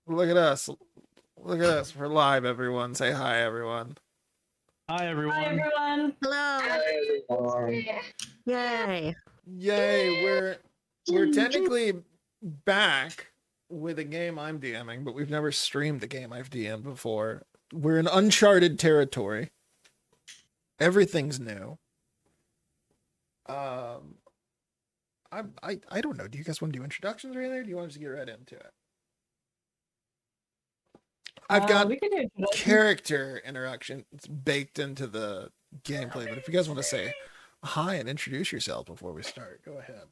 Look at us. Look at us. We're live, everyone. Say hi, everyone. Hi, everyone. Hi, everyone. Hello. Yay. Yay, we're technically back with a game I'm DMing, but we've never streamed a game I've DM'd before. We're in uncharted territory. Everything's new. I don't know. Do you guys want to do introductions or anything? Or do you want us to get right into it? I've got we can do introductions. character interaction. It's baked into the gameplay, but if you guys want to say hi and introduce yourself before we start, go ahead.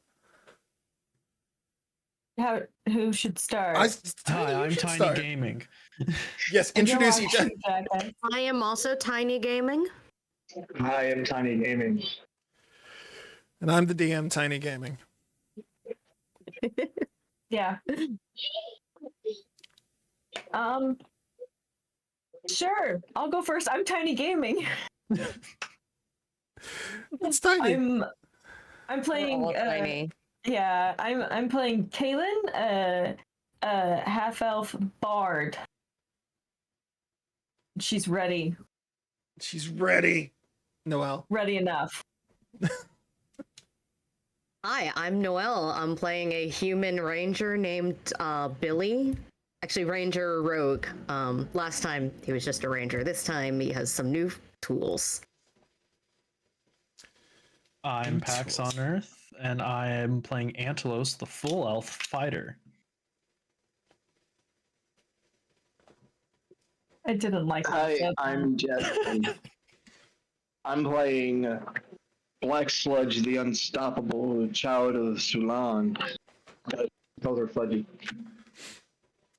Who should start? Hi, I'm should Tiny start. Gaming. Yes, introduce each other. I am also Tiny Gaming. Hi, I'm Tiny Gaming. And I'm the DM, Tiny Gaming. Yeah. Sure. I'll go first. I'm Tiny Gaming. It's Tiny. I'm playing. We're all tiny. Yeah, I'm playing Kaylin, half elf bard. She's ready. She's ready. Noelle. Ready enough. Hi, I'm Noelle. I'm playing a human ranger named Billy. Actually, ranger rogue. Last time he was just a ranger. This time he has some new tools. I'm Pax on Earth, and I am playing Antelos, the full elf fighter. I didn't like Hi, that. I'm Jesse. I'm playing Black Sludge, the unstoppable child of Sulan. Call her Fudgy.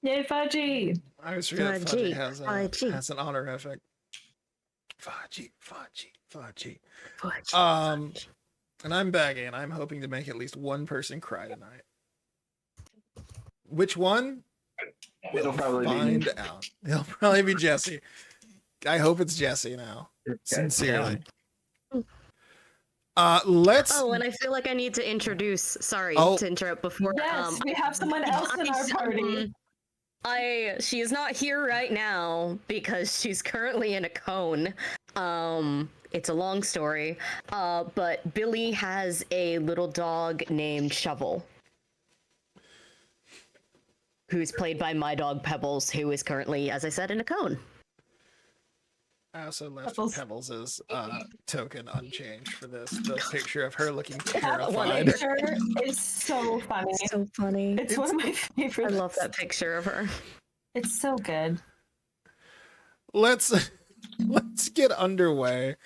Yay, Fudgy! I always forget Fudgy, Fudgy has an honorific. Fudgy. Fudgy. And I'm Baggy, and I'm hoping to make at least one person cry tonight. Which one? It'll probably Find be out. It'll probably be Jesse. I hope it's Jesse now. Sincerely. Let's. Oh, and I feel like I need to introduce. Sorry to interrupt before. Yes, we have someone else in our party. She is not here right now because she's currently in a cone. It's a long story. But Billy has a little dog named Shovel, who's played by my dog Pebbles, who is currently, as I said, in a cone. I also left Pebbles' token unchanged for this. The picture of her looking terrified. That picture is so funny. So funny. It's one of my favorites. I love that picture of her. It's so good. Let's get underway.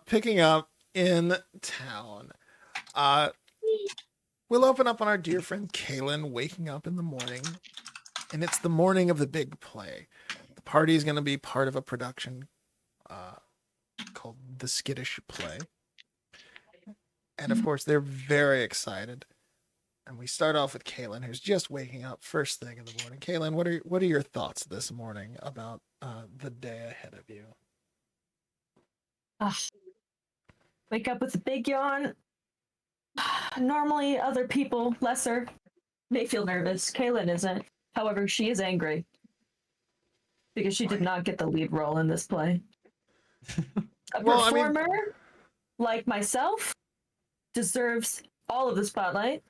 Picking up in town. We'll open up on our dear friend Kaylin waking up in the morning, and it's the morning of the big play. The party is going to be part of a production called The Skittish Play. And of course, they're very excited. And we start off with Kaylin, who's just waking up first thing in the morning. Kaylin, what are your thoughts this morning about the day ahead of you? Wake up with a big yawn. Normally, other people, lesser, may feel nervous. Kaylin isn't. However, she is angry because she did not get the lead role in this play. A performer like myself deserves all of the spotlight,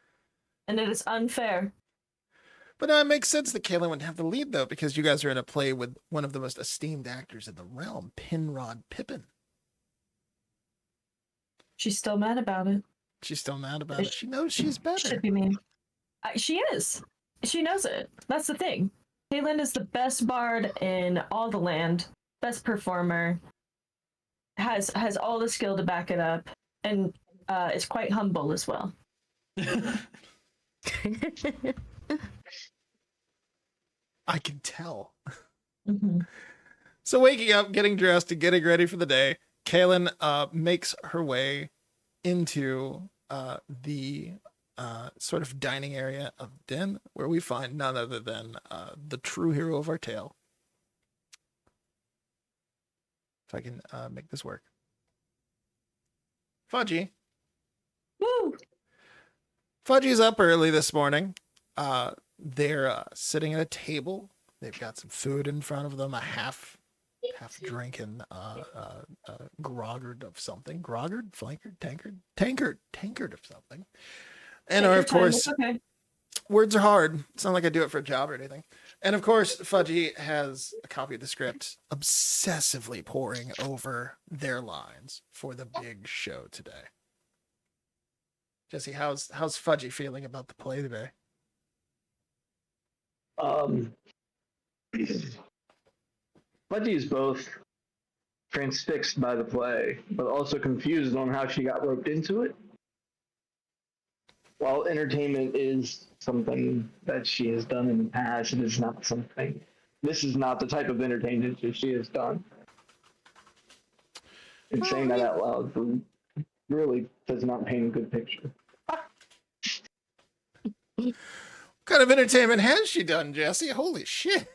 and it is unfair. But no, it makes sense that Kaylin wouldn't have the lead, though, because you guys are in a play with one of the most esteemed actors in the realm, Penrod Pippin. She's still mad about it. She's still mad about it. She knows she's better. Should be mean. She is. She knows it. That's the thing. Kaylin is the best bard in all the land. Best performer. Has all the skill to back it up, and is quite humble as well. I can tell. Mm-hmm. So waking up, getting dressed, and getting ready for the day, Kaylin makes her way into the sort of dining area of Den, where we find none other than the true hero of our tale. If I can make this work. Fudgy. Woo! Fudgy's up early this morning. They're sitting at a table. They've got some food in front of them, a half drinking groggard of something. Groggard, flankard, tankard of something. And Take your of time, course, it's okay. words are hard. It's not like I do it for a job or anything. And of course, Fudgy has a copy of the script, obsessively poring over their lines for the big show today. Jesse, how's Fudgy feeling about the play today? Fudgy is both transfixed by the play, but also confused on how she got roped into it. While entertainment is something that she has done in the past, it is not something. This is not the type of entertainment that she has done. And saying that out loud really does not paint a good picture. What kind of entertainment has she done, Jesse? Holy shit.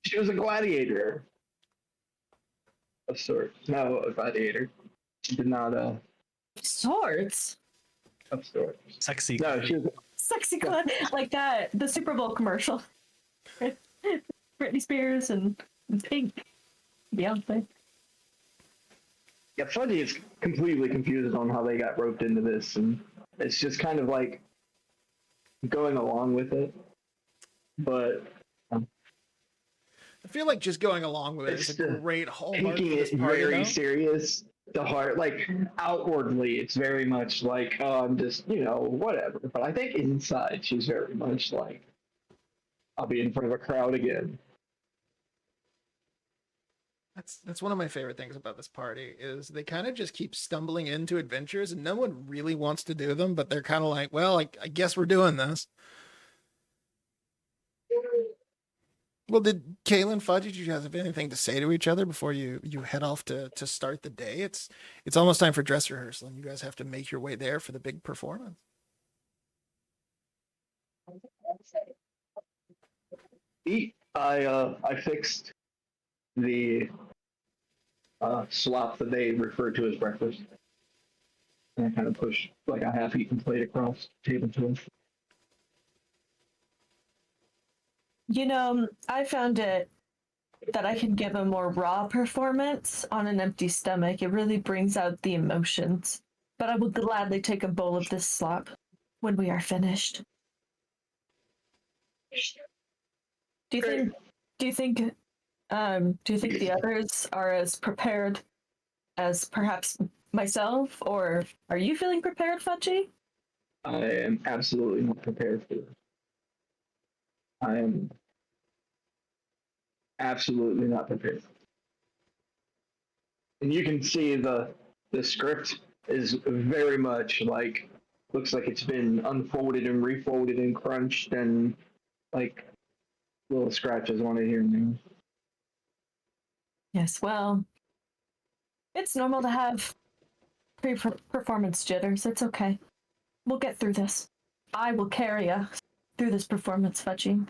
She was a gladiator. Of sorts. No, a gladiator. She did not, Swords. of sorts. Sexy. No, she was Sexy glad like that. The Super Bowl commercial. Britney Spears and Pink. Beyonce. Yeah, Fudgy is completely confused on how they got roped into this, and it's just kind of like going along with it. But I feel like just going along with it It's is a great hallmark taking of this it party, very though. serious. The heart, like outwardly, it's very much like, oh, I'm just, whatever. But I think inside, she's very much like, I'll be in front of a crowd again. That's one of my favorite things about this party is they kind of just keep stumbling into adventures and no one really wants to do them, but they're kind of like, well, I guess we're doing this. Well, did Kaylin, Fudgy, did you guys have anything to say to each other before you head off to start the day? It's almost time for dress rehearsal and you guys have to make your way there for the big performance. I fixed the slop that they refer to as breakfast. And I kind of pushed like a half-eaten plate across the table to him. I found it that I can give a more raw performance on an empty stomach. It really brings out the emotions. But I will gladly take a bowl of this slop when we are finished. Do you think the others are as prepared as perhaps myself, or are you feeling prepared, Fudgy? I am absolutely not prepared for this. I am absolutely not prepared. And you can see the script is very much like, looks like it's been unfolded and refolded and crunched and like little scratches on it here and there. Yes, well, it's normal to have pre-performance jitters. It's okay. We'll get through this. I will carry us through this performance, Fudgy.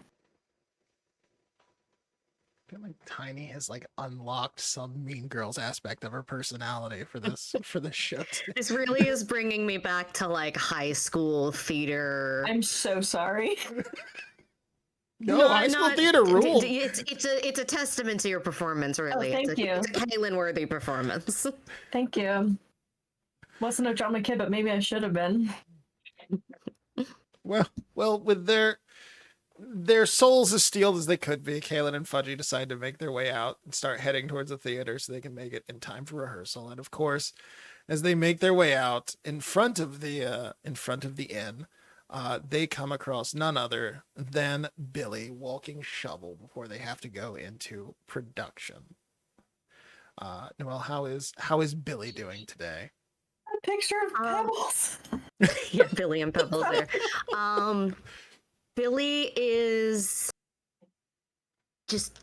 I feel like Tiny has like unlocked some Mean Girls aspect of her personality for this show. This really is bringing me back to like high school theater. I'm so sorry. No, high school theater rule. It's a testament to your performance, really. thank you. It's a Kaylin-worthy performance. Thank you. Wasn't a drama kid, but maybe I should have been. Well, with their souls as steeled as they could be, Kaylin and Fudgy decide to make their way out and start heading towards the theater so they can make it in time for rehearsal. And of course, as they make their way out in front of the inn, they come across none other than Billy walking shovel before they have to go into production. Noelle, how is Billy doing today? A picture of Pebbles. Yeah, Billy and Pebbles there. Billy is just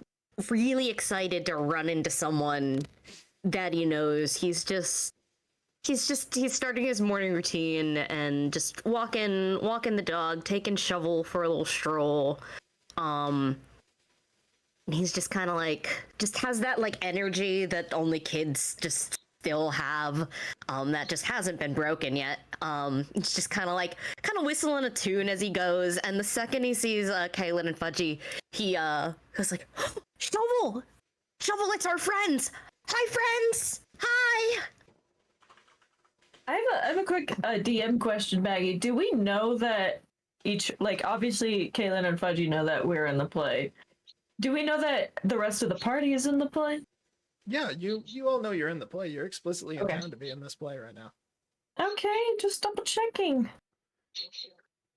really excited to run into someone that he knows. He's starting his morning routine and just walking the dog, taking Shovel for a little stroll. And he's just kind of like, just has that like energy that only kids just still have that just hasn't been broken yet. It's just kind of whistling a tune as he goes, and the second he sees Kaylin and Fudgy, he goes like, Shovel, it's our friends. Hi, friends. Hi. I have a quick DM question, Maggie. Do we know that obviously Kaylin and Fudgy know that we're in the play. Do we know that the rest of the party is in the play? Yeah, you all know you're in the play. You're explicitly in Okay. town to be in this play right now. Okay, just double checking.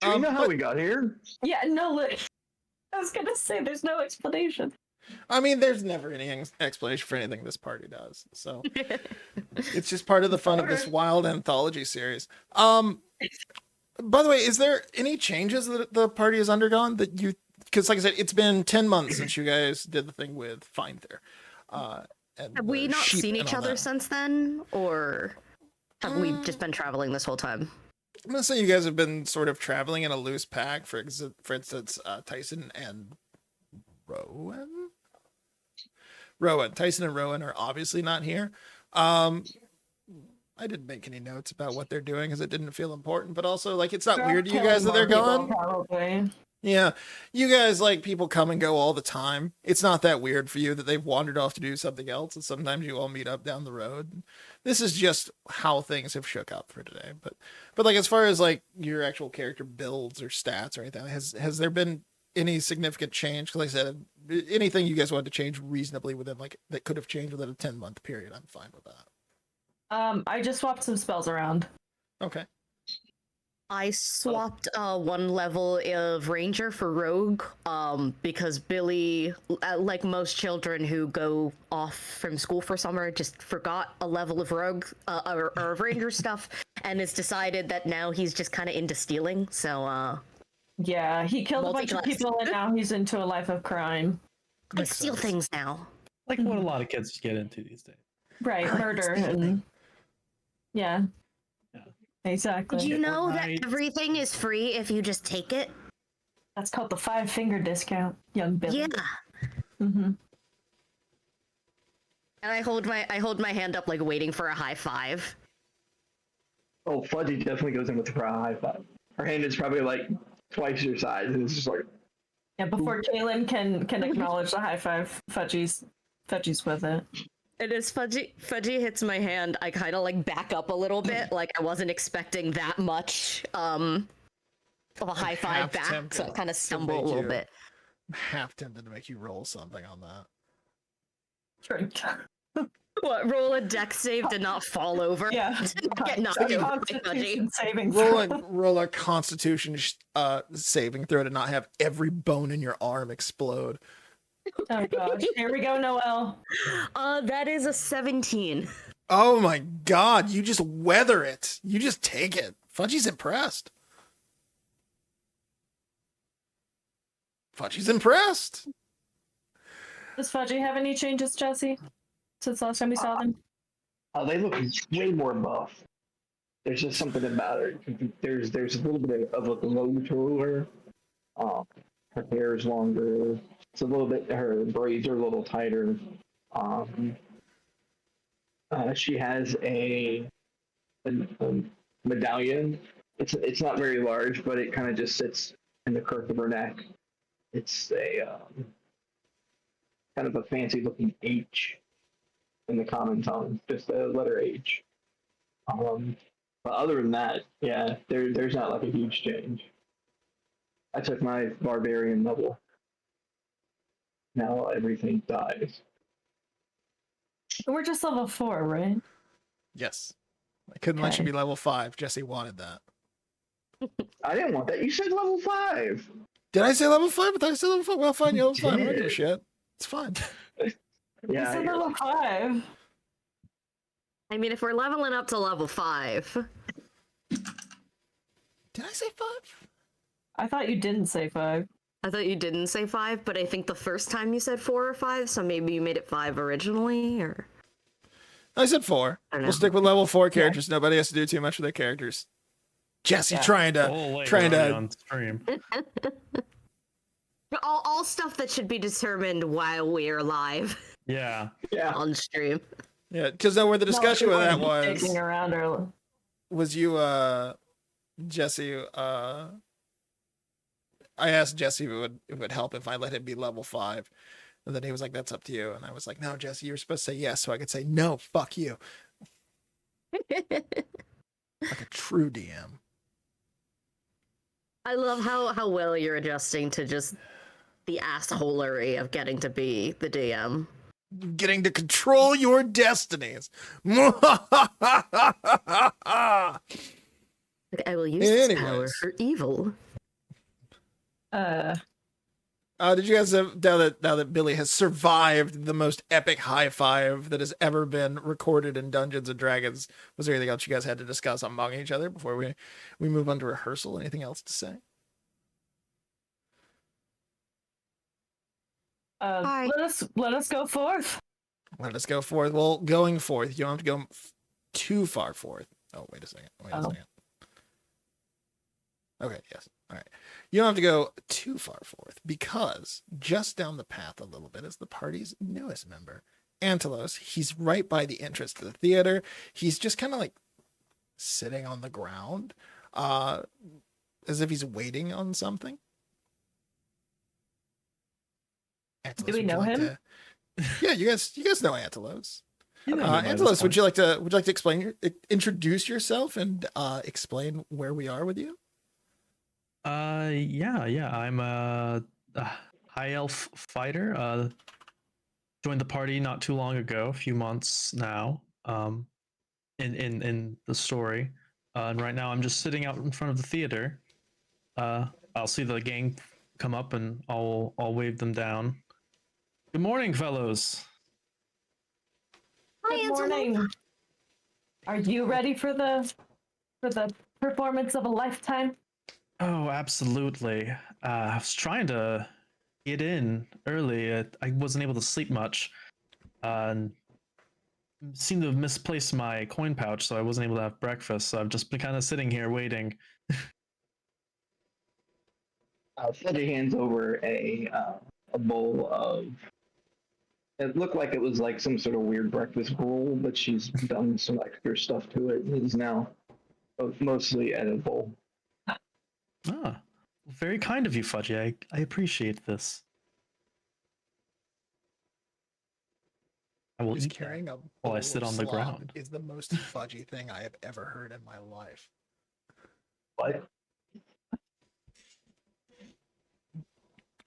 Do we know how we got here? Yeah, no, look. I was gonna say there's no explanation. I mean, there's never any explanation for anything this party does, so it's just part of the fun of this wild anthology series. By the way, is there any changes that the party has undergone that you? Because, like I said, it's been 10 months since you guys did the thing with Find There. Have we not seen each other since then, or have we just been traveling this whole time? I'm gonna say you guys have been sort of traveling in a loose pack. For instance, Tyson and Tyson and Rowan are obviously not here. I didn't make any notes about what they're doing because it didn't feel important, but also, like, it's not weird to you guys that they're gone. Probably. Yeah, you guys, like, people come and go all the time. It's not that weird for you that they've wandered off to do something else, and sometimes you all meet up down the road. This is just how things have shook out for today. But like, as far as, like, your actual character builds or stats or anything, has there been any significant change? Because, like I said, anything you guys wanted to change reasonably within, like, that could have changed within a 10-month period, I'm fine with that. I just swapped some spells around. Okay. I swapped one level of Ranger for Rogue because Billy, like most children who go off from school for summer, just forgot a level of Rogue or of Ranger stuff and has decided that now he's just kind of into stealing. So, yeah, he killed a bunch of people and now he's into a life of crime. I steal things now. Like what a lot of kids get into these days. Right, murder and... Yeah. Exactly. Did you know that everything is free if you just take it? That's called the 5-finger discount, young Billy. Yeah. Mm-hmm. And I hold my hand up, like waiting for a high five. Oh, Fudgy definitely goes in with a high five. Her hand is probably like twice your size, and it's just like. Yeah, before Kaylin can acknowledge the high five, Fudgy's with it. And as Fudgy hits my hand, I kind of like back up a little bit, like I wasn't expecting that much of a high five back, so I kind of stumble a little bit. I'm half tempted to make you roll something on that. Drink. What, roll a dex save to not fall over? Yeah. Get knocked over by Fudgy. Saving roll a Constitution saving throw to not have every bone in your arm explode. Oh gosh. Here we go, Noelle. That is a 17. Oh my god, you just weather it. You just take it. Fudgy's impressed. Does Fudgy have any changes, Jesse? Since last time we saw them? They look way more buff. There's just something about her. There's a little bit of a glow to her. Her hair is longer. It's a little bit. Her braids are a little tighter. She has a medallion. It's not very large, but it kind of just sits in the curve of her neck. It's a kind of a fancy looking H in the common tongue, just a letter H. But other than that, yeah, there's not like a huge change. I took my barbarian level. Now everything dies. We're just level 4, right? Yes. I couldn't let you be level 5. Jesse wanted that. I didn't want that. You said level 5. Did I say level 5? I thought I said level 5. Well, fine, you're level 5. I don't give a shit. It's fine. Yeah. You said level 5. I mean, if we're leveling up to level 5. Did I say 5? I thought you didn't say 5. I thought you didn't say 5, but I think the first time you said 4 or 5, so maybe you made it 5 originally, or... I said 4. We'll stick with level 4 characters. Yeah. Nobody has to do too much with their characters. Jesse trying to on stream. all stuff that should be determined while we're live. Yeah. On stream. Yeah, because where the discussion no, with that digging around or was you, Jesse. I asked Jesse if it would help if I let him be level 5, and then he was like, "That's up to you." And I was like, "No, Jesse, you were supposed to say yes, so I could say no. Fuck you, like a true DM." I love how well you're adjusting to just the assholery of getting to be the DM. Getting to control your destinies. Like, I will use this power Anyways. for evil. Did you guys have, now that Billy has survived the most epic high five that has ever been recorded in Dungeons and Dragons, was there anything else you guys had to discuss among each other before we move on to rehearsal? Anything else to say? let us go forth. Let us go forth. Well, going forth, you don't have to go too far forth. Oh, wait a second. Okay, yes. All right. You don't have to go too far forth because just down the path a little bit is the party's newest member, Antelos. He's right by the entrance to the theater. He's just kind of like sitting on the ground, as if he's waiting on something. Antelos, Do we know him? Yeah, you guys know Antelos. You know me by this Antelos, point. would you like to introduce yourself and explain where we are with you? Yeah. I'm a high elf fighter. Joined the party not too long ago, a few months now. In the story, and right now I'm just sitting out in front of the theater. I'll see the gang come up, and I'll wave them down. Good morning, fellows. Good morning. Are you ready for the performance of a lifetime? Oh, absolutely. I was trying to get in early. I wasn't able to sleep much. And seemed to have misplaced my coin pouch, so I wasn't able to have breakfast. So I've just been kind of sitting here waiting. Fudgy hands over a bowl of. It looked like it was like some sort of weird breakfast roll, but she's done some extra stuff to it. It is now mostly edible. Ah, very kind of you, Fudgy. I appreciate this. I will Just eat carrying that a while I bowl sit of on the slop ground. is the most fudgy thing I have ever heard in my life. What?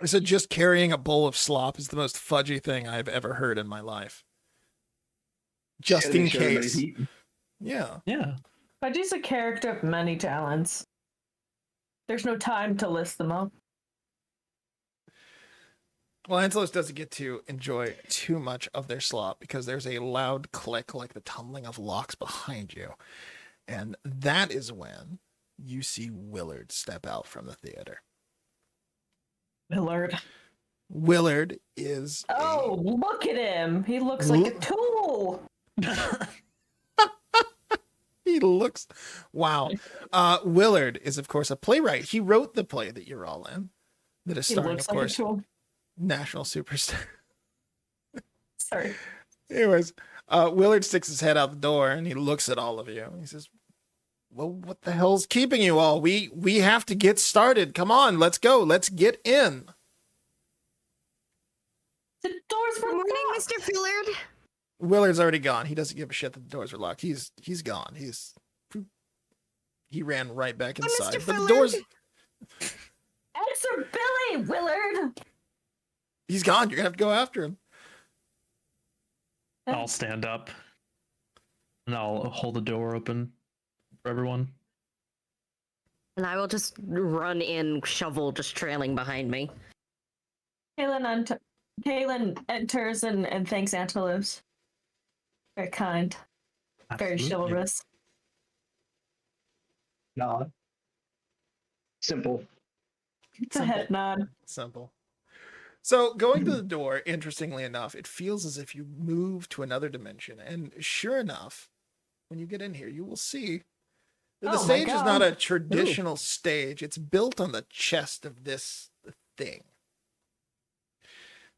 I said just carrying a bowl of slop is the most fudgy thing I've ever heard in my life. Just Gotta in make sure everybody's case. eating. Yeah. Yeah. Fudgy's a character of many talents. There's no time to list them all. Well, Antelos doesn't get to enjoy too much of their slop because there's a loud click like the tumbling of locks behind you. And that is when you see Willard step out from the theater. Millard. Willard is Oh, look at him. He looks like a tool. He looks wow. Willard is of course a playwright. He wrote the play that you're all in. That is He starring, looks of like course, a tool. national superstar. Sorry. Anyways, Willard sticks his head out the door and he looks at all of you. He says, "Well, what the hell's keeping you all? We have to get started. Come on, let's go. Let's get in." The doors were Good morning, locked. Mr. Fillard. Willard's already gone. He doesn't give a shit that the doors were locked. He's gone. He ran right back inside. Mr. But the Fillard. doors, Answer Billy, Willard. he's gone. You're gonna have to go after him. I'll stand up and I'll hold the door open for everyone. And I will just run in, shovel just trailing behind me. Kaylin enters and thanks Antelos. Very kind. Very Absolutely. chivalrous. Nod. Simple. It's a head nod. Simple. So going to the door, interestingly enough, it feels as if you move to another dimension. And sure enough, when you get in here, you will see that the Oh my stage is not God. a traditional stage. It's built on the chest of this thing.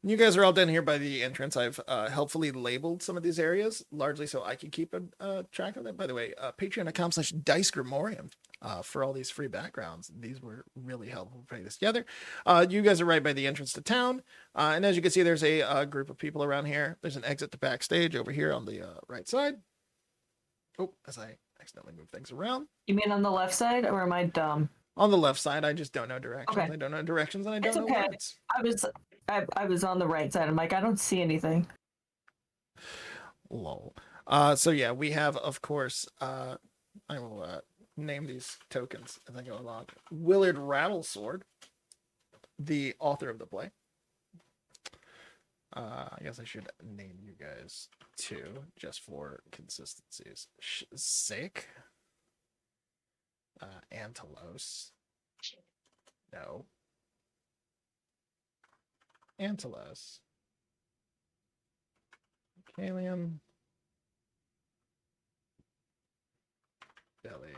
You guys are all down here by the entrance. I've helpfully labeled some of these areas, largely so I can keep a track of them. By the way, patreon.com/Dice Grimorium for all these free backgrounds. These were really helpful putting this together. You guys are right by the entrance to town. And as you can see, there's a group of people around here. There's an exit to backstage over here on the right side. Oh, as I accidentally move things around. You mean on the left side, or am I dumb? On the left side, I just don't know directions. Okay. I don't know directions, and I don't It's know okay. words. I was on the right side. I'm like, I don't see anything. Lol. So yeah, we have, of course, I will name these tokens as I go along. Willard Rattlesword, the author of the play. I guess I should name you guys too, just for consistency's sake. Antelos. No. Antelos. Kalian. Belly.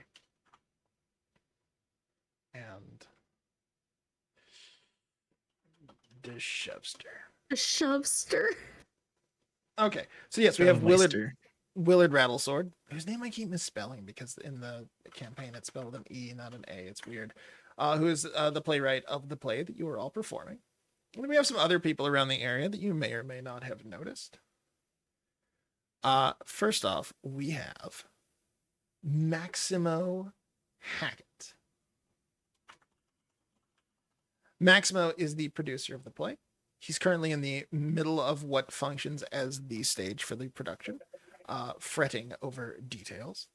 And the Shovester. A shovester. Okay, so yes, we have Willard Meister. Rattlesword, whose name I keep misspelling because in the campaign it's spelled an E, not an A. It's weird. Who is the playwright of the play that you are all performing. And then we have some other people around the area that you may or may not have noticed. First off, we have Maximo Hackett. Maximo is the producer of the play. He's currently in the middle of what functions as the stage for the production, fretting over details.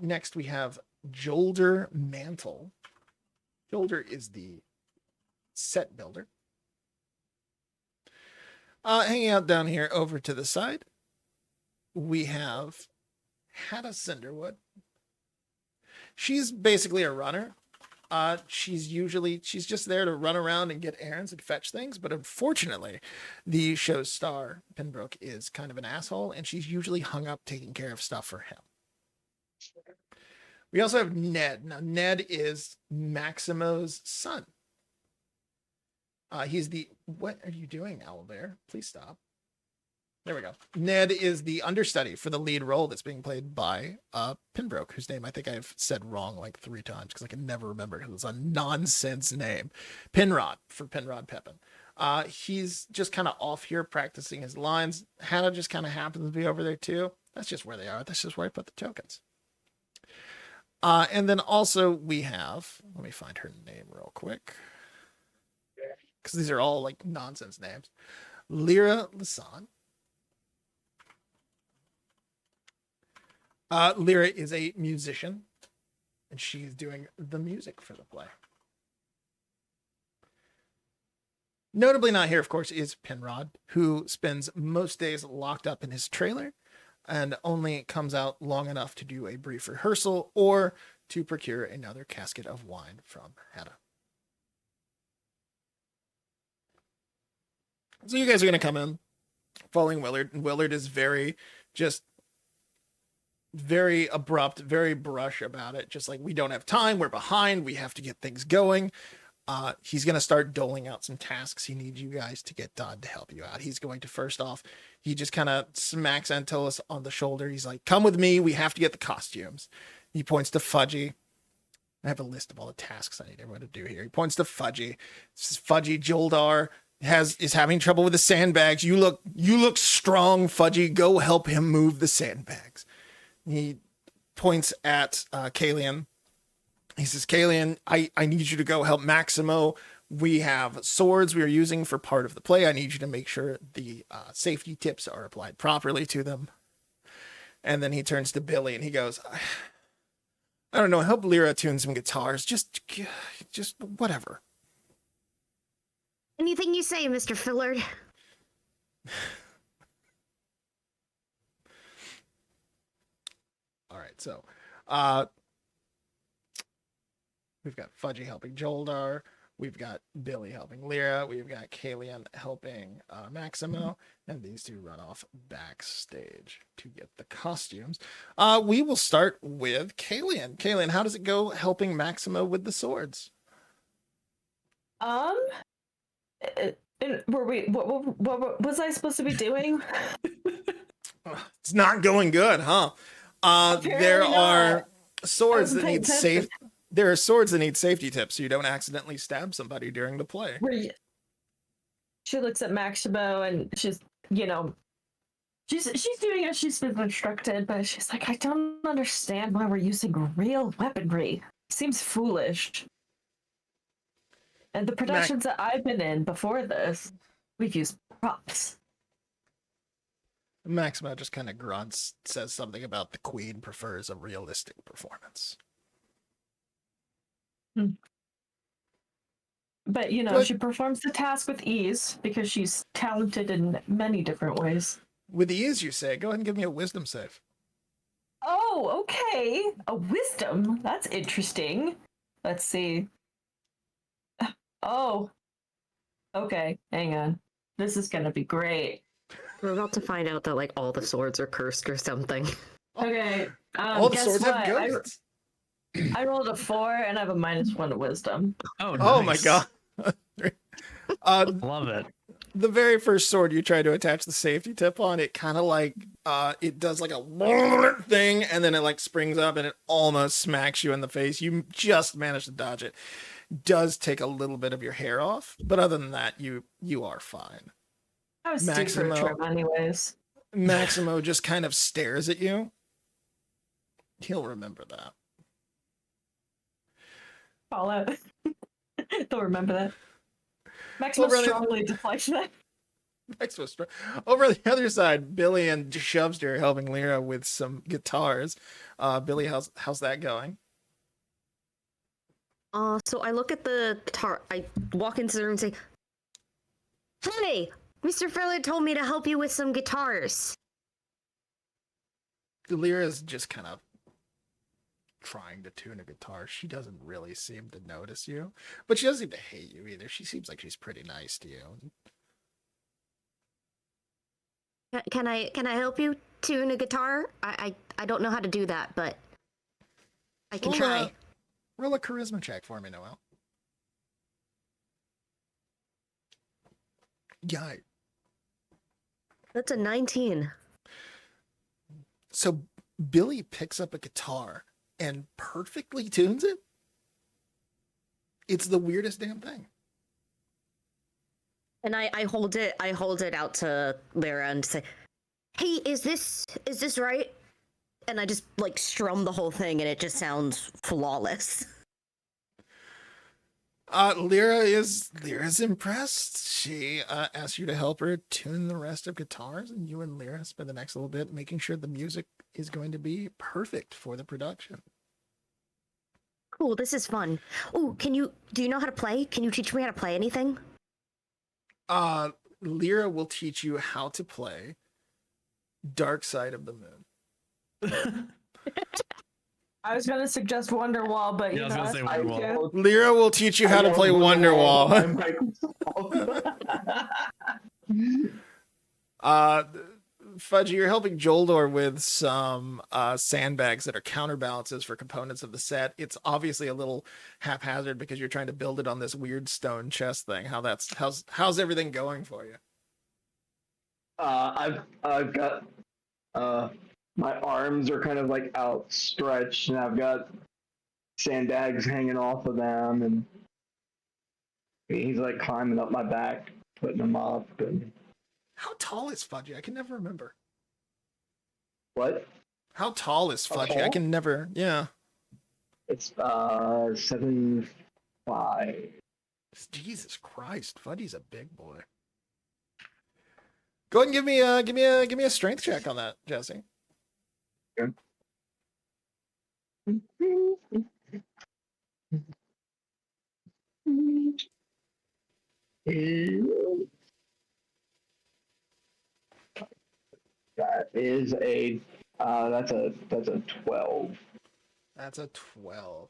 Next, we have Jolder Mantle. Jolder is the set builder. Hanging out down here over to the side, we have Hannah Cinderwood. She's basically a runner. She's just there to run around and get errands and fetch things, but unfortunately, the show's star, Pembroke, is kind of an asshole, and she's usually hung up taking care of stuff for him. We also have Ned. Now, Ned is Maximo's son. He's the... What are you doing, Owlbear? Please stop. There we go. Ned is the understudy for the lead role that's being played by Pembroke, whose name I think I've said wrong like 3 times because I can never remember because it's a nonsense name. Penrod, for Penrod Pepin. He's just kind of off here practicing his lines. Hannah just kind of happens to be over there too. That's just where they are. That's just where I put the tokens. And then also we have, let me find her name real quick, because these are all like nonsense names. Lyra Lisan. Lyra is a musician, and she's doing the music for the play. Notably not here, of course, is Penrod, who spends most days locked up in his trailer and only comes out long enough to do a brief rehearsal or to procure another casket of wine from Hedda. So you guys are going to come in following Willard, and Willard is very abrupt, very brush about it. Just like, we don't have time, we're behind, we have to get things going. He's going to start doling out some tasks he needs you guys to get done to help you out. He's going to, first off, he just kind of smacks Antilles on the shoulder. He's like, come with me, we have to get the costumes. He points to Fudgy. I have a list of all the tasks I need everyone to do here. He points to Fudgy. This is Fudgy. Joldar is having trouble with the sandbags. You look strong, Fudgy. Go help him move the sandbags. He points at Kalian. He says, Kalian, I need you to go help Maximo. We have swords we are using for part of the play. I need you to make sure the safety tips are applied properly to them. And then he turns to Billy and he goes, I don't know, help Lyra tune some guitars. Just whatever. Anything you say, Mr. Fillard. All right, so we've got Fudgy helping Joldar. We've got Billy helping Lyra. We've got Kalian helping Maximo. And these two run off backstage to get the costumes. We will start with Kalian. Kalian, how does it go helping Maximo with the swords? And were we? What was I supposed to be doing? It's not going good, huh? There Apparently are not. swords wasn't that paying need attention. There are swords that need safety tips so you don't accidentally stab somebody during the play. Were you? She looks at Maximo and she's, you know, she's doing as she's been instructed, but she's like, I don't understand why we're using real weaponry. Seems foolish. And the productions that I've been in before this, we've used props. Maximo just kind of grunts, says something about the queen prefers a realistic performance. But, you know, Good. she performs the task with ease because she's talented in many different ways. With ease, you say. Go ahead and give me a wisdom save. Oh, okay. A wisdom. That's interesting. Let's see. Oh. Okay, hang on. This is gonna be great. We're about to find out that like all the swords are cursed or something. Okay. All the guess swords what? have ghosts. I rolled a 4 and I have a -1 to wisdom. Oh, nice. Oh my god. Love it. The very first sword you try to attach the safety tip on, it kind of like it does like a thing, and then it like springs up and it almost smacks you in the face. You just managed to dodge it. Does take a little bit of your hair off, but other than that, you are fine. I was due for a trim anyways. Maximo just kind of stares at you. He'll remember that. Fall out. Don't remember that. Maximo strongly dislikes that. Over on the other side, Billy and Shubster are helping Lyra with some guitars. Billy, how's that going? So I look at the guitar. I walk into the room and say, "Hey, Mr. Fairlight told me to help you with some guitars." Lyra's just kind of trying to tune a guitar. She doesn't really seem to notice you, but she doesn't seem to hate you either. She seems like she's pretty nice to you. Can I help you tune a guitar? I don't know how to do that, but I can try. Roll a charisma check for me, Noel. Yeah. That's a 19. So Billy picks up a guitar and perfectly tunes it. It's the weirdest damn thing. And I hold it out to Lyra and say, "Hey, is this right?" And I just like strum the whole thing and it just sounds flawless. Lyra's impressed. She asks you to help her tune the rest of guitars, and you and Lyra spend the next little bit making sure the music is going to be perfect for the production. Cool, this is fun. Oh, do you know how to play? Can you teach me how to play anything? Lyra will teach you how to play Dark Side of the Moon. I was gonna suggest Wonderwall, but Yeah, I was gonna say Wonderwall. Lyra will teach you how to play Wonderwall. Fudgy, you're helping Joldor with some sandbags that are counterbalances for components of the set. It's obviously a little haphazard because you're trying to build it on this weird stone chest thing. How's everything going for you? I've got my arms are kind of like outstretched, and I've got sandbags hanging off of them, and he's like climbing up my back, putting them up. And how tall is Fudgy? I can never remember. What? How tall is Fudgy? I can never. Yeah. It's 7'5". Jesus Christ, Fudgy's a big boy. Go ahead and give me a strength check on that, Jesse. Okay. That is that's a 12. That's a 12.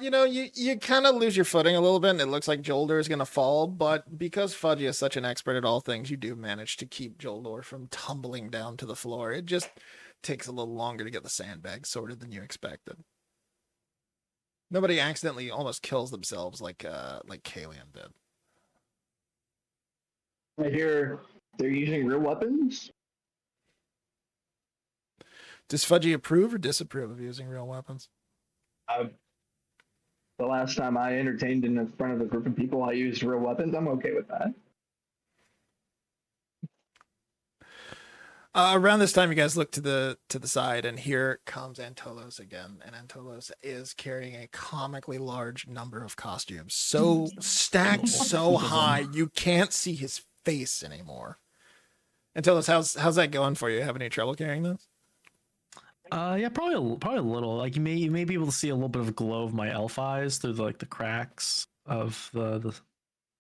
You kind of lose your footing a little bit, and it looks like Joldor is going to fall, but because Fudgy is such an expert at all things, you do manage to keep Joldor from tumbling down to the floor. It just takes a little longer to get the sandbag sorted than you expected. Nobody accidentally almost kills themselves like Kalian did. I hear they're using real weapons. Does Fudgy approve or disapprove of using real weapons? The last time I entertained in front of a group of people, I used real weapons. I'm okay with that. Around this time, you guys look to the side, and here comes Antolos again. And Antolos is carrying a comically large number of costumes, so stacked so high you can't see his face anymore. Antolos, how's that going for you? Have any trouble carrying this? Yeah, probably a little. Like you may be able to see a little bit of a glow of my elf eyes through the cracks of the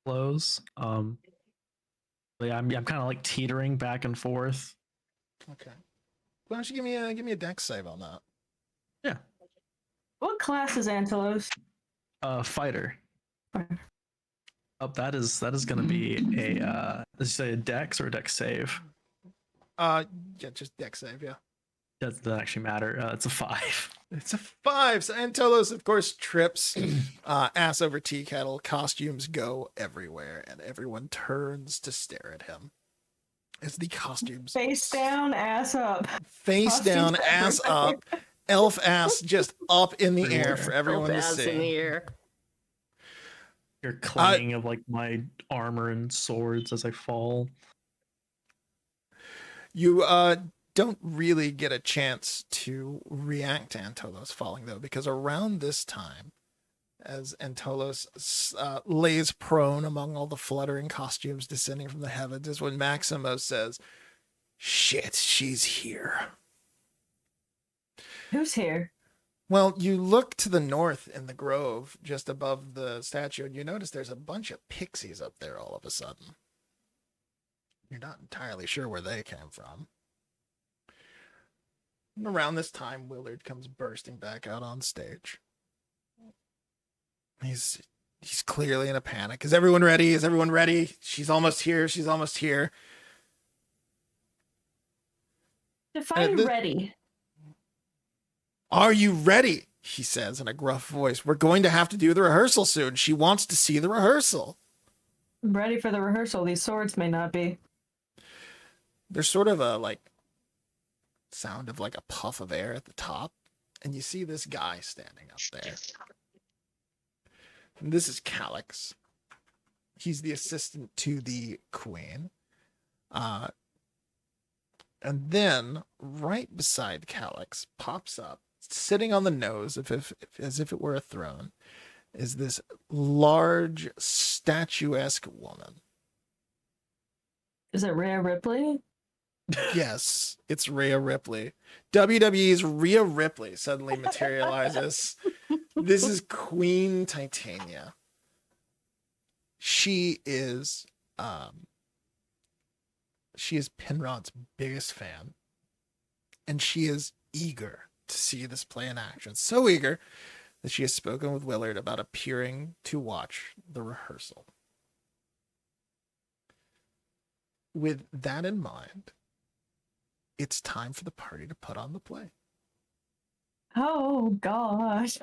clothes. But yeah, I'm kind of like teetering back and forth. Okay. Why don't you give me a dex save on that? Yeah. What class is Antelos? Fighter. Oh, that is gonna be a let's say a dex or a dex save. Yeah, just dex save, yeah. That doesn't actually matter. It's a 5. It's a 5. So Antolos, of course, trips, ass over tea kettle. Costumes go everywhere, and everyone turns to stare at him. As the costumes Face down, ass up. face Costumes down, ass up, elf ass just up in the air Everywhere. for everyone to Ass in the see. air. You're clanging of like my armor and swords as I fall. You don't really get a chance to react to Antolos falling, though, because around this time, as Antolos lays prone among all the fluttering costumes descending from the heavens, is when Maximo says, "Shit, she's here." Who's here? Well, you look to the north in the grove, just above the statue, and you notice there's a bunch of pixies up there all of a sudden. You're not entirely sure where they came from. And around this time, Willard comes bursting back out on stage. He's clearly in a panic. Is everyone ready? Is everyone ready? She's almost here. She's almost here. Define ready. Are you ready? He says in a gruff voice. We're going to have to do the rehearsal soon. She wants to see the rehearsal. I'm ready for the rehearsal. These swords may not be. There's sort of a sound of like a puff of air at the top, and you see this guy standing up there. And this is Calix. He's the assistant to the queen. And then right beside Calix pops up, sitting on the nose as if it were a throne, is this large statuesque woman. Is it Rhea Ripley? Yes, it's Rhea Ripley. WWE's Rhea Ripley suddenly materializes. This is Queen Titania. She is Penrod's biggest fan, and she is eager to see this play in action. So eager that she has spoken with Willard about appearing to watch the rehearsal. With that in mind, it's time for the party to put on the play. Oh, gosh.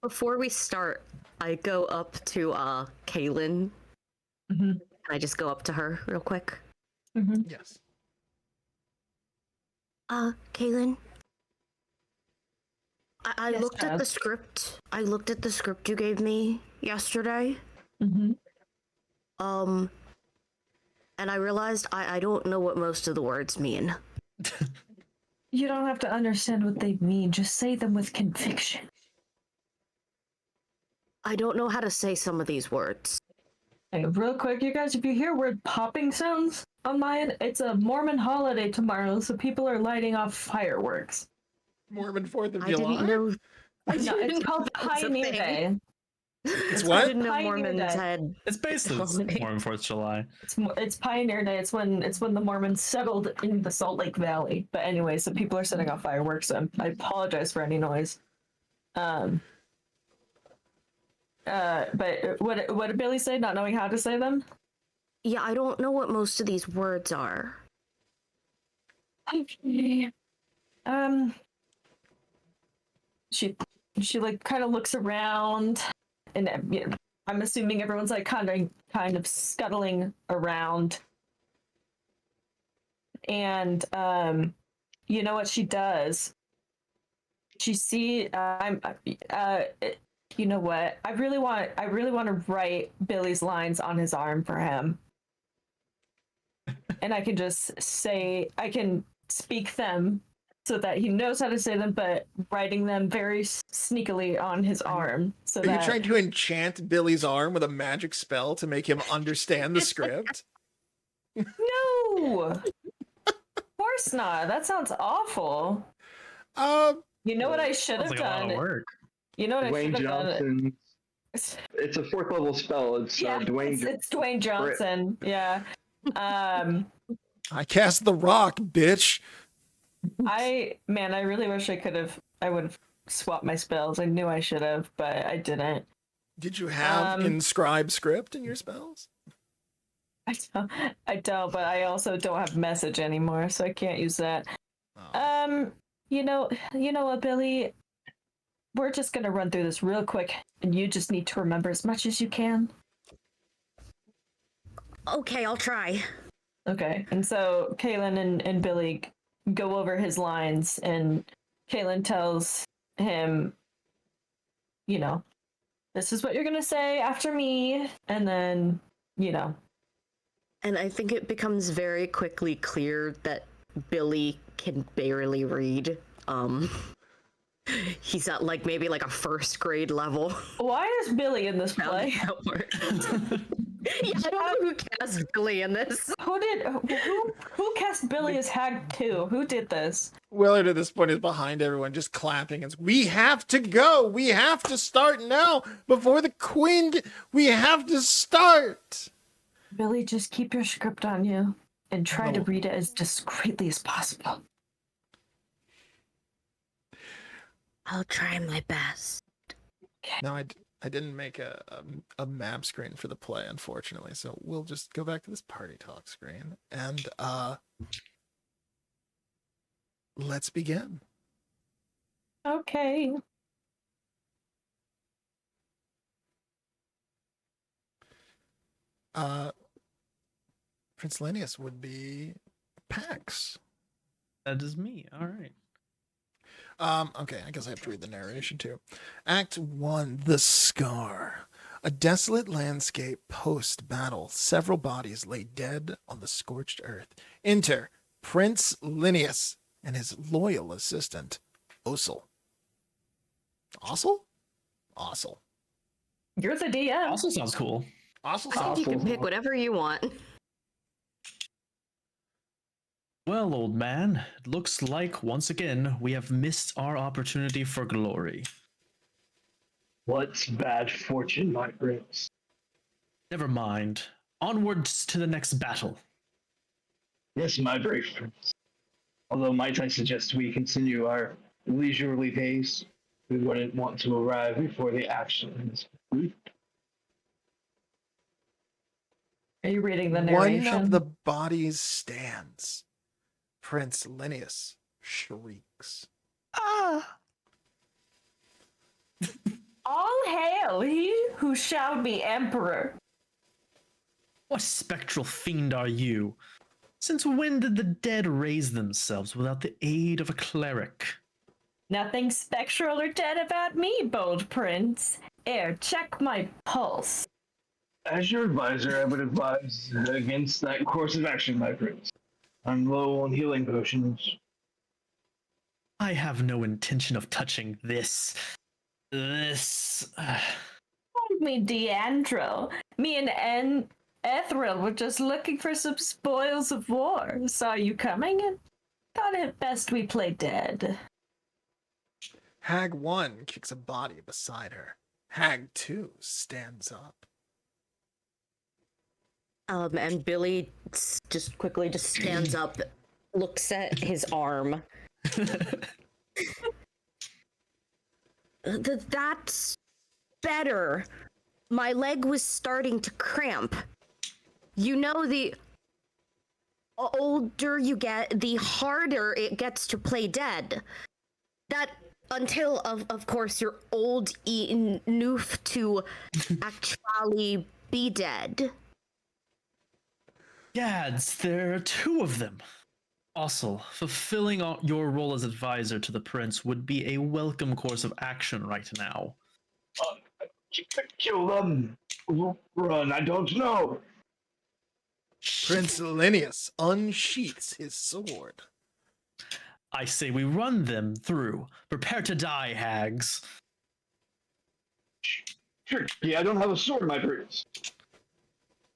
Before we start, I go up to Kaylin. Mm-hmm. Can I just go up to her real quick? Mm-hmm. Yes. Kaylin. I Yes, looked at the script. I looked at the script you gave me yesterday. Mm-hmm. And I realized I don't know what most of the words mean. You don't have to understand what they mean. Just say them with conviction. I don't know how to say some of these words. Hey, real quick, you guys, if you hear weird popping sounds on my end, it's a Mormon holiday tomorrow, so people are lighting off fireworks. Mormon 4th of I July? didn't know. No, it's called that was a Pioneer thing. Day. It's I what? didn't know Pioneer Mormons Day. had. It's basically Holiday. more than 4th of July. It's Pioneer Day. It's when the Mormons settled in the Salt Lake Valley. But anyway, so people are setting off fireworks. So I apologize for any noise. But what did Billy say? Not knowing how to say them. Yeah, I don't know what most of these words are. Okay. She like kind of looks around, and I'm assuming everyone's like kind of scuttling around. And you know what she does? You know what? I really want to write Billy's lines on his arm for him. And I can speak them so that he knows how to say them, but writing them very sneakily on his arm. So Are you trying to enchant Billy's arm with a magic spell to make him understand the script? No! Of course not. That sounds awful. You know what I should have Sounds like a lot done? of work. You know what I Dwayne should have done? Johnson. It's a 4th level spell. It's Dwayne. It's Dwayne Johnson. Yeah. I cast the rock, bitch. I really wish I would have swapped my spells. I knew I should have, but I didn't. Did you have inscribe script in your spells? I don't, but I also don't have message anymore, so I can't use that. Oh. You know what, Billy? We're just gonna run through this real quick, and you just need to remember as much as you can. Okay, I'll try. Okay, and so Kaylin and Billy go over his lines, and Kaylin tells him, you know, this is what you're gonna say after me, and then, you know. And I think it becomes very quickly clear that Billy can barely read. He's at maybe a first grade level. Why is Billy in this play? Yeah, I don't know who cast Billy in this. Who cast Billy as Hag 2? Who did this? Willard at this point is behind everyone, just clapping. We have to go. We have to start now before the queen. We have to start. Billy, just keep your script on you and try to read it as discreetly as possible. I'll try my best. No, I didn't make a map screen for the play, unfortunately. So we'll just go back to this party talk screen and let's begin. Okay. Prince Linnaeus would be Pax. That is me. All right. Okay, I guess I have to read the narration too. Act 1, The Scar. A desolate landscape post-battle. Several bodies lay dead on the scorched earth. Enter Prince Linnaeus and his loyal assistant, Osel. Osel? You're the DM. Also sounds cool. Osel I think you can pick whatever you want. Well, old man, it looks like once again we have missed our opportunity for glory. What's bad fortune, my prince? Never mind. Onwards to the next battle. Yes, my brave prince. Although might I suggest we continue our leisurely pace, we wouldn't want to arrive before the action is complete. Are you reading the narration? One of the bodies stands. Prince Linnaeus shrieks. Ah! All hail he who shall be emperor. What spectral fiend are you? Since when did the dead raise themselves without the aid of a cleric? Nothing spectral or dead about me, bold prince. Ere, check my pulse. As your advisor, I would advise against that course of action, my prince. I'm low on healing potions. I have no intention of touching this. Called me Deandro. Me and Ethril were just looking for some spoils of war. Saw you coming and thought it best we play dead. Hag 1 kicks a body beside her. Hag 2 stands up. And Billy just quickly stands up, looks at his arm. That's better. My leg was starting to cramp. You know, the older you get, the harder it gets to play dead. That until, of course, you're old enough to actually be dead. Gads, there are two of them. Also, fulfilling your role as advisor to the prince would be a welcome course of action right now. Kill them. Run, I don't know. Prince Linnaeus unsheaths his sword. I say we run them through. Prepare to die, hags. Tricky, I don't have a sword, my prince.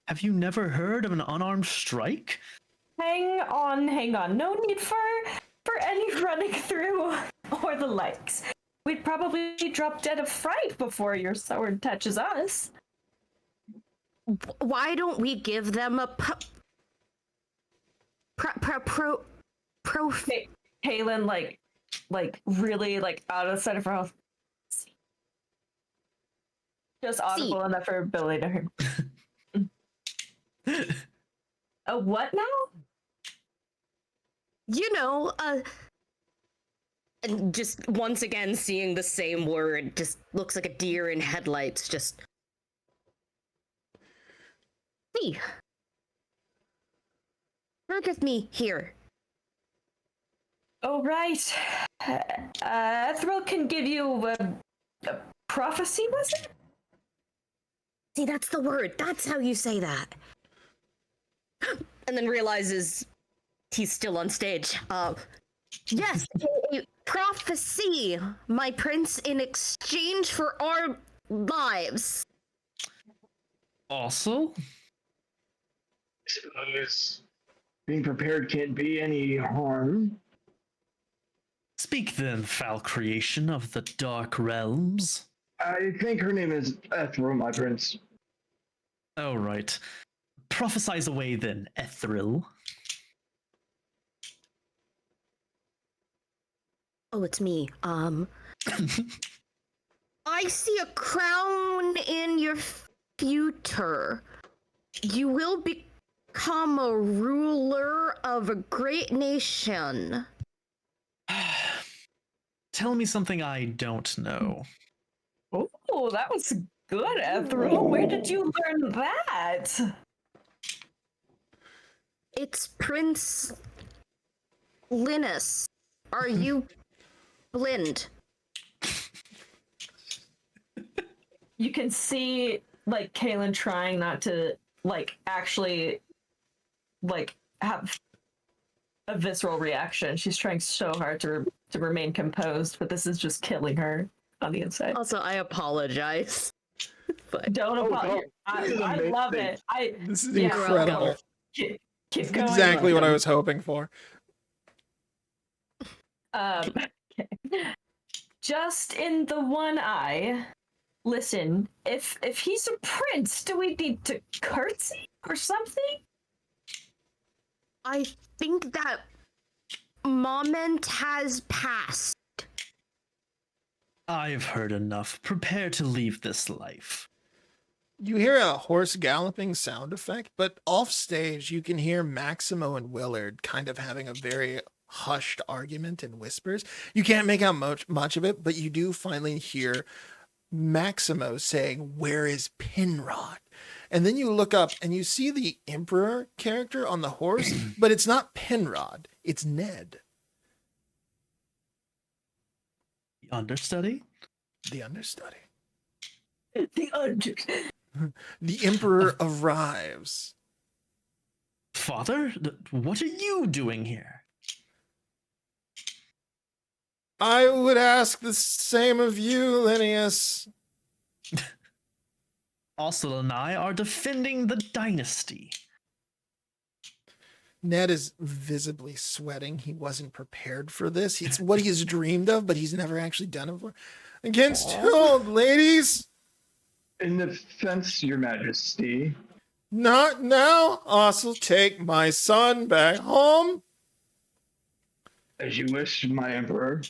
Have you never heard of an unarmed strike? Hang on. No need for any running through or the likes. We'd probably drop dead of fright before your sword touches us. Why don't we give them a Kaylin, like really like out of sight of her house. Just audible enough for Billy to hear. A what now? You know, and just once again seeing the same word, just looks like a deer in headlights, just... See. Work with me here. Oh, right. Ethril can give you a prophecy, was it? See, that's the word. That's how you say that. And then realizes he's still on stage. Yes, a prophecy, my prince, in exchange for our lives. Also? Being prepared can't be any harm. Speak then, foul creation of the dark realms. I think her name is Ethril, my prince. Oh, right. Prophesize away then, Ethril. Oh, it's me. I see a crown in your future. You will become a ruler of a great nation. Tell me something I don't know. Oh, that was good, Ethril. Where did you learn that? It's Prince Linus. Are you blind? You can see like Kaylin trying not to like actually like have a visceral reaction. She's trying so hard to remain composed, but this is just killing her on the inside. Also, I apologize. But Don't apologize. I love it. This is Yeah, incredible. Keep It's going. exactly what I was hoping for. Okay. Just in the one eye. Listen, if he's a prince, do we need to curtsy or something? I think that moment has passed. I've heard enough. Prepare to leave this life. You hear a horse galloping sound effect, but off stage you can hear Maximo and Willard kind of having a very hushed argument in whispers. You can't make out much of it, but you do finally hear Maximo saying, "Where is Penrod?" And then you look up and you see the Emperor character on the horse, but it's not Penrod, it's Ned. The understudy? The understudy. The The Emperor arrives. Father? What are you doing here? I would ask the same of you, Linnaeus. Osel and I are defending the dynasty. Ned is visibly sweating. He wasn't prepared for this. It's what he's dreamed of, but he's never actually done it before. Against who, ladies? In defense, your majesty. Not now. I'll take my son back home. As you wish, my emperor.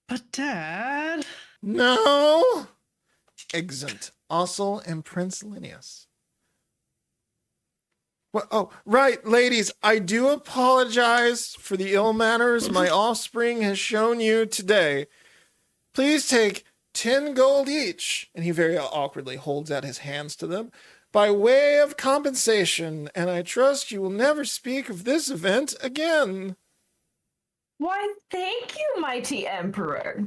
But Dad... No. Exeunt Ossel and Prince Linnaeus. Well, oh, right, ladies, I do apologize for the ill manners my offspring has shown you today. Please take 10 gold each. And he very awkwardly holds out his hands to them. By way of compensation, and I trust you will never speak of this event again. Why, thank you, mighty Emperor.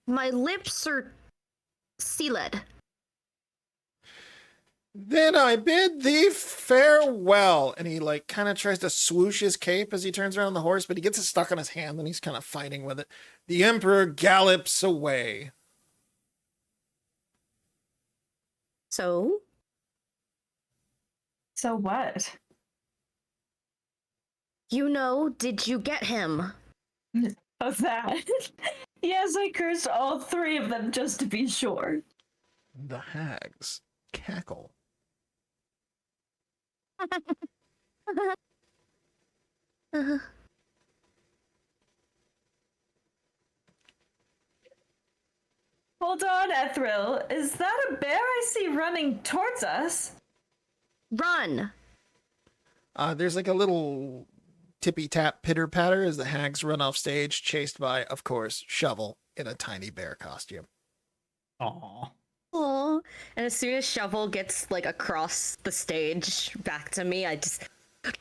My lips are sealed. Then I bid thee farewell. And he like kind of tries to swoosh his cape as he turns around the horse, but he gets it stuck on his hand and he's kind of fighting with it. The emperor gallops away. So? So what? Did you get him? How's that? Yes, I cursed all 3 of them just to be sure. The hags cackle. Hold on, Ethril. Is that a bear I see running towards us? Run! There's like a little tippy-tap pitter-patter as the hags run off stage, chased by, of course, Shovel in a tiny bear costume. Aw. Aww. And as soon as Shovel gets like across the stage back to me, I just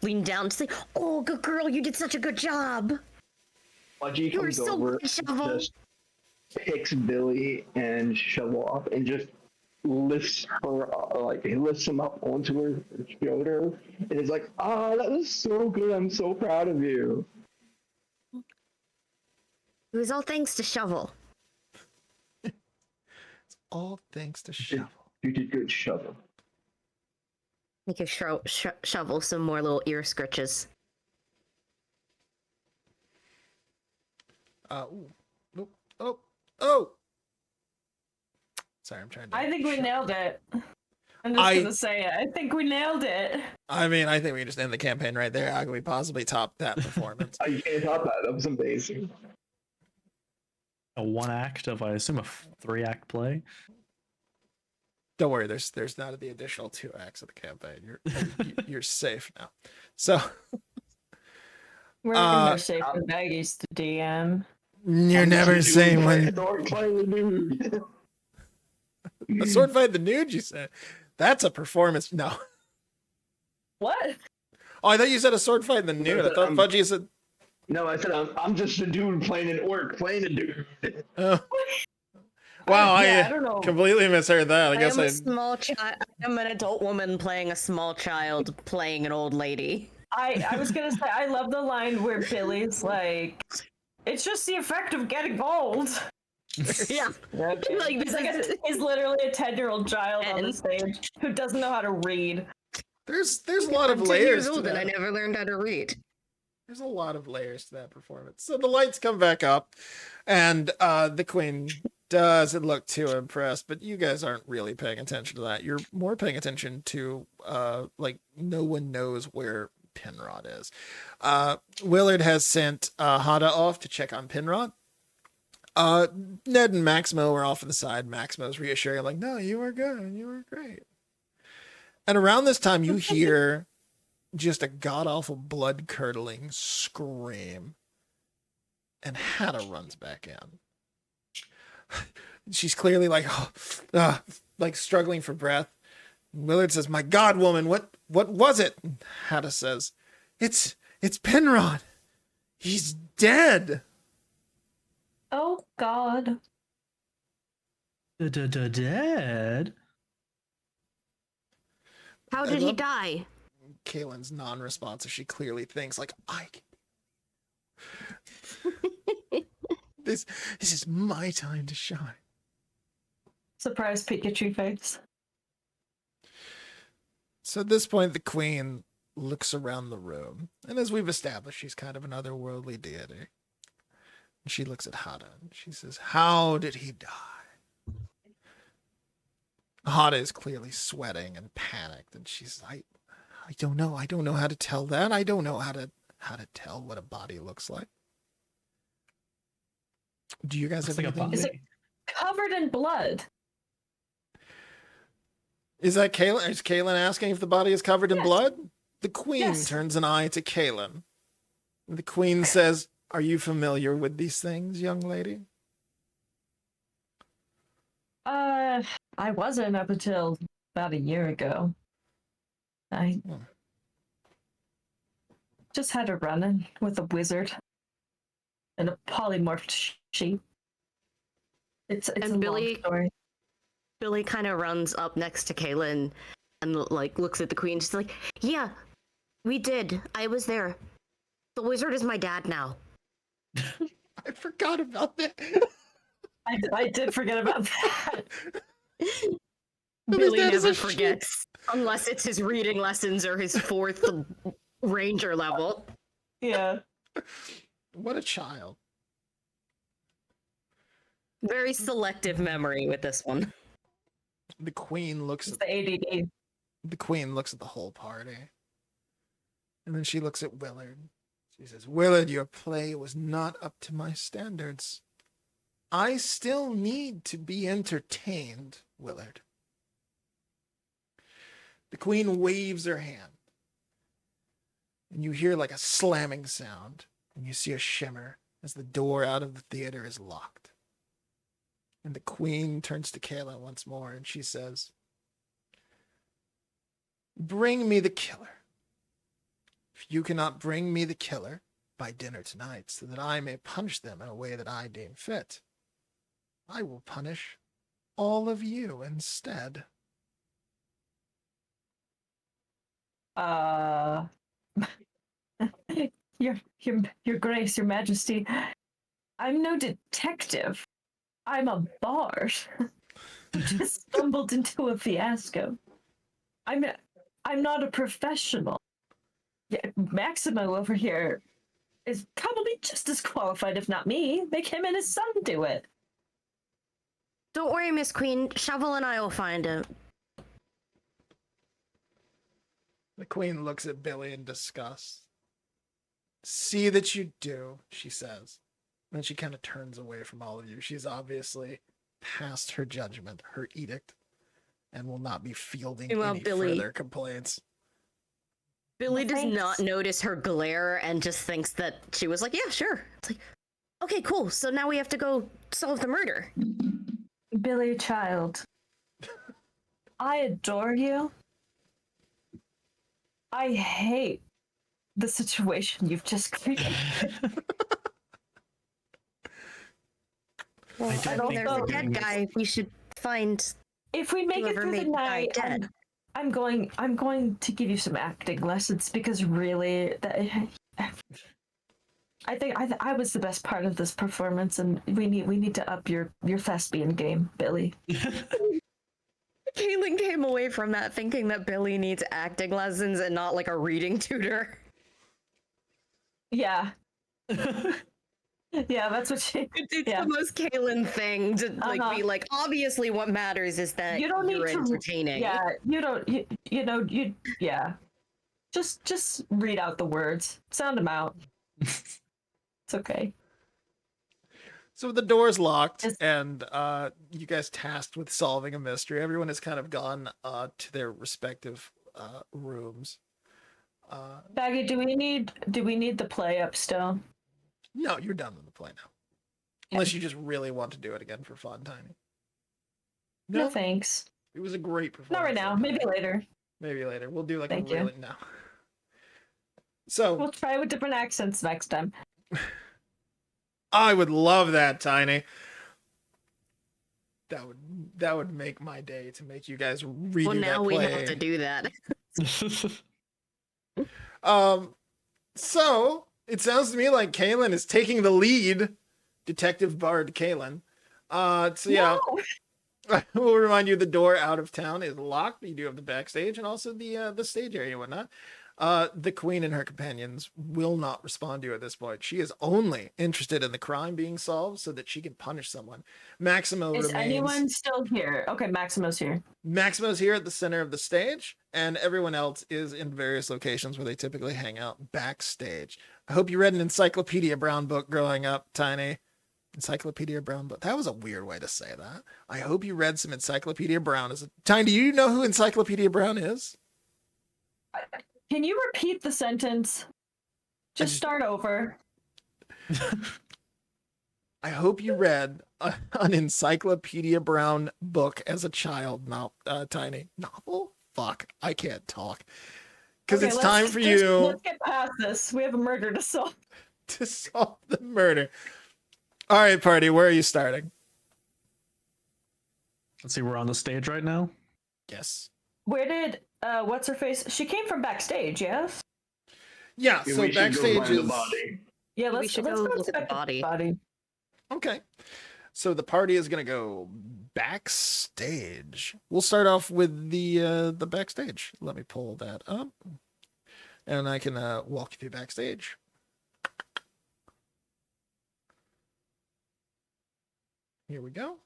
lean down to say, "Oh, good girl, you did such a good job." Pudgy You were comes so over, good, Shovel. just picks Billy and Shovel up, and just lifts her, he lifts him up onto her shoulder, and is like, "Ah, that was so good. I'm so proud of you." It was all thanks to Shovel. All thanks to Shovel. You did good, Shovel. I give Shovel some more little ear scritches. Ooh. Nope. Oh! Sorry, I'm trying to... I think we nailed it. I'm just gonna say it. I think we nailed it. I mean, I think we can just end the campaign right there. How can we possibly top that performance? You can't top that. That was amazing. A 1 act of, I assume, a 3-act play. Don't worry, there's not the additional 2 acts of the campaign. You're safe now. So We're no safe for baggies to DM. you're never saying when Sword fight the nude. a sword fight the nude. You said that's a performance. No. What? Oh, I thought you said a sword fight in the nude. I thought Fudgy said. No, I said I'm just a dude playing an orc, playing a dude. Wow, I don't know. completely misheard that. I guess am a small child. I'm an adult woman playing a small child playing an old lady. I was gonna say I love the line where Billy's like, "It's just the effect of getting old." Yeah. Okay. Like, he's literally a 10-year-old child on the stage who doesn't know how to read. There's a lot of I'm 10 layers years to old and I that. never learned how to read. There's a lot of layers to that performance. So the lights come back up, and the queen doesn't look too impressed, but you guys aren't really paying attention to that. You're more paying attention to like no one knows where Penrod is. Willard has sent Hada off to check on Penrod. Ned and Maximo are off on the side. Maximo's reassuring him, like, "No, you were good. You were great." And around this time, you hear just a god-awful blood-curdling scream. And Hada runs back in. She's clearly like, like struggling for breath. Willard says, "My God, woman, what was it?" And Hada says, It's Penrod. He's dead." Oh God. Dead? How did he die? Kaylin's non-responsive. She clearly thinks like, This is my time to shine. Surprise Pikachu face. So at this point, the queen looks around the room. And as we've established, she's kind of an otherworldly deity. And she looks at Hada and she says, "How did he die?" Hada is clearly sweating and panicked. And she's like, I don't know. I don't know how to tell that. I don't know how to tell what a body looks like. Do you guys have Looks like a anything? Is it covered in blood? Is that Kaylin? Is Kaylin asking if the body is covered in Yes. blood? The queen Yes. turns an eye to Kaylin. The queen says, Are you familiar with these things, young lady? I wasn't up until about a year ago. I just had a run-in with a wizard and a polymorphed sheep. It's And a Billy- long story. Billy kind of runs up next to Kaylin and like looks at the queen. She's like, "Yeah, we did. I was there. The wizard is my dad now." I forgot about that. I did forget about that. Billy dad is a never sheep. forgets, unless it's his reading lessons or his 4th ranger level. Yeah. What a child. Very selective memory with this one. The queen looks It's at the ADD. the queen looks at the whole party. And then she looks at Willard. She says, "Willard, your play was not up to my standards. I still need to be entertained, Willard." The queen waves her hand. And you hear like a slamming sound. And you see a shimmer as the door out of the theater is locked. And the queen turns to Kayla once more and she says, "Bring me the killer. If you cannot bring me the killer by dinner tonight so that I may punish them in a way that I deem fit, I will punish all of you instead." Your Grace, Your Majesty, I'm no detective. I'm a bard. who just stumbled into a fiasco. I'm not a professional. Yeah, Maximo over here is probably just as qualified, if not me. Make him and his son do it. Don't worry, Miss Queen. Shovel and I will find him. The queen looks at Billy in disgust. "See that you do," she says. And then she kind of turns away from all of you. She's obviously passed her judgment, her edict, and will not be fielding Meanwhile, any Billy- further complaints. Billy Well, does thanks. not notice her glare and just thinks that she was like, "Yeah, sure." It's like, okay, cool. So now we have to go solve the murder. Billy, child, I adore you. I hate the situation you've just created. Well, I I don't mean, think there's a we're dead doing guy. We should find. If we make it Whoever through the made the guy night, dead. I'm going to give you some acting lessons because really, I think I was the best part of this performance, and we need to up your thespian game, Billy. Caitlin came away from that thinking that Billy needs acting lessons and not like a reading tutor. Yeah, yeah, that's what she. It's Yeah. the most Caitlin thing to like Uh-huh. be like. Obviously, what matters is that You don't need you're to. entertaining. Yeah, you don't. You. Yeah. Just read out the words, sound them out. It's okay. So the door's locked, Yes. and you guys tasked with solving a mystery. Everyone has kind of gone to their respective rooms. Baggy, do we need the play up still? No, you're done with the play now. Unless you just really want to do it again for fun, Tiny. No, thanks. It was a great performance. Not right now. that Maybe time. later. Maybe later. We'll do like Thank a you. really no. So We'll try with different accents next time. I would love that, Tiny. That would make my day to make you guys redo Well, now that we play. have to do that. So it sounds to me like Kaylin is taking the lead, Detective Bard Kaylin. So yeah, we'll remind you the door out of town is locked. You do have the backstage and also the stage area and whatnot. The queen and her companions will not respond to you at this point. She is only interested in the crime being solved so that she can punish someone. Maximo Is remains. anyone still here? Okay, Maximo's here. Maximo's here at the center of the stage, and everyone else is in various locations where they typically hang out backstage. I hope you read an Encyclopedia Brown book growing up, Tiny. Encyclopedia Brown book. That was a weird way to say that. I hope you read some Encyclopedia Brown. Tiny, do you know who Encyclopedia Brown is? Can you repeat the sentence? Just start over. I hope you read an Encyclopedia Brown book as a child. Tiny novel. Fuck, I can't talk. Because Okay, it's time for you let's get past this. We have a murder to solve. to solve the murder. All right, party. Where are you starting? Let's see, we're on the stage right now. Yes. Where did what's her face? She came from backstage, yes? Yeah. Yeah, So we should go backstage find the is body. Yeah, We let's should let's go go look at the inspect body. okay. So the party is gonna go backstage. We'll start off with the backstage. Let me pull that up, and I can walk you through backstage. Here we go.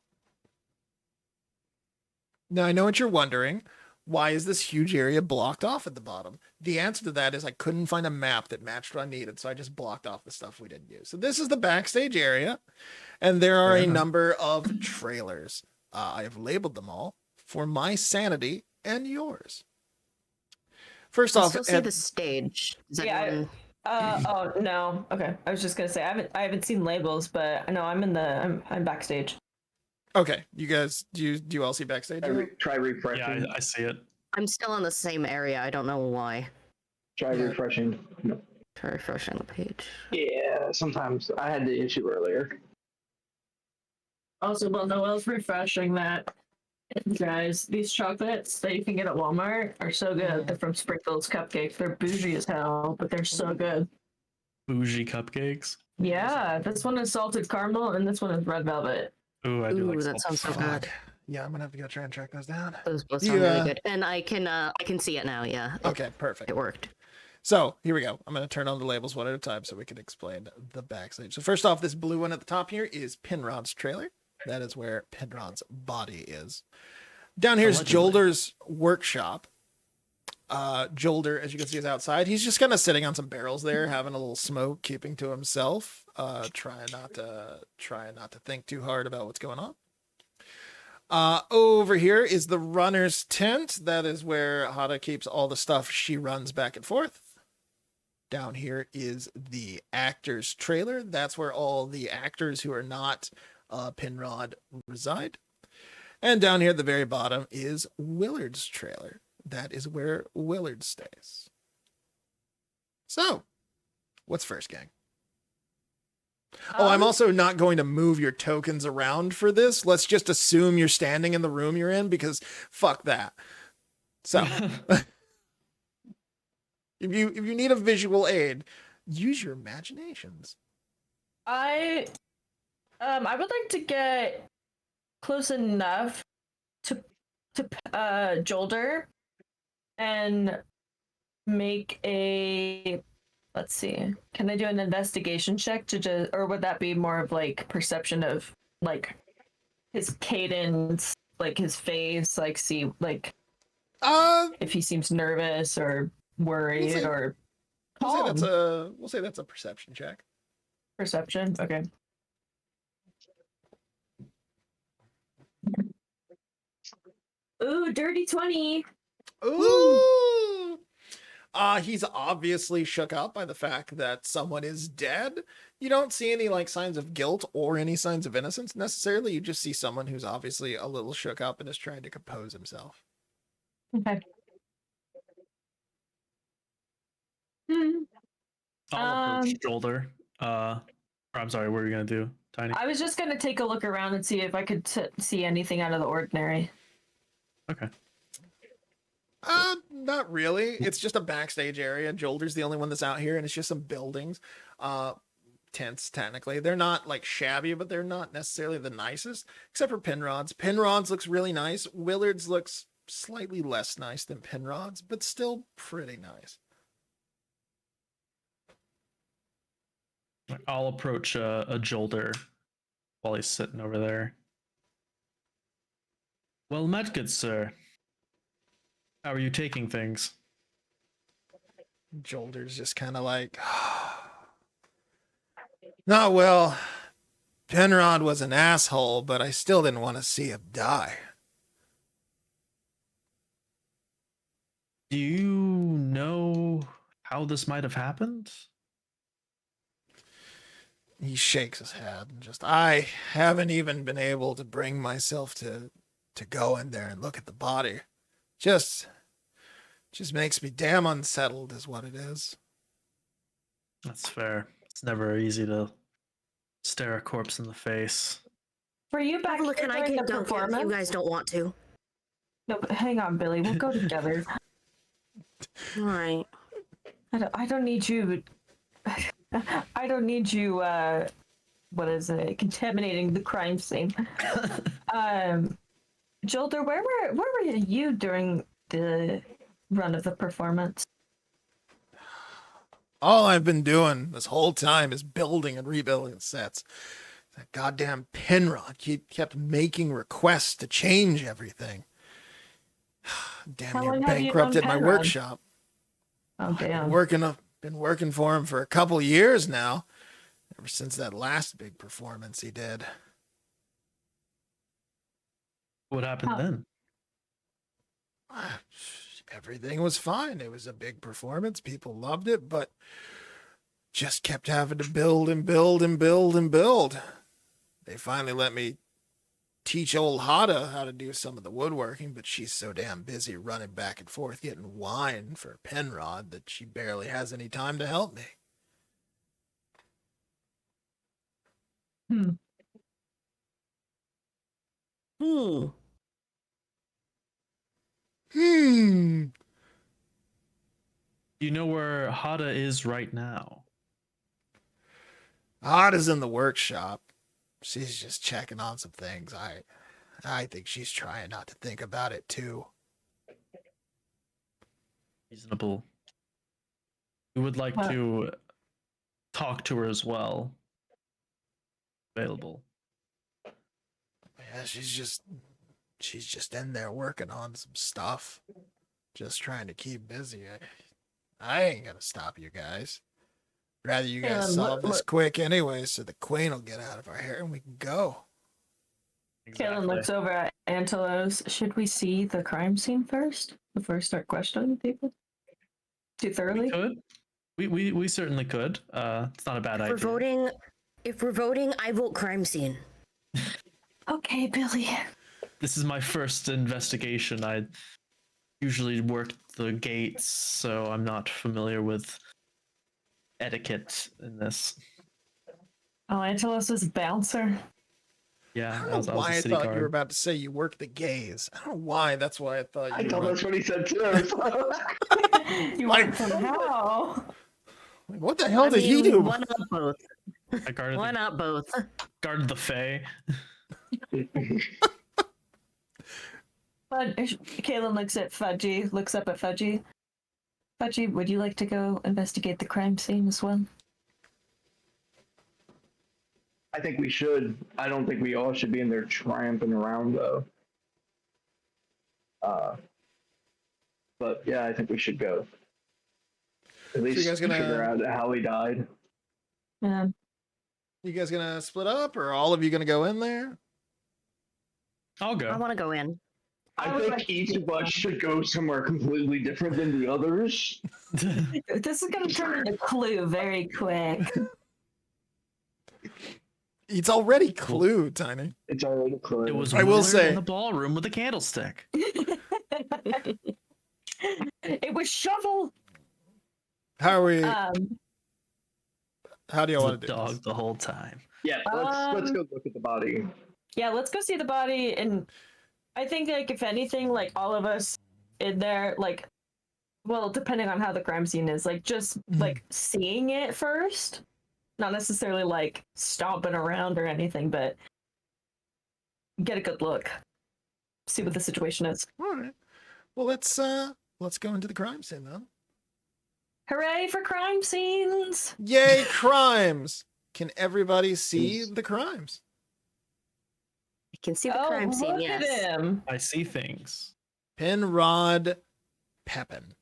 Now I know what you're wondering. Why is this huge area blocked off at the bottom? The answer to that is I couldn't find a map that matched what I needed, so I just blocked off the stuff we didn't use. So this is the backstage area, and there are Fair a enough. number of trailers. I have labeled them all for my sanity and yours. First I off, still see the stage. Does Yeah, anyone... oh no. Okay. I was just gonna say I haven't seen labels, but I know I'm backstage. okay, you guys, do you all see backstage? Try refreshing. Yeah, I see it. I'm still in the same area. I don't know why. Try Yeah. refreshing. No. Try refreshing the page. Yeah, sometimes I had the issue earlier. Also, while Noel's refreshing that, guys, these chocolates that you can get at Walmart are so good. They're from Sprinkles Cupcakes. They're bougie as hell, but they're so good. Bougie cupcakes. Yeah, this one is salted caramel and this one is red velvet. Ooh, I do Ooh, like that salt. sounds so Fuck. good. Yeah, I'm gonna have to go try and track those down. Those both You, sound really good. And I can see it now. Yeah. Okay, perfect. It worked. So here we go. I'm going to turn on the labels one at a time so we can explain the backstage. So first off, this blue one at the top here is Pinrod's trailer. That is where Pinrod's body is. Down here is Allegedly. Jolder's workshop. Jolder, as you can see, is outside. He's just kind of sitting on some barrels there, having a little smoke, keeping to himself, trying not to think too hard about what's going on. Over here is the runner's tent. That is where Hada keeps all the stuff she runs back and forth. Down here is the actor's trailer. That's where all the actors who are not Pinrod reside. And down here at the very bottom is Willard's trailer. That is where Willard stays. So, what's first, gang? Oh, I'm also not going to move your tokens around for this. Let's just assume you're standing in the room you're in because fuck that. So, if you need a visual aid, use your imaginations. I would like to get close enough to Jolder and make a, let's see, can I do an investigation check to just, or would that be more of like perception of like his cadence, like his face, like see like if he seems nervous or worried or calm. We'll say that's a perception check. Perception, okay. Ooh, dirty 20. Ooh. He's obviously shook up by the fact that someone is dead. You don't see any like signs of guilt or any signs of innocence necessarily. You just see someone who's obviously a little shook up and is trying to compose himself. Okay. I'll approach Shoulder. Or I'm sorry, what are you gonna do, Tiny? I was just gonna take a look around and see if I could see anything out of the ordinary. Okay. Not really. It's just a backstage area. Jolder's the only one that's out here, and it's just some buildings. Tents, technically. They're not like shabby, but they're not necessarily the nicest, except for Pinrod's. Pinrod's looks really nice. Willard's looks slightly less nice than Pinrod's, but still pretty nice. I'll approach a Jolder while he's sitting over there. Well, met good sir. How are you taking things? Jolder's just kind of like, not well. Penrod was an asshole, but I still didn't want to see him die. Do you know how this might have happened? He shakes his head and just, I haven't even been able to bring myself to go in there and look at the body. Just makes me damn unsettled is what it is. That's fair. It's never easy to stare a corpse in the face. Were you back Look, here and I during can the dunk it if performance? you guys don't want to. No, but hang on, Billy. We'll go together. All right. I don't need you. I don't need you. What is it? Contaminating the crime scene. Jolder, where were you during the run of the performance? All I've been doing this whole time is building and rebuilding sets. That goddamn Penrod kept making requests to change everything. Damn How near long have you known bankrupted my Penrod? workshop. Oh damn! Been working for him for a couple years now. Ever since that last big performance he did. What happened then? Everything was fine. It was a big performance. People loved it, but just kept having to build and build and build and build. They finally let me teach old Hada how to do some of the woodworking, but she's so damn busy running back and forth getting wine for Penrod that she barely has any time to help me. Hmm. You know where Hada is right now? Hada's in the workshop. She's just checking on some things. I think she's trying not to think about it too. Reasonable. We would like to talk to her as well. Available. Yeah, she's just in there working on some stuff. Just trying to keep busy. I ain't gonna stop you guys. Rather you guys solve this quick anyway, so the queen will get out of our hair and we can go. Kaylin looks over at Antelos. Should we see the crime scene first before we start questioning people too thoroughly? We could. We certainly could. It's not a bad idea. If we're voting, I vote crime scene. Okay, Billy. This is my first investigation. I usually work the gates, so I'm not familiar with etiquette in this. Oh, Antelos is a bouncer. Yeah, I don't know why I city thought guard. you were about to say you work the gays. I don't know why. That's why I thought I you thought were. that's what he said too. You Like- want some how? Like, what the hell did he do? Why not both? I guarded Why not both? guarded the Fae. But Kaylin looks up at Fudgy. Fudgy, would you like to go investigate the crime scene as well? I think we should. I don't think we all should be in there tramping around though. But yeah, I think we should go. At least you guys gonna- figure out how he died. Yeah. You guys gonna split up, or all of you gonna go in there? I'll I go. want to go in. I would think like to each do of us should go somewhere completely different than the others. This is going to turn into Clue very quick. It's already Clue, Tiny. It's already clear. It was I will Willard say- in the ballroom with a candlestick. It was Shovel. How are we? Um, How do you It was want a to do dog this? the whole time. Yeah, let's go look at the body. yeah, let's go see the body. And I think, like, if anything, like, all of us in there, like, well, depending on how the crime scene is, like, just, like, seeing it first. Not necessarily, like, stomping around or anything, but get a good look. See what the situation is. All right. Well, let's go into the crime scene then. Hooray for crime scenes! Yay, crimes! Can everybody see the crimes? You can see the crime scene, look yes. at him. I see things. Penrod Pepin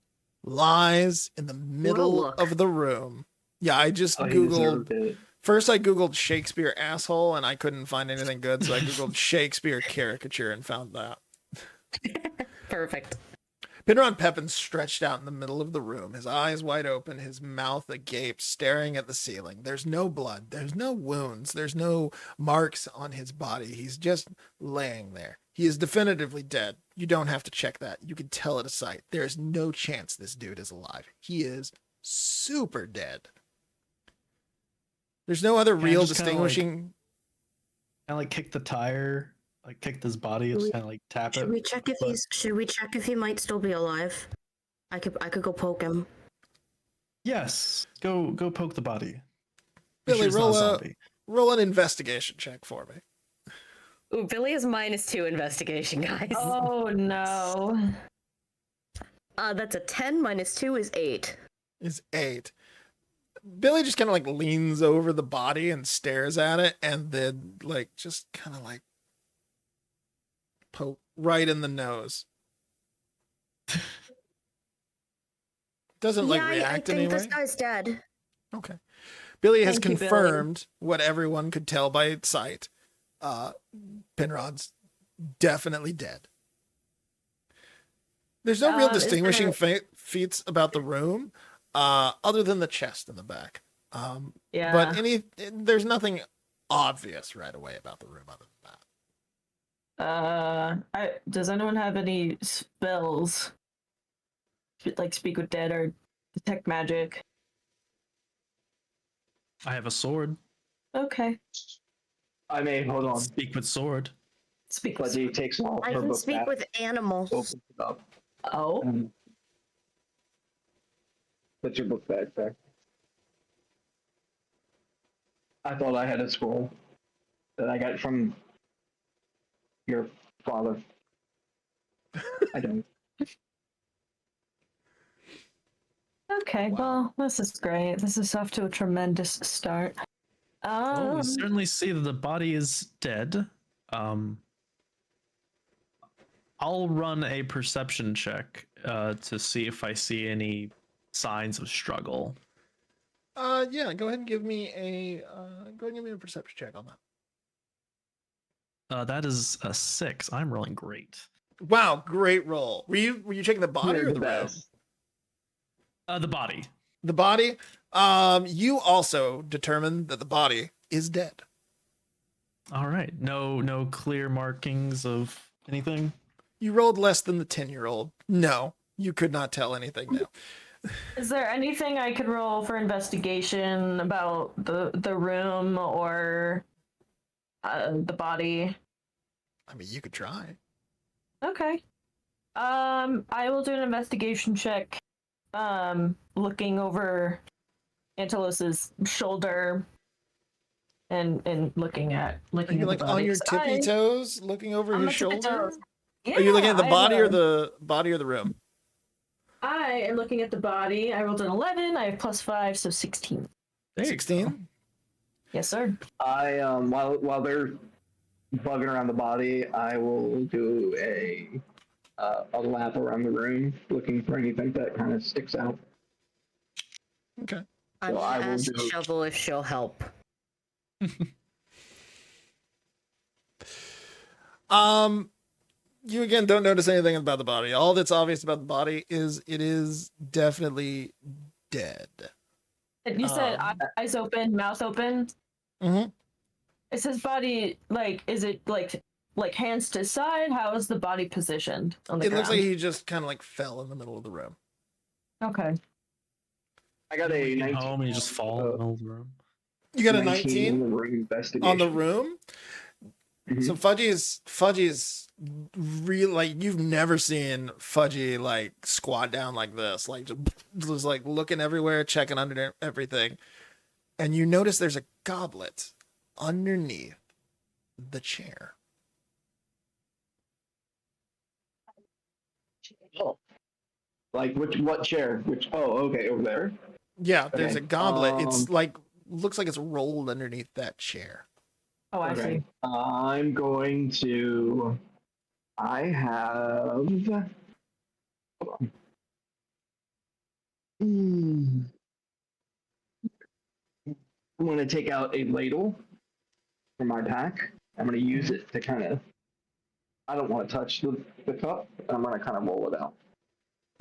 lies in the middle look. of the room. Yeah, I just Oh, he Googled. deserved it. First, I Googled Shakespeare asshole, and I couldn't find anything good, so I Googled Shakespeare caricature and found that. Perfect. Penrod Pepin's stretched out in the middle of the room, his eyes wide open, his mouth agape, staring at the ceiling. There's no blood, there's no wounds, there's no marks on his body. He's just laying there. He is definitively dead. You don't have to check that. You can tell at a sight. There is no chance this dude is alive. He is super dead. There's no other real distinguishing. Kind of like kick the tire, like kick this body, just kind of like tap it. Should we check if he might still be alive? I could go poke him. Yes, go poke the body. Billy, Sure it's not a roll an investigation check for me. Ooh, Billy is -2 investigation, guys. Oh no. That's a 10 -2 is 8. Is 8. Billy just kind of like leans over the body and stares at it, and then like just kind of like poke right in the nose. Doesn't like react I think anyway. this guy's dead. Okay. Billy has Thank you, Billy. confirmed what everyone could tell by sight. Penrod's definitely dead. There's no real Is distinguishing feats about the room, other than the chest in the back. Yeah. But there's nothing obvious right away about the room other than that. Does anyone have any spells? Like speak with dead or detect magic? I have a sword. Okay. I may hold on. Speak with sword. Speak with. Fuzzy takes off I her can book speak bag, with animals. opens it up, Oh. and puts your book bag back. I thought I had a scroll that I got from your father. I don't. Okay. Wow. Well, this is great. This is off to a tremendous start. Well, we certainly see that the body is dead. I'll run a perception check to see if I see any signs of struggle. Yeah, go ahead and give me a perception check on that. That is a 6. I'm rolling great. Wow, great roll. Were you checking the body You're or the the room? best. The body. The body. You also determined that the body is dead. All right. No clear markings of anything. You rolled less than the 10-year-old. No, you could not tell anything now. Is there anything I could roll for investigation about the room or the body? I mean, you could try. Okay. I will do an investigation check. Looking over Antelos's shoulder and looking at Are you at like the on body. your 'Cause tippy toes, looking over on his my tippy shoulder? toes. Are you looking at the Yeah, body or the room? I am looking at the body. I rolled an 11. I have +5, so 16. There you 16. go. Yes, sir. I while they're bugging around the body, I will do a lap around the room, looking for anything that kind of sticks out. Okay. I'm So I gonna will ask do- Shovel if she'll help. You again don't notice anything about the body. All that's obvious about the body is it is definitely dead. And you said eyes open, mouth open. Mm-hmm. Is his body is it like hands to side? How is the body positioned on the It ground? looks like he just kind of like fell in the middle of the room. Okay. I got a You 19 home and you just fall in the middle of the room. You got a 19 on 19 the room investigation. on the room. Mhm. So Fudgy's real, like you've never seen Fudgy like squat down like this, like just like looking everywhere, checking under everything, and you notice there's a goblet underneath the chair. Oh. Like what chair? Okay, over there. Yeah, there's Okay, a goblet. It's like looks like it's rolled underneath that chair. Oh, I Okay. see. I'm going to. I have. Hold on. I'm going to take out a ladle from my pack. I'm going to use it to kind of. I don't want to touch the cup. I'm going to kind of roll it out.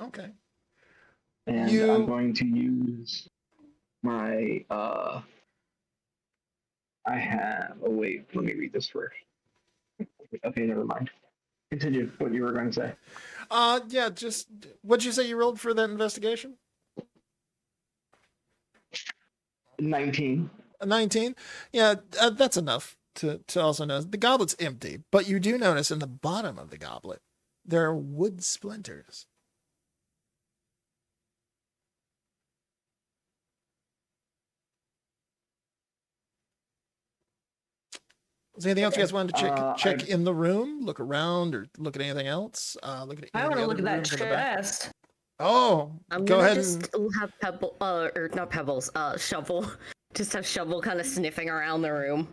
Okay. And I'm going to use my I have. Oh wait, let me read this first. Okay, never mind. Continue what you were going to say. Yeah, just what'd you say you rolled for that investigation? 19. A 19? Yeah, that's enough to also know. The goblet's empty, but you do notice in the bottom of the goblet there are wood splinters. Is there anything else you guys wanted to check in the room? Look around or look at anything else? Look at I any want of to the look other at that rooms in the back. chest. Oh, I'm go gonna ahead just and have Pebble, or not Pebbles, Shovel. Just have Shovel kind of sniffing around the room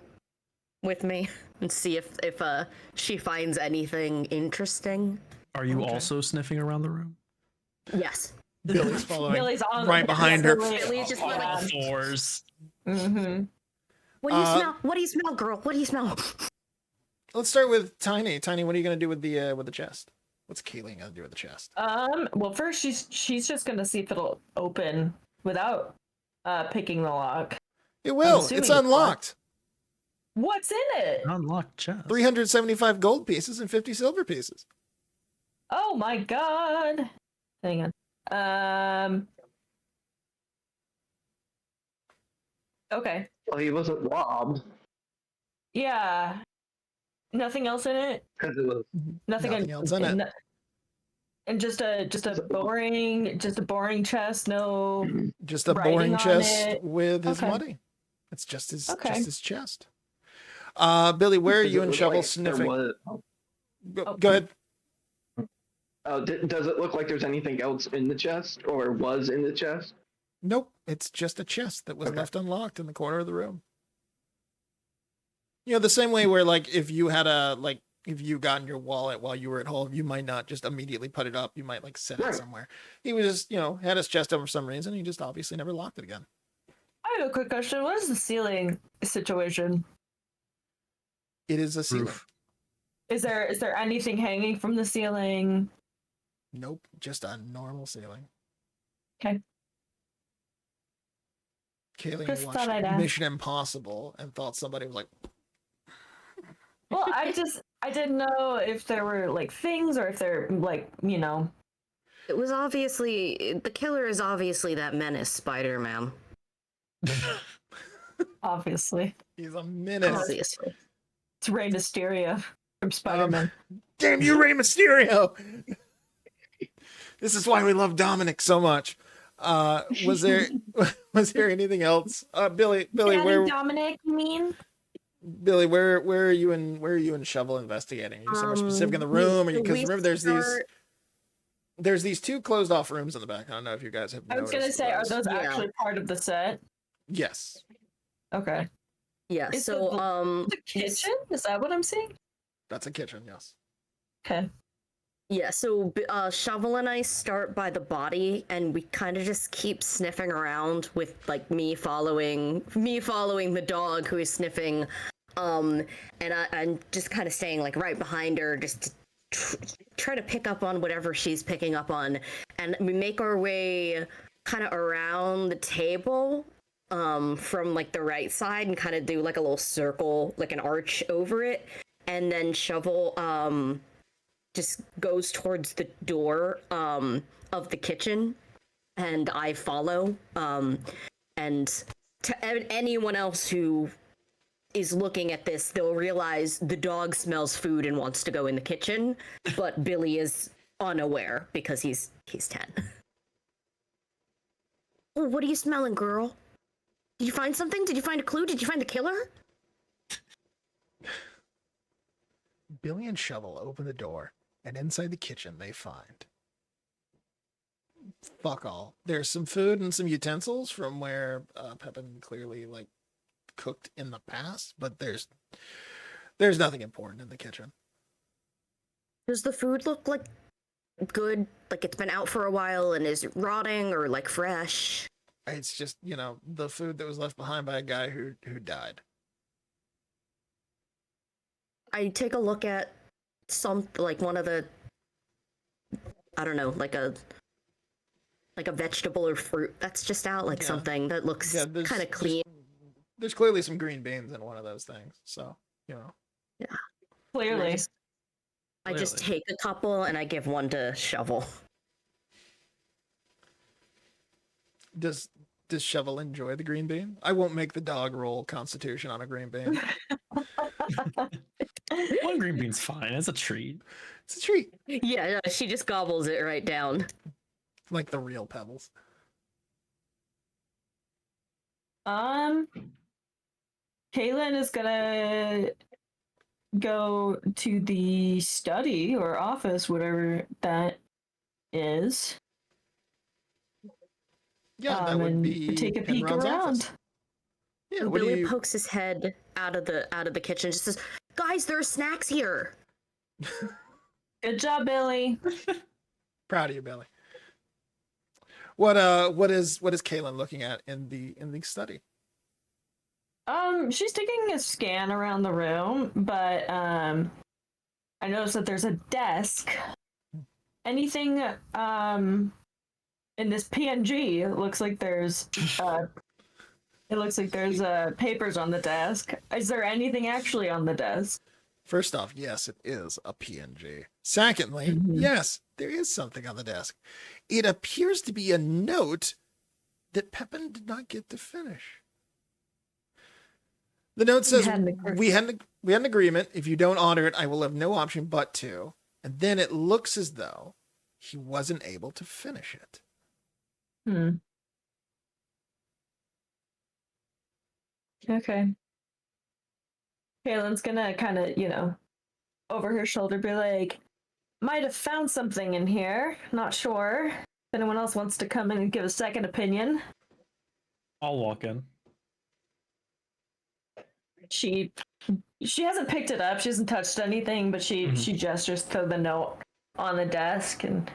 with me and see if she finds anything interesting. Are you Okay. also sniffing around the room? Yes. Billy's following Billy's on right behind her. Billy just On like, all fours. Mm-hmm. what do you smell? What do you smell, girl? What do you smell? Let's start with Tiny. Tiny, what are you gonna do with the chest? What's Kayleen gonna do with the chest? Well, first she's just gonna see if it'll open without picking the lock. It will. assuming It's it's unlocked. What's in it? Unlocked chest. 375 gold pieces and 50 silver pieces. Oh my god. Hang on. Okay. Well, he wasn't robbed Yeah. Nothing else in it? because it was. Nothing else in it. And just a boring chest, no Just a writing boring on chest it. with his Okay. money. It's just his Okay. chest. Billy, where are Does you it and look Shovel like there sniffing? was- Go ahead. does it look like there's anything else in the chest or was in the chest? Nope. It's just a chest that was Okay. left unlocked in the corner of the room. You know, the same way where like if you had if you got in your wallet while you were at home, you might not just immediately put it up. You might like set it Right. somewhere. He was just, had his chest up for some reason. He just obviously never locked it again. I have a quick question. What is the ceiling situation? It is a ceiling. Roof. Is there anything hanging from the ceiling? Nope. Just a normal ceiling. Okay. Kaylee Just watched thought I'd ask. Mission Impossible and thought somebody was like, Well, I didn't know if there were like things or if they're like, It was obviously the killer is obviously that menace, Spider-Man. obviously. he's a menace. Obviously. It's Rey Mysterio from Spider-Man. Damn you, Rey Mysterio! This is why we love Dominic so much. Was there anything else? Billy, where Dominic, you mean? Billy, where are you and Shovel investigating? Are you somewhere specific in the room? Because remember, there's these two closed off rooms in the back. I don't know if you guys have. I was gonna say, are those Yeah. actually part of the set? Yes, Okay. Yeah. Is So the kitchen? Is that what I'm seeing? that's a kitchen. Yes. Okay. Yeah, so Shovel and I start by the body, and we kind of just keep sniffing around with like me following the dog who is sniffing, and I'm just kind of staying like right behind her, just to try to pick up on whatever she's picking up on, and we make our way kind of around the table, from like the right side, and kind of do like a little circle, like an arch over it, and then Shovel just goes towards the door of the kitchen, and I follow. And to anyone else who is looking at this, they'll realize the dog smells food and wants to go in the kitchen, but Billy is unaware because he's 10. Oh, what are you smelling, girl? Did you find something? Did you find a clue? Did you find the killer? Billy and Shovel open the door, and inside the kitchen they find fuck all. There's some food and some utensils from where Pepin clearly like cooked in the past, but there's nothing important in the kitchen. Does the food look like good? Like it's been out for a while and is rotting, or like fresh? It's just, the food that was left behind by a guy who died. I take a look at one of the, I don't know, like a like a vegetable or fruit that's just out, like Yeah. something that looks Yeah, kind of clean. There's clearly some green beans in one of those things, so you know. And Clearly. I just Clearly. take a couple and I give one to Shovel. Does Shovel enjoy the green bean? I won't make the dog roll Constitution on a green bean. One green bean's fine. It's a treat. It's a treat, Yeah, no, she just gobbles it right down. like the real pebbles. Kaylin is gonna go to the study or office, whatever that is. Yeah, that would and be take a peek Penron's around. office. Yeah, what do Billy you? pokes his head out of the kitchen, just says, "Guys, there are snacks here." Good job, Billy. Proud of you, Billy. What is Kaylin looking at in the study? She's taking a scan around the room, but I noticed that there's a desk. Anything in this PNG, it looks like there's papers on the desk. Is there anything actually on the desk? First off, yes, it is a PNG. Secondly, yes, there is something on the desk. It appears to be a note that Pepin did not get to finish. The note says, we had an agreement. If you don't honor it, I will have no option but to. And then it looks as though he wasn't able to finish it. Okay. Kaylin's gonna kind of, over her shoulder be like, might have found something in here. Not sure. If anyone else wants to come in and give a second opinion. I'll walk in. She hasn't picked it up. She hasn't touched anything, but she gestures to the note on the desk, and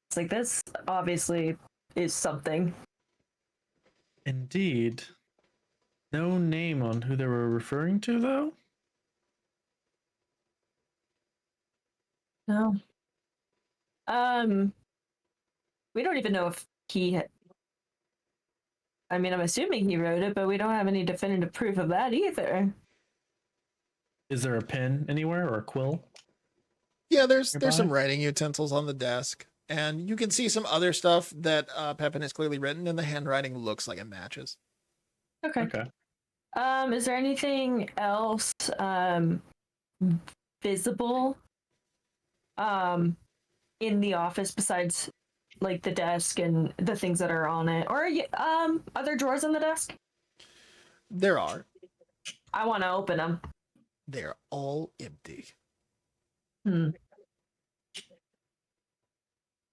it's like, this obviously is something. Indeed. No name on who they were referring to, though? No. We don't even know if he I'm assuming he wrote it, but we don't have any definitive proof of that either. Is there a pen anywhere or a quill? Yeah, there's Nearby? some writing utensils on the desk, and you can see some other stuff that Pepin has clearly written, and the handwriting looks like it matches. Okay. Is there anything else visible in the office besides like the desk and the things that are on it? Or are there drawers in the desk? There are. I want to open them. They're all empty.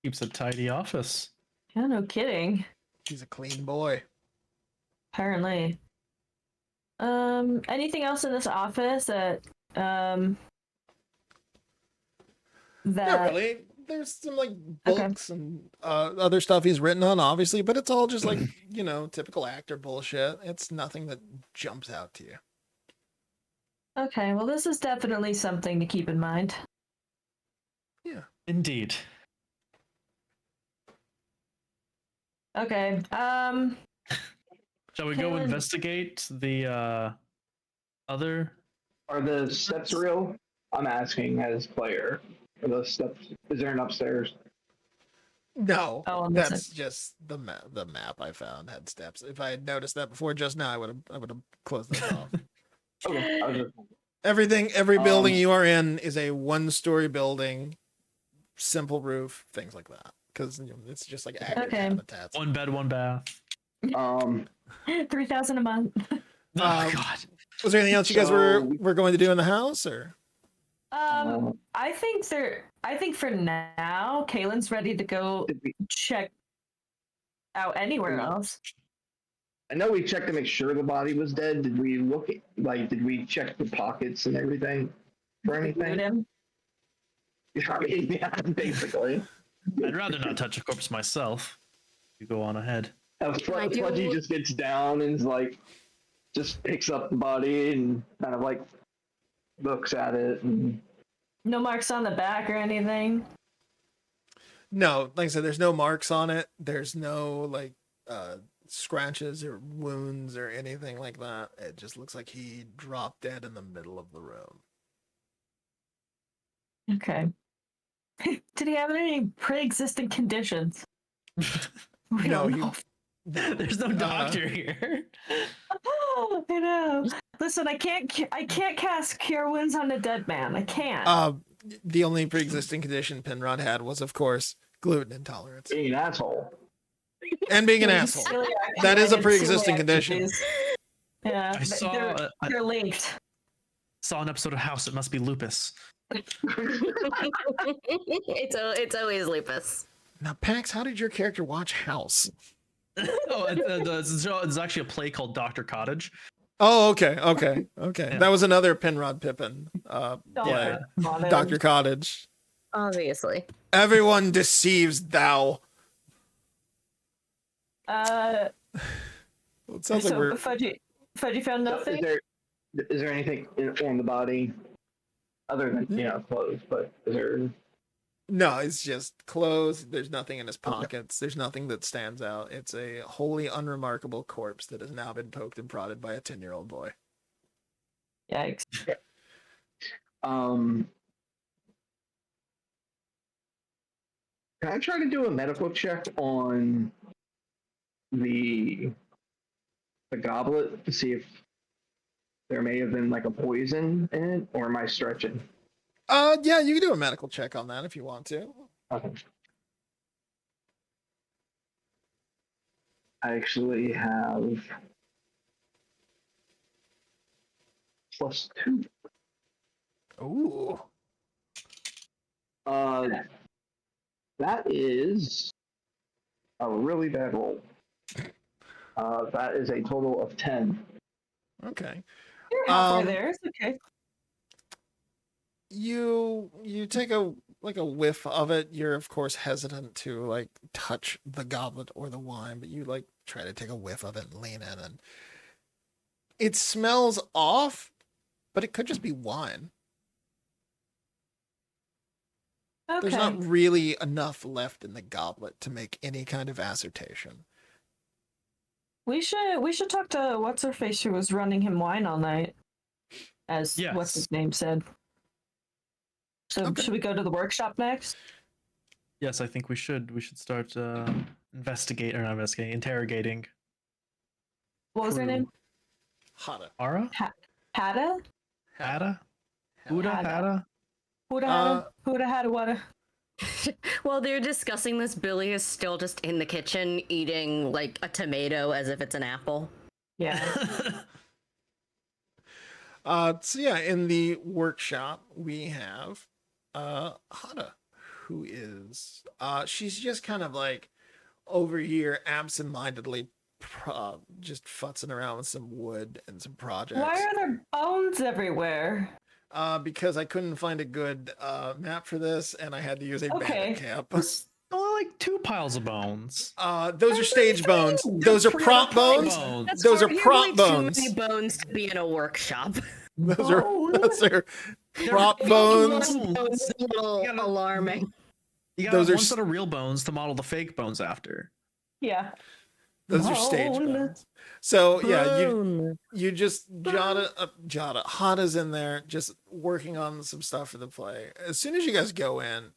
Keeps a tidy office. Yeah, no kidding. He's a clean boy. Apparently. Anything else in this office that Not really. There's some like books and other stuff he's written on, obviously, but it's all just like, typical actor bullshit. It's nothing that jumps out to you. Okay, well, this is definitely something to keep in mind. Yeah. Indeed. Okay. Shall we go investigate the other? Are the steps real? I'm asking as player. Are those steps? Is there an upstairs? No, Oh, on this that's just the map. The map I found had steps. If I had noticed that before just now, I would have closed that off. Okay. Every building you are in is a one-story building, simple roof, things like that. Because it's just like active habitats. One bed, one bath. 3,000 a month. Oh God. Was there anything else you guys were going to do in the house, or? I think for now, Kaylin's ready to go check out anywhere else. I know we checked to make sure the body was dead. Did we did we check the pockets and everything for anything? Him. I mean, yeah, basically. I'd rather not touch a corpse myself. You go on ahead. Sludgy just gets down and just picks up the body and kind of like looks at it. And No marks on the back or anything. No, like I said, there's no marks on it. There's no like scratches or wounds or anything like that. It just looks like he dropped dead in the middle of the room. Okay. Did he have any pre-existing conditions? We No, don't he. know. There's no doctor here. I know. Listen, I can't cast Cure Wounds on a dead man. I can't. The only pre-existing condition Penrod had was, of course, gluten intolerance Being an asshole. and being an Yeah, asshole. celiac- That is a and pre-existing celiac condition. disease. Yeah, I saw they're linked. saw an episode of House. It must be lupus. It's always lupus. Now, Pax, how did your character watch House? Oh, it's actually a play called Doctor Cottage. Oh, okay. Yeah. That was another Penrod Pippin play. Dr. Cottage. Obviously. Everyone deceives thou. Uh, Well, it sounds like so we're. Fudgy found So nothing. is there anything on the body other than clothes? But is there? No, it's just clothes. There's nothing in his pockets. There's nothing that stands out. It's a wholly unremarkable corpse that has now been poked and prodded by a 10-year-old boy. Yikes. Can I try to do a medical check on the goblet to see if there may have been like a poison in it, or am I stretching? Yeah, you can do a medical check on that if you want to. Okay. I actually have +2. Ooh. That is a really bad roll. That is a total of 10. Okay. You're halfway Um, there. It's okay. You take a whiff of it. You're of course hesitant to like touch the goblet or the wine, but you like try to take a whiff of it and lean in, and it smells off, but it could just be wine. Okay. There's not really enough left in the goblet to make any kind of assertion. We should talk to what's her face who was running him wine all night, as Yes. what's his name said. So Okay. should we go to the workshop next? Yes, I think we should. We should start interrogating. What was her Crew. name? Hada. Ara? Hada? Hada? Huda? Hada. Hada? Huda Uh, Hada Wada. While they're discussing this, Billy is still just in the kitchen eating like a tomato as if it's an apple. Yeah. So yeah, in the workshop we have Hada, who is she's just kind of like over here absentmindedly just futzing around with some wood and some projects. Why are there bones everywhere? Because I couldn't find a good map for this, and I had to use a Okay. bandit camp. Only like 2 piles of bones. Those are stage bones. Those are prop bones. That's Those are arguably prop bones. Too many bones to be in a workshop. Those are prop They're bones. bones. Bones is a little You gotta- alarming. You got Those are one s- set of real bones to model the fake bones after. Yeah. Those are stage Bone. bones. So yeah, Bone. you just Hada's in there just working on some stuff for the play. As soon as you guys go in,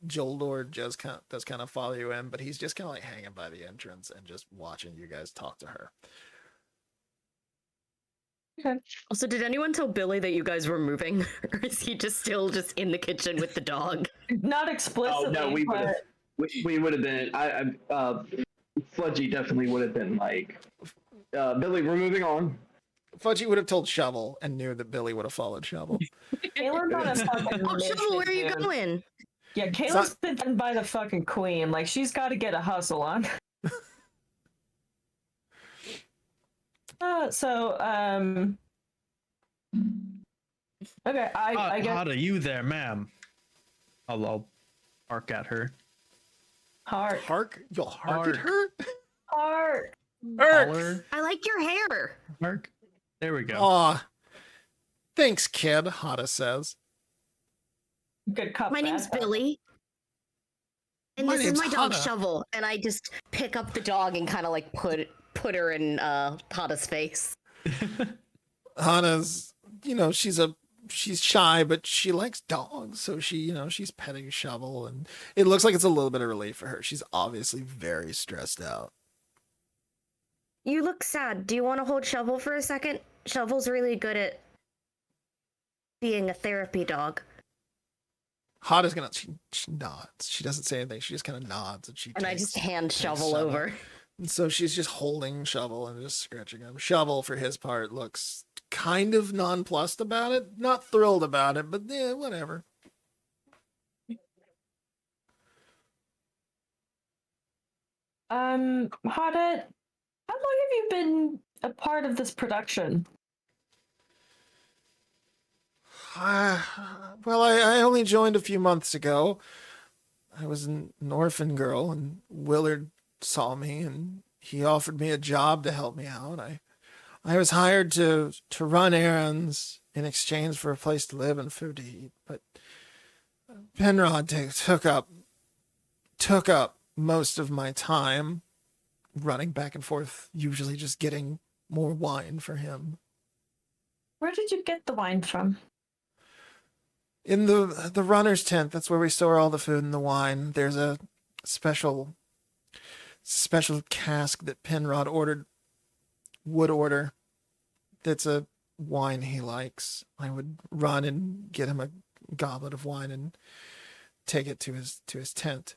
Joel Lord just does kind of follow you in, but he's just kind of like hanging by the entrance and just watching you guys talk to her. Also, did anyone tell Billy that you guys were moving, or is he just still just in the kitchen with the dog? Not explicitly, Oh no, we would have. but We would have been. Fudgy definitely would have been like, Billy, we're moving on. Fudgy would have told Shovel and knew that Billy would have followed Shovel. Kaylin's on a fucking Oh, Shovel, where are you mission, dude. going? Yeah, Kaylin's been done by the fucking queen. Like, she's got to get a hustle on. Okay, I guess Hada, you there, ma'am? I'll bark at her. heart. Hark? You'll hark at Hark. her? Heart. Hark! Holler. I like your hair. Bark. There we go. Aw. Thanks, kid, Hada says. Good cup. My name's Billy. And My this is name's my dog Hana. Shovel, and I just pick up the dog and kind of like put her in Hana's face. Hana's, she's shy, but she likes dogs, so she's petting Shovel, and it looks like it's a little bit of relief for her. She's obviously very stressed out. You look sad. Do you want to hold Shovel for a second? Shovel's really good at being a therapy dog. Hana's she nods. She doesn't say anything. She just kind of nods, and I just hand Shovel over. And so she's just holding Shovel and just scratching him. Shovel, for his part, looks kind of nonplussed about it. Not thrilled about it, but yeah, whatever. Hana, how long have you been a part of this production? Well, I only joined a few months ago. I was an orphan girl, and Willard saw me, and he offered me a job to help me out. I was hired to run errands in exchange for a place to live and food to eat, but Penrod took up most of my time running back and forth, usually just getting more wine for him. Where did you get the wine from? In the runner's tent, that's where we store all the food and the wine. There's a special cask that Penrod would order. That's a wine he likes. I would run and get him a goblet of wine and take it to his tent.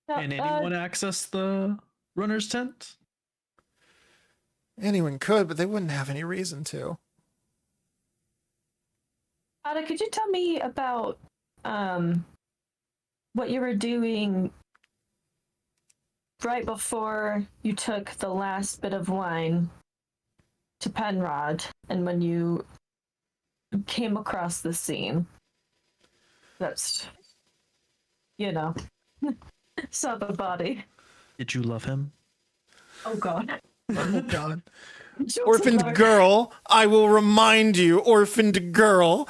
Can anyone access the runner's tent? Anyone could, but they wouldn't have any reason to. Hana, could you tell me about what you were doing right before you took the last bit of wine to Penrod, and when you came across the scene? That's, saw the body. Did you love him? Oh God. Oh God. Orphaned girl, I will remind you, orphaned girl.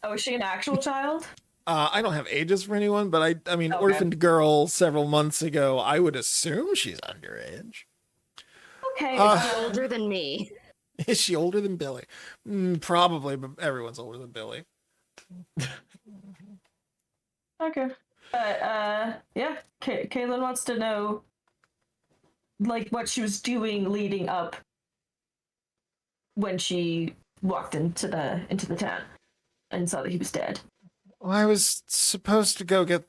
Oh, is she an actual child? I don't have ages for anyone, but I mean, Okay. orphaned girl several months ago, I would assume she's underage. Okay. Older than me. Is she older than Billy? Probably, but everyone's older than Billy. Okay. But yeah, Kaylin wants to know, like, what she was doing leading up when she walked into the tent and saw that he was dead. Well, I was supposed to go get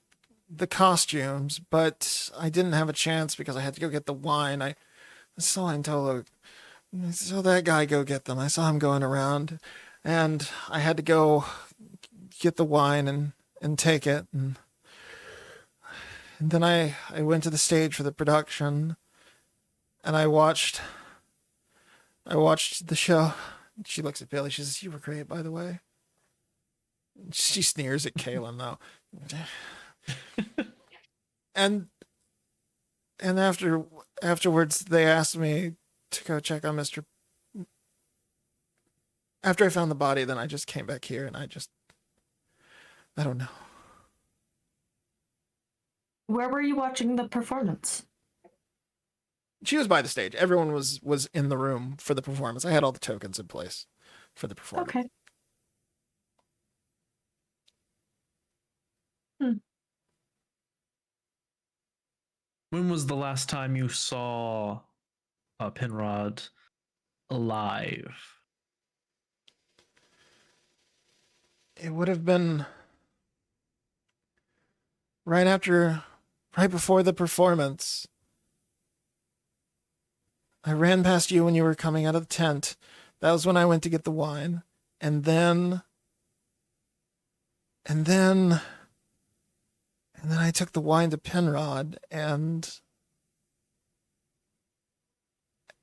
the costumes, but I didn't have a chance because I had to go get the wine. I saw that guy go get them. I saw him going around, and I had to go get the wine and take it. And then I went to the stage for the production, and I watched the show. She looks at Billy. She says, "You were great, by the way." She sneers at Kaylin, though. and afterwards, they asked me to go check on Mr. After I found the body, then I just came back here, and I don't know. Where were you watching the performance? She was by the stage. Everyone was in the room for the performance. I had all the tokens in place for the performance. Okay. When was the last time you saw Penrod alive? It would have been right before the performance. I ran past you when you were coming out of the tent. That was when I went to get the wine. And then I took the wine to Penrod, and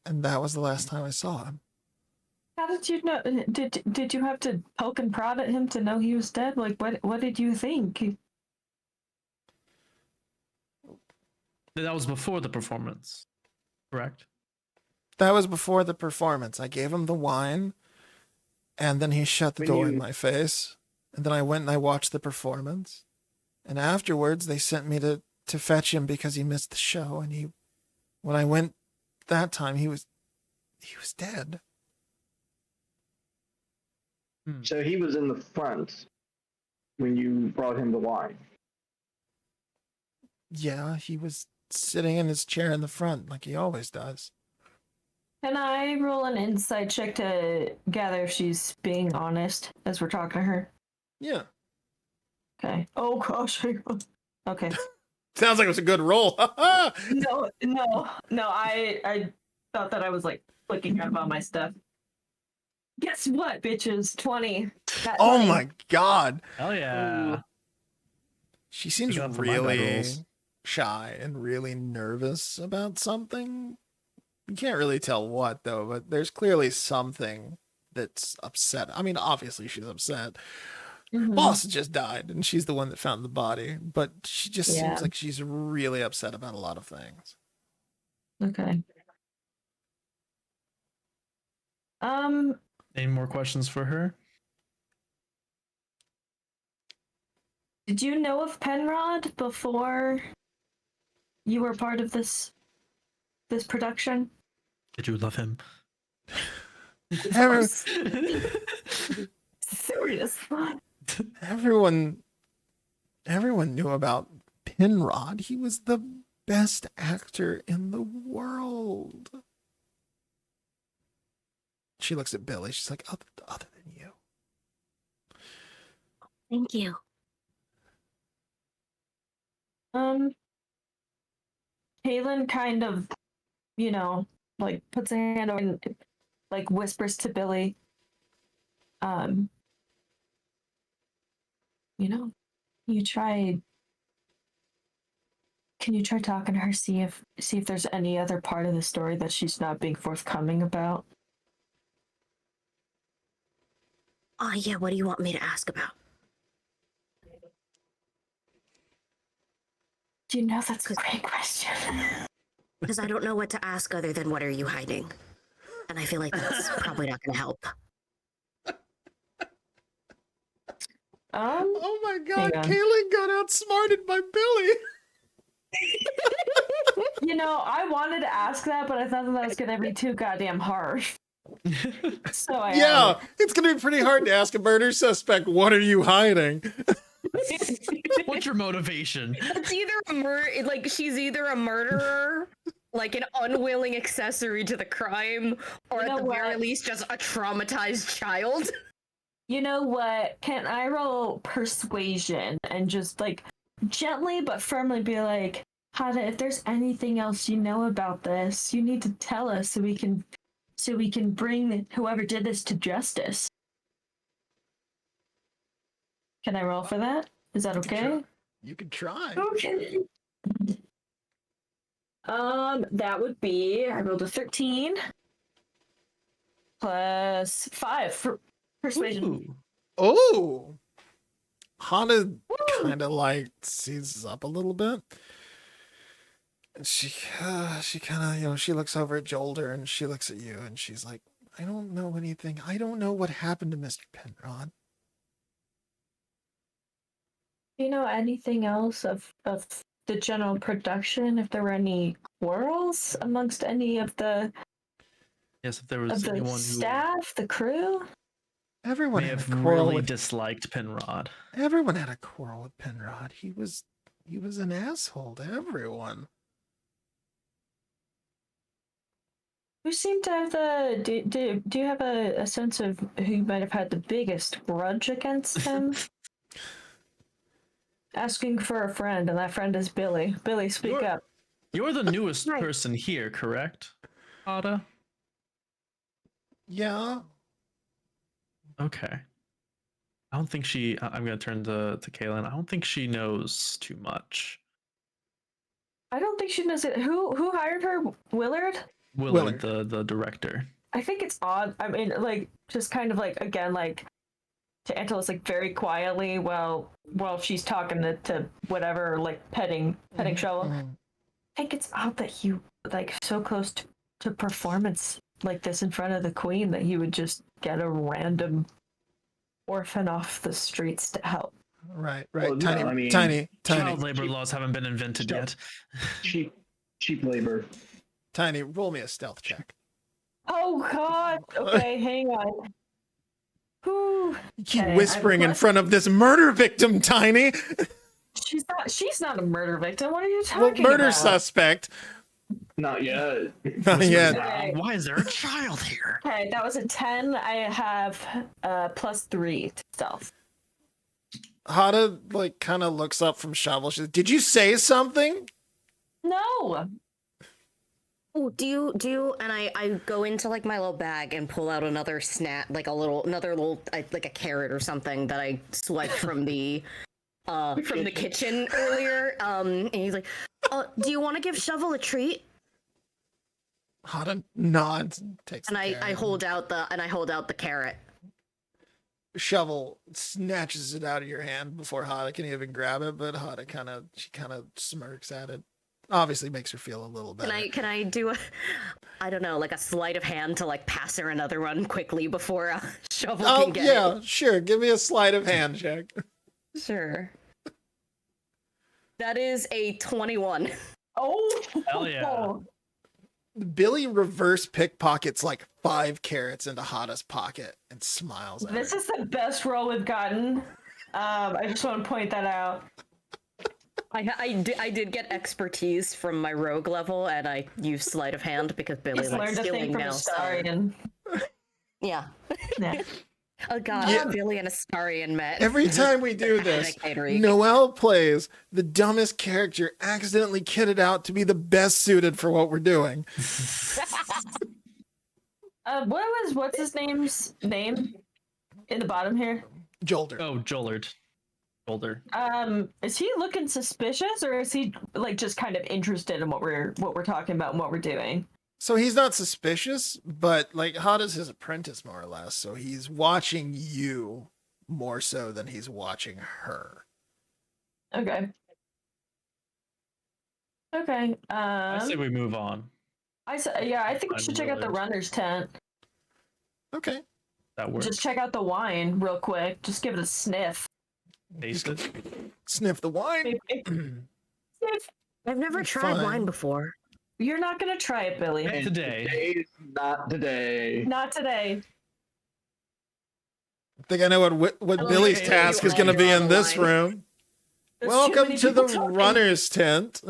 that was the last time I saw him. How did you know? Did you have to poke and prod at him to know he was dead? Like, what did you think? That was before the performance, correct? That was before the performance. I gave him the wine, and then he shut the door in my face. And then I went and I watched the performance. And afterwards, they sent me to fetch him because he missed the show. And when I went that time, he was dead. So he was in the front when you brought him the wine. Yeah, he was sitting in his chair in the front like he always does. Can I roll an insight check to gather if she's being honest as we're talking to her? Yeah. Okay. Oh gosh. Okay. Sounds like it was a good roll. No. I thought that I was like clicking out about my stuff. Guess what, bitches? 20. Oh 20. my god. Hell yeah. She seems Speak up for my bad really rolls. shy and really nervous about something. You can't really tell what, though, but there's clearly something that's upset. I mean, obviously she's upset. Mhm. Boss just died, and she's the one that found the body, but she just Yeah. seems like she's really upset about a lot of things. Okay. Any more questions for her? Did you know of Penrod before you were part of this production? Did you love him? Of Every- course. Serious. Everyone knew about Penrod. He was the best actor in the world. She looks at Billy. She's like, other than you. Thank you. Kaylin kind of, like puts a hand over and like whispers to Billy. Can you try talking to her, see if there's any other part of the story that she's not being forthcoming about? Oh, yeah, what do you want me to ask about? Do you know that's a great question? Because I don't know what to ask other than what are you hiding? And I feel like that's probably not going to help. Oh my god, hang on. Kaylin got outsmarted by Billy. I wanted to ask that, but I thought that was gonna be too goddamn harsh. So I Yeah, it's gonna be pretty hard to ask a murder suspect, what are you hiding? What's your motivation? It's either she's either a murderer, like an unwilling accessory to the crime, or You know at the very what? least just a traumatized child. You know what? Can I roll persuasion and just like gently but firmly be like, Hada, if there's anything else you know about this, you need to tell us so we can bring whoever did this to justice. Can I roll for that? Is that okay? You could try. Okay. That would be, I rolled a 13 plus 5 for persuasion. Ooh. Oh, Hana kind of like seizes up a little bit. And she kind of, she looks over at Jolder and she looks at you and she's like, I don't know anything. I don't know what happened to Mr. Penrod. Do you know anything else of the general production? If there were any quarrels amongst any of the Yes, if there was anyone who staff, the crew? Everyone may had have a quarrel really with disliked Penrod. everyone had a quarrel with Penrod. He was an asshole to everyone. Who seemed to have the do you have a sense of who might have had the biggest grudge against him? Asking for a friend, and that friend is Billy. Billy, speak up. You're the newest Right. person here, correct, Ada? Yeah. Okay. I don't think I'm going to turn to Kaylin. I don't think she knows too much. I don't think she knows it. Who hired her? Willard? Willard. The director. I think it's odd. I mean, like, just kind of like, again, like, to Angeles, like, very quietly while she's talking to whatever, like, petting Shovel. Mhm. I think it's odd that you, like, so close to performance like this in front of the queen that you would just get a random orphan off the streets to help. Right. Well, no, tiny, I mean, tiny, Child tiny, labor laws haven't been invented Sure. yet. cheap labor. tiny. Roll me a stealth check. Oh God. Okay, hang on. Whew. You keep Okay, whispering in I'm- front of this murder victim, Tiny. She's not a murder victim. What are you Well, talking murder about? suspect. Not yet. Not yet. Okay. Why is there a child here? Okay, that was a 10. I have +3 to stealth. Hada like kind of looks up from shovel. She says, "Did you say something?" No. Oh, do you? And I go into like my little bag and pull out another snack, like another little, like a carrot or something that I swiped from the kitchen earlier. And he's like, do you want to give Shovel a treat? Hada nods, and takes. And the I carrot. hold out the carrot. Shovel snatches it out of your hand before Hada can even grab it, but Hada kind of smirks at it. Obviously makes her feel a little better. Can I do a, I don't know, like a sleight of hand to like pass her another one quickly before Shovel can get it? Sure. Give me a sleight of hand check. Sure. That is a 21. Oh. Hell yeah. Billy reverse pickpockets like 5 carrots into Hada's pocket and smiles at This her. is the best roll we've gotten. I just want to point that out. I did get expertise from my rogue level, and I used sleight of hand because Billy He's likes learned a thing stealing from now. So, Astarion. yeah. Yeah. Oh god, Yeah. Billy and Astarion met. Every time we do this, Catering. Noelle plays the dumbest character accidentally kitted out to be the best suited for what we're doing. What's his name's name in the bottom here? Jolder. Oh, Jollard. Jolder. Is he looking suspicious, or is he like just kind of interested in what we're talking about and what we're doing? So he's not suspicious, but like Hada's his apprentice more or less, so he's watching you more so than he's watching her. Okay. Okay. I say we move on. I think we should check out the runner's tent. Okay. That works. Just check out the wine real quick. Just give it a sniff. Taste it. Sniff the wine. Sniff. I've never tried Fine. wine before. You're not gonna try it, Billy. And today. Today's not today. Not today. I think I know what Okay, Billy's task is going to be in this wine. room. There's too Welcome many to the people talking. runner's tent.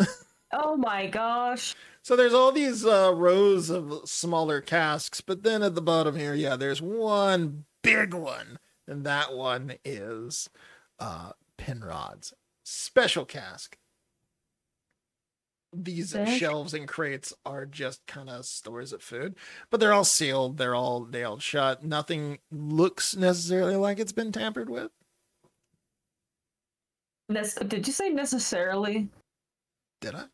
Oh my gosh. So there's all these rows of smaller casks, but then at the bottom here, yeah, there's one big one, and that one is Penrod's special cask. These Fish? shelves and crates are just kind of stores of food, but they're all sealed. They're all nailed shut. Nothing looks necessarily like it's been tampered with. Did you say necessarily? Did I?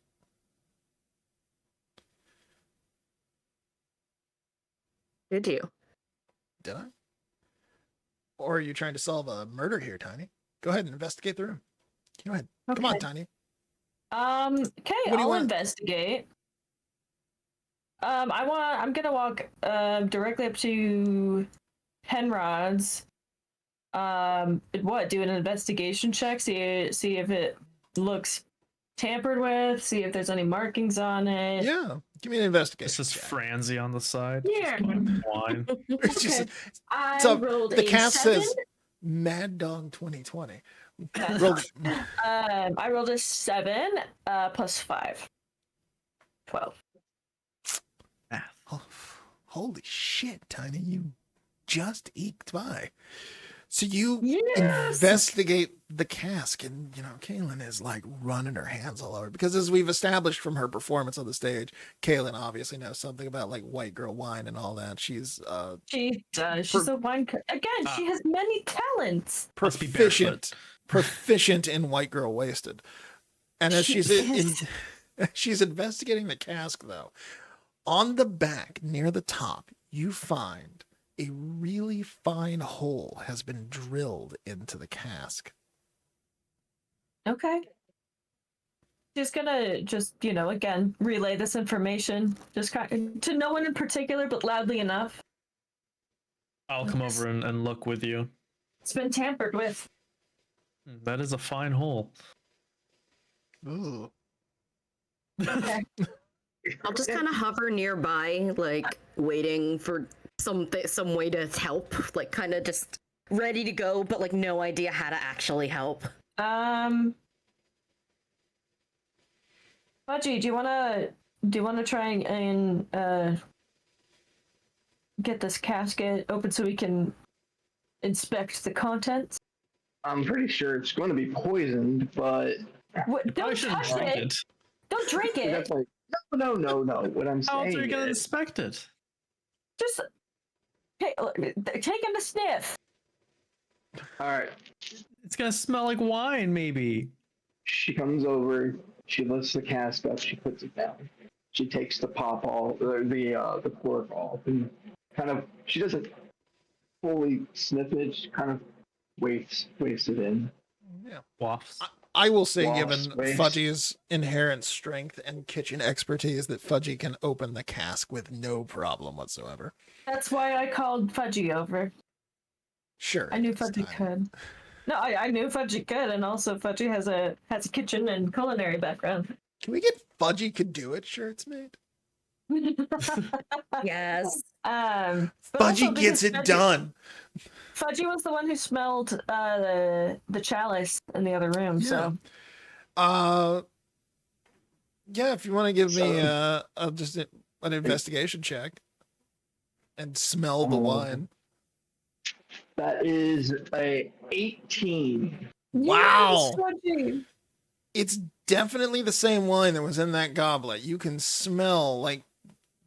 Did you? Did I? Or are you trying to solve a murder here, Tiny? Go ahead and investigate the room. Go ahead. Come on, Okay. Tiny. Okay, do you I'll want? investigate. I'm gonna walk directly up to Penrod's. Do an investigation check, see if it looks tampered with, see if there's any markings on it. Yeah. Give me an investigation. This is check. Franzi on the side. Yeah. Wine. It's just, Okay. I so rolled the a cast 7. says Mad Dog 2020. That's Rolled, I rolled a 7 plus 5. 12. oh, holy shit, Tiny. You just eked by. So you Yes! investigate the cask, and Kaylin is like running her hands all over, because as we've established from her performance on the stage, Kaylin obviously knows something about like white girl wine and all that. She's She does. She's a wine. Again, she has many talents. Must be proficient in white girl wasted. And as She she's investigating the cask, though, on the back near the top, you find a really fine hole has been drilled into the cask. Okay. She's gonna again relay this information, just to no one in particular, but loudly enough. I'll come over and look with you. It's been tampered with. That is a fine hole. Ooh. I'll just kind of hover nearby, like waiting for some way to help, like kind of just ready to go, but like no idea how to actually help. Fudgy, do you wanna try and get this casket open so we can inspect the contents? I'm pretty sure it's going to be poisoned, but What, You probably don't shouldn't touch drink it! it. Don't drink it! that's like no. What I'm How else are you saying gonna is, inspect it? Just take him to sniff. all right. It's gonna smell like wine, maybe. She comes over. She lifts the cask up. She puts it down. She takes the pop off, or the cork off, and kind of. She doesn't fully sniff it. She kind of wafts it in. Yeah. Wafts. I will say, Wasp given waste. Fudgy's inherent strength and kitchen expertise, that Fudgy can open the cask with no problem whatsoever. That's why I called Fudgy over. Sure. I knew it's Fudgy time. could. No, I knew Fudgy could, and also Fudgy has a kitchen and culinary background. Can we get Fudgy could do it shirts made? Yes. But also Fudgy gets because it done. Fudgy was the one who smelled the chalice in the other room. Yeah. So Yeah, if you want to give me So- just an investigation check and smell the wine. That is a 18. Wow. Yes, Fudgy! It's definitely the same wine that was in that goblet. You can smell, like,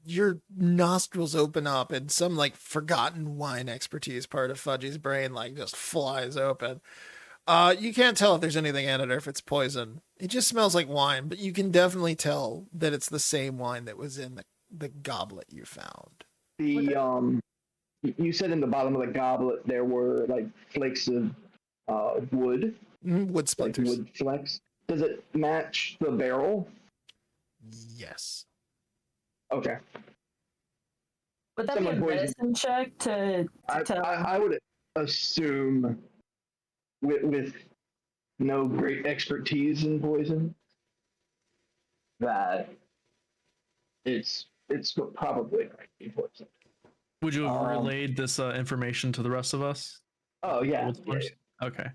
your nostrils open up and some like forgotten wine expertise part of Fudgy's brain like just flies open. You can't tell if there's anything in it or if it's poison. It just smells like wine, but you can definitely tell that it's the same wine that was in the goblet you found. You said in the bottom of the goblet there were like flakes of wood, Wood like splinters. wood flecks. Does it match the barrel? Yes. Okay. Would that be a Someone poisoned- medicine check to tell? I would assume with no great expertise in poison that it's probably going to be poison. Would you have Um, relayed this information to the rest of us? Oh yeah, Old yeah. Force? Okay.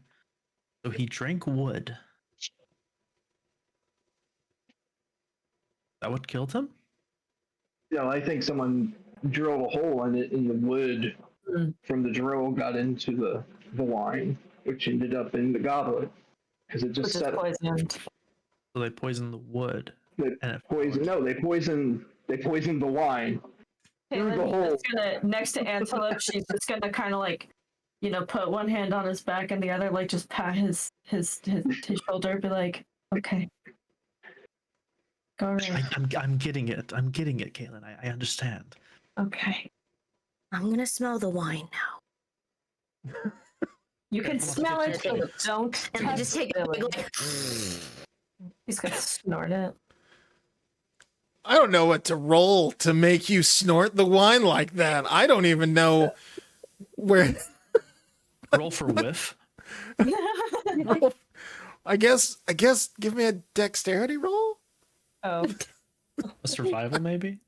So he drank wood. That what killed him? I think someone drilled a hole in it, and the wood Mm. from the drill got into the wine, which ended up in the goblet because it just Which is set poisoned. So they poisoned the wood. They And it poisoned. No, they poisoned the wine. Through the Caitlin, hole. just gonna next to Antelope, she's just gonna kind of like, put one hand on his back and the other like just pat his shoulder, be like, okay, go right, I'm getting it. I'm getting it, Caitlin. I understand. okay. I'm gonna smell the wine now. You can come on, smell it, take but don't And I touch just take it, a big Billy. like He's gonna snort it. I don't know what to roll to make you snort the wine like that. I don't even know where. Roll for whiff. I guess give me a dexterity roll. Oh, A survival, maybe?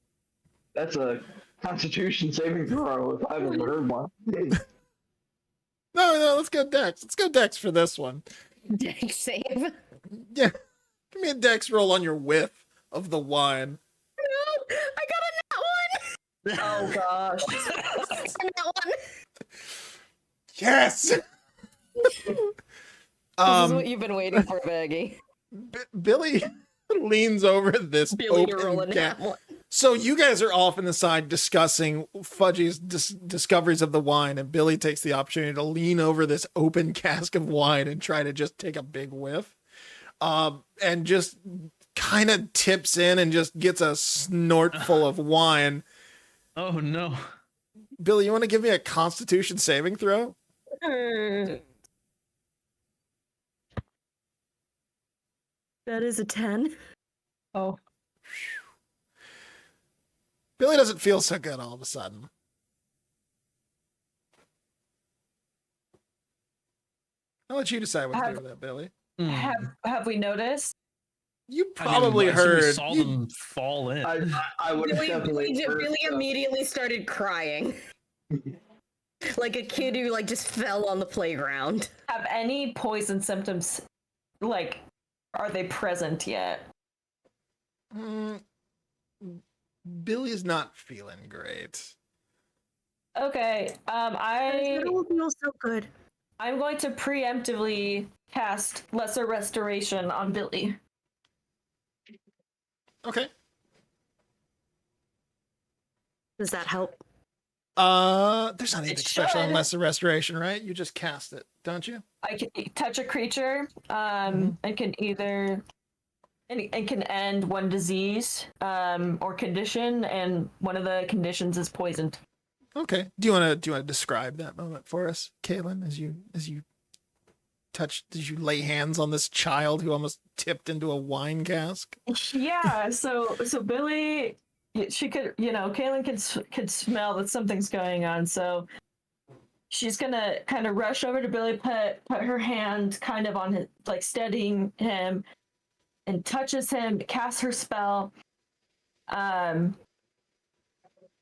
That's a Constitution saving throw if I've ever heard one. No, let's go dex. Let's go dex for this one. deck save. Yeah, give me a dex roll on your whiff of the wine. No, I got a nat one. oh gosh. A nat one. Yes. This is what you've been waiting for, Baggy. Billy leans over this Billy to roll a open nat gap. one. So you guys are off in the side discussing Fudgy's discoveries of the wine, and Billy takes the opportunity to lean over this open cask of wine and try to just take a big whiff, and just kind of tips in and just gets a snort full of wine. Oh no. Billy, you want to give me a Constitution saving throw? That is a 10. Oh, Billy doesn't feel so good all of a sudden. I'll let you decide what to do Have- with that, Billy. Hmm. Have we noticed? You I mean, probably as soon as we heard. saw you- them fall in. I would have definitely heard Billy stuff. immediately started crying. Like a kid who like just fell on the playground. Have any poison symptoms, like, are they present yet? Mm, Billy's not feeling great. Okay. It all feels so good. I'm going to preemptively cast Lesser Restoration on Billy. Okay. Does that help? There's not It anything special in should. Lesser Restoration, right? You just cast it, don't you? I can touch a creature, and can either and can end one disease, or condition, and one of the conditions is poisoned. Okay. Do you want to describe that moment for us, Kaylin, as you did you lay hands on this child who almost tipped into a wine cask? Yeah. So Billy, she could, Kaylin could smell that something's going on. So she's gonna kind of rush over to Billy, put her hand kind of on his, like steadying him, and touches him, casts her spell.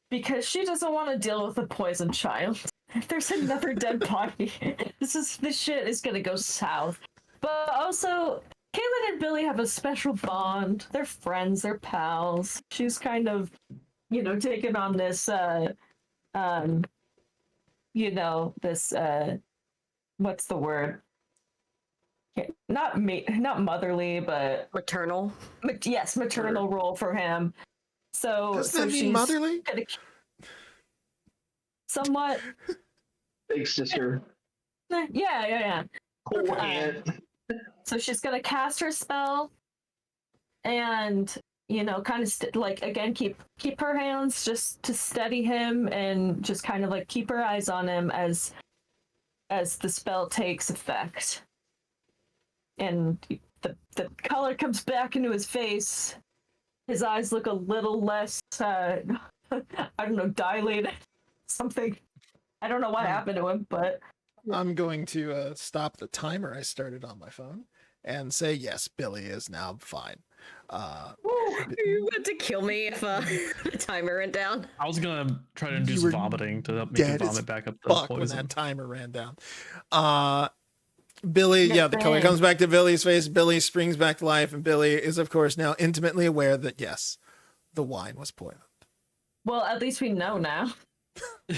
Because she doesn't want to deal with a poisoned child. If there's another dead body, this shit is gonna go south. But also, Kaylin and Billy have a special bond. They're friends, they're pals. She's kind of, taken on this this what's the word? Not motherly, but Maternal. yes, maternal role for him. So Does that mean she's motherly? somewhat. Big sister. Yeah. Cool aunt. So she's gonna cast her spell, and kind of again keep her hands just to steady him, and just kind of like keep her eyes on him as the spell takes effect. And the color comes back into his face. His eyes look a little less, I don't know, dilated. Something. I don't know what happened to him, but I'm going to stop the timer I started on my phone and say, yes, Billy is now fine. You had to kill me if the timer went down. I was gonna try to induce were vomiting to help me dead as vomit back up the Fuck when poison. that timer ran down. Billy, Good yeah, the color thing. comes back to Billy's face. Billy springs back to life, and Billy is, of course, now intimately aware that, yes, the wine was poisoned. well, at least we know now.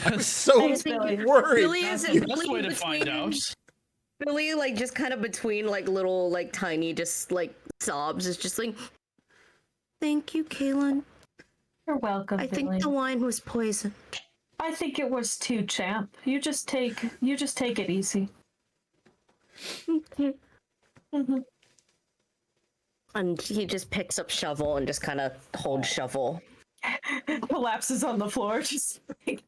I'm so Thanks, Billy. worried. Billy That's is the best Billy way to find between- out. Billy, like, just kind of between, like, little, like, tiny, just, like, sobs, is just like, thank you, Kaylin. You're welcome, I think Billy. the wine was poisoned. I think it was too, champ. You just take it easy. Mhm. And he just picks up shovel and just kind of holds shovel. Collapses on the floor, just like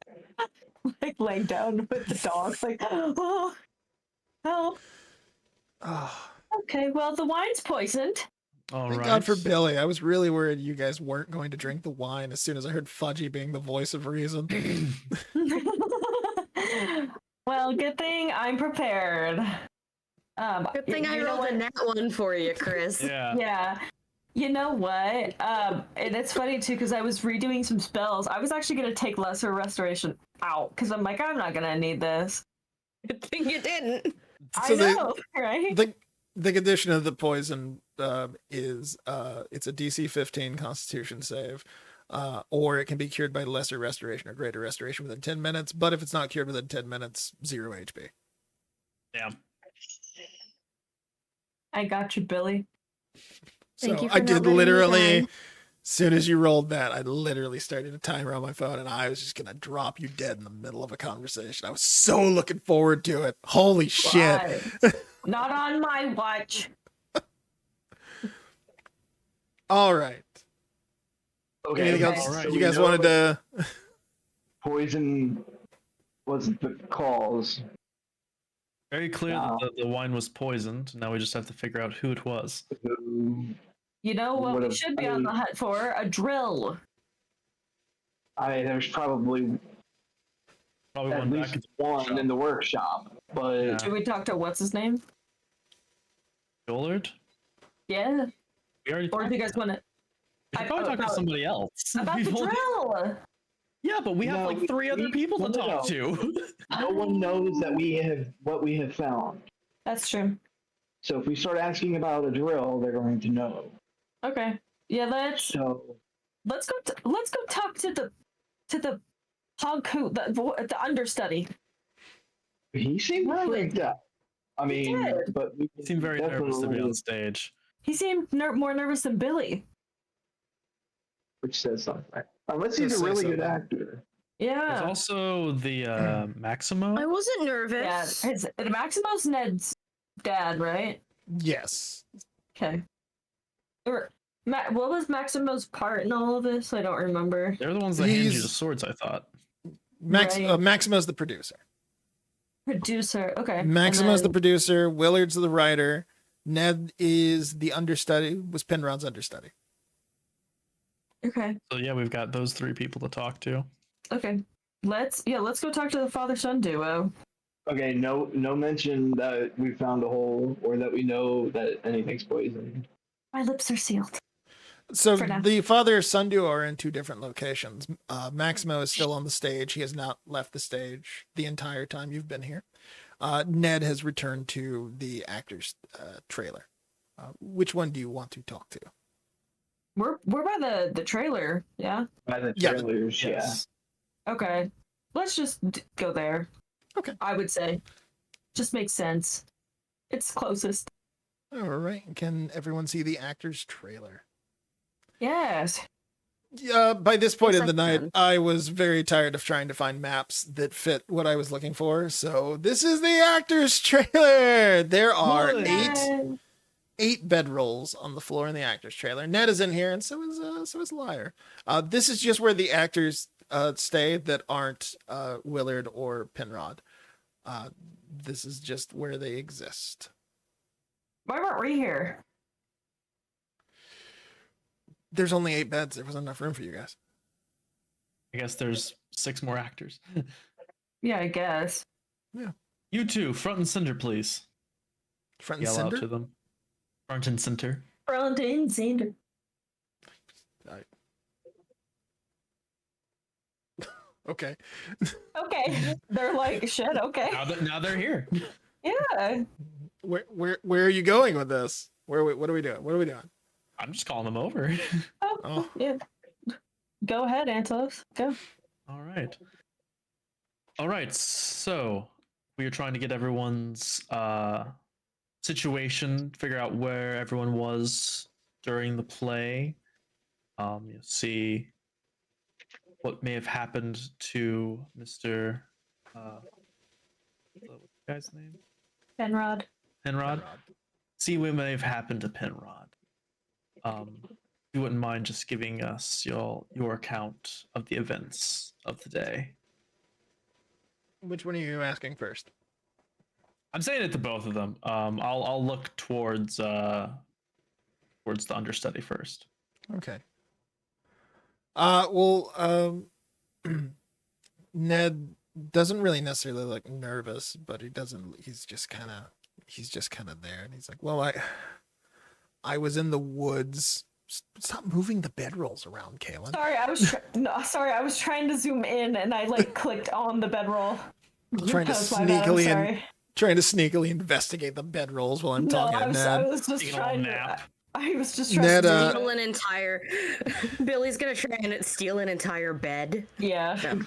laying down with the dog, like, oh, help. Oh, Okay, well, the wine's poisoned. All thank right. God for Billy. I was really worried you guys weren't going to drink the wine as soon as I heard Fudgy being the voice of reason. Well, good thing I'm prepared. Good thing I you know rolled what? a nat one for you, Chris. Yeah. Yeah. You know what? And it's funny too, because I was redoing some spells. I was actually gonna take Lesser Restoration out because I'm like, I'm not gonna need this. Good thing you didn't. I know, right? The condition of the poison is it's a DC 15 Constitution save, or it can be cured by lesser restoration or greater restoration within 10 minutes. But if it's not cured within 10 minutes, 0 HP. Yeah. I got you, Billy. Thank So you for I not did letting me literally, die. as soon as you rolled that, I literally started a timer on my phone, and I was just gonna drop you dead in the middle of a conversation. I was so looking forward to it. Holy shit! But not on my watch. All right. Okay. Anything else all right. so you we guys know wanted to? Poison was the cause. Very clear that the wine was poisoned. Now we just have to figure out who it was. You know what we Would've- should be I on mean- the hunt for? A drill. There's probably Probably at one least back at the one workshop. in the workshop. But Yeah. Should we talk to what's his name? Willard? Yeah. We already Or talked do you guys to him. want to We should probably talk to about, somebody else. about the We've only- drill? Yeah, but we have No, like three other people to no. talk to. no one knows that we have what we have found. That's true. So if we start asking about a drill, they're going to know. Okay. Yeah, So let's go talk to the hog who the understudy. he seemed Really? freaked out. I mean, did. but we He seemed very nervous to be definitely- on stage. He seemed more nervous than Billy. which says something. Unless Does he's a say really so. good actor. There's Yeah. also the Maximo. I wasn't Yeah. nervous. Maximo's Ned's dad, right? Yes. Okay. What was Maximo's part in all of this? I don't remember. They're the ones that hand you He's- the swords, I thought. Right. Maximo's the producer. Producer. Okay. Maximo's the And producer. Willard's the writer. Ned is the understudy. Was Penrod's understudy. then- Okay. So yeah, we've got those three people to talk to. Okay. Let's go talk to the father-son duo. Okay, no mention that we found a hole or that we know that anything's poisoned. My lips are sealed. So For now. the father-son duo are in two different locations. Maximo is still on the stage. He has not left the stage the entire time you've been here. Ned has returned to the actor's trailer. Which one do you want to talk to? We're by the trailer. Yeah. By the Yeah. trailers, Yes. Okay. Let's just go there. Okay. I would say. Just makes sense. It's closest. All right. Can everyone see the actor's trailer? Yes. By this point Yes, in the I night, can. I was very tired of trying to find maps that fit what I was looking for. So this is the actor's trailer. There are Good. eight bedrolls on the floor in the actor's trailer. Ned is in here, and so is Liar. This is just where the actors stay that aren't Willard or Penrod. This is just where they exist. Why weren't we here? There's only 8 beds. There wasn't enough room for you guys. I guess there's 6 more actors. Yeah, I guess. You two, front and center, please. Front and Yell out center. to them. Front and center. Front and center. Okay. Okay. They're like, shit, okay. Now they're here. Yeah. Where are you going with this? What are we doing? What are we doing? I'm just calling them over. Oh. Yeah. Go ahead, Antelos. Go. All right. All right. So we are trying to get everyone's situation, figure out where everyone was during the play. You see what may have happened to Mr. What's the guy's name? Penrod. Penrod. See what may have happened to Penrod. If you wouldn't mind just giving us your account of the events of the day. Which one are you asking first? I'm saying it to both of them. I'll look towards the understudy first. Okay. Ned doesn't really necessarily look nervous, but he's just kind of there, and he's like, well, I was in the woods. Stop moving the bedrolls around, Kaylin. Sorry, I was trying to zoom in and I like clicked on the bedroll. Trying to That's my bad, I'm sorry. trying to sneakily investigate the bedrolls while I'm No, talking I to was, Ned. I was just Taking a trying little to. nap. I was just trying Ned, to. Steal an entire. Billy's gonna try and steal an entire bed. Yeah. No.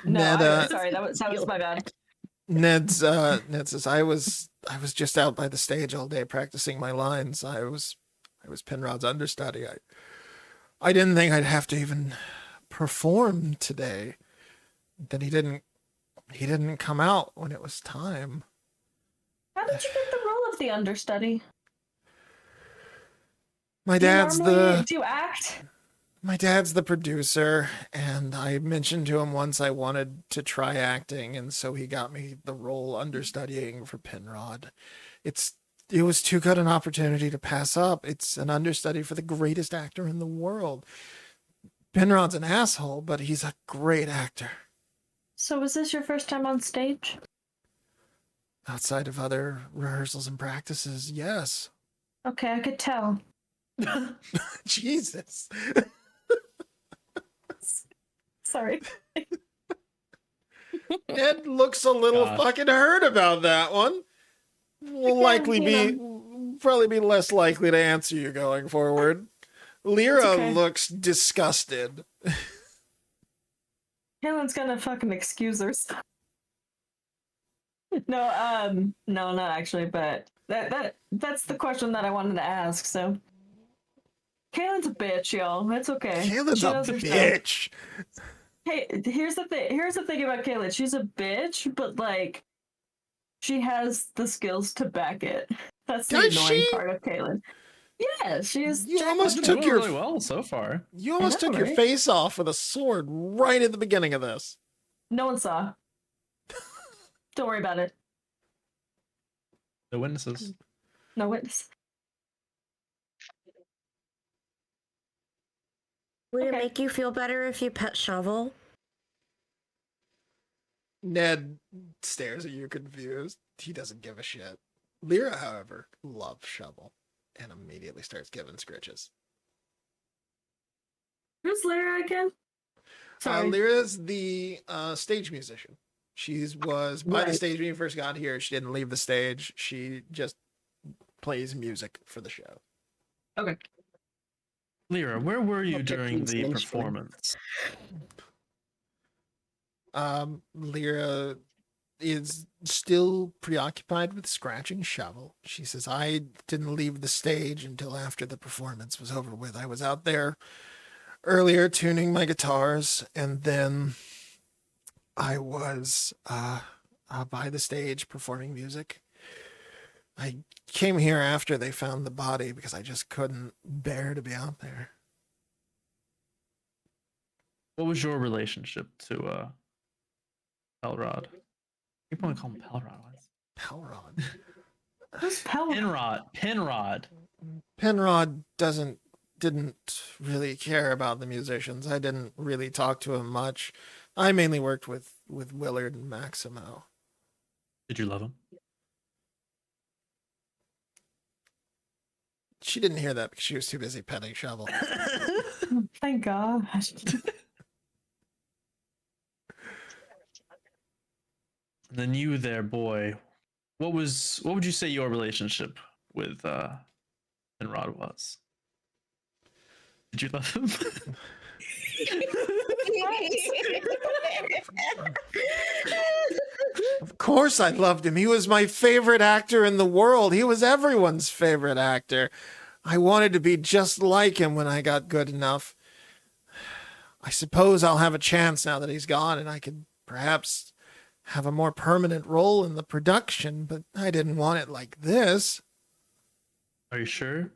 No, Ned, sorry, that was my bad. Ned says I was just out by the stage all day practicing my lines. I was Penrod's understudy. I didn't think I'd have to even perform today. Then he didn't come out when it was time. How did you get the role of the understudy? My Do you dad's normally do you act? My dad's the producer, and I mentioned to him once I wanted to try acting, and so he got me the role understudying for Penrod. It was too good an opportunity to pass up. It's an understudy for the greatest actor in the world. Penrod's an asshole, but he's a great actor. So was this your first time on stage? Outside of other rehearsals and practices, yes. Okay, I could tell. Jesus. Sorry. Ned looks a little Gosh. fucking hurt about that one. Will likely be, probably be less likely to answer you going forward. Lyra okay. looks disgusted. Kaylin's gonna fucking excuse herself. No, no, not actually, but that's the question that I wanted to ask, so. Kaylin's a bitch, y'all. It's okay. Kaylin's She a knows her stuff. bitch. Hey, here's the thing. Here's the thing about Kaylin. She's a bitch, but like, she has the skills to back it. That's the Does annoying she? part of Kaylin. Yeah, she's. You Jack almost You're London. took doing your really well so far. You almost know, took your right? face off with a sword right at the beginning of this. No one saw. Don't worry about it. The witnesses. No witness. Would it Okay. make you feel better if you pet Shovel? Ned stares at you confused. He doesn't give a shit. Lyra, however, loves Shovel and immediately starts giving scritches. Who's Lyra again? Sorry. Lyra's the stage musician. She was by the Right. stage when you first got here. She didn't leave the stage. She just plays music for the show. Okay. Lyra, where were you Okay, during please, the thank you. performance? Lyra is still preoccupied with scratching Shovel. She says, I didn't leave the stage until after the performance was over with. I was out there earlier tuning my guitars, and then I was by the stage performing music. I came here after they found the body because I just couldn't bear to be out there. What was your relationship to Pelrod? People want to call him Pelrod. Pelrod. Who's Pel? Penrod. Penrod didn't really care about the musicians. I didn't really talk to him much. I mainly worked with Willard and Maximo. Did you love him? She didn't hear that because she was too busy petting Shovel. Thank God. And then you there, boy. What would you say your relationship with Penrod was? Did you love him? Of course I loved him. He was my favorite actor in the world. He was everyone's favorite actor. I wanted to be just like him when I got good enough. I suppose I'll have a chance now that he's gone, and I could perhaps have a more permanent role in the production, but I didn't want it like this. Are you sure? Are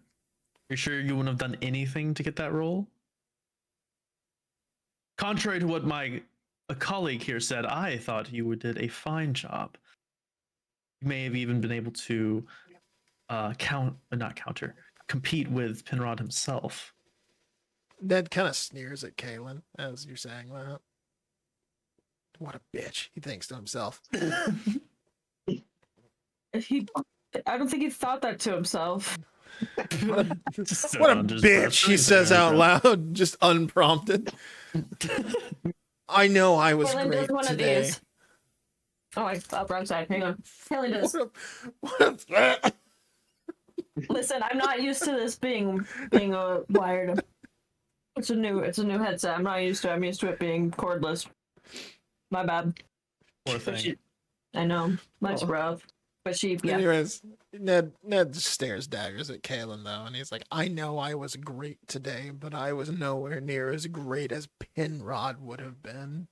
you sure you wouldn't have done anything to get that role? Contrary to what a colleague here said, I thought you did a fine job. You may have even been able to compete with Penrod himself. Ned kind of sneers at Kaylin as you're saying that. What a bitch, he thinks to himself. I don't think he thought that to himself. What a bitch, he says out loud, just unprompted. I know I was Kaylin great does one today. of these. Oh, I thought wrong side. Hang on. Kaylin does. What's that? Listen, I'm not used to this being wired. It's a new headset. I'm not used to it. I'm used to it being cordless. My bad. Poor thing. I know. Much rough. But yeah. Anyways, Ned stares daggers at Kaylin though, and he's like, I know I was great today, but I was nowhere near as great as Penrod would have been.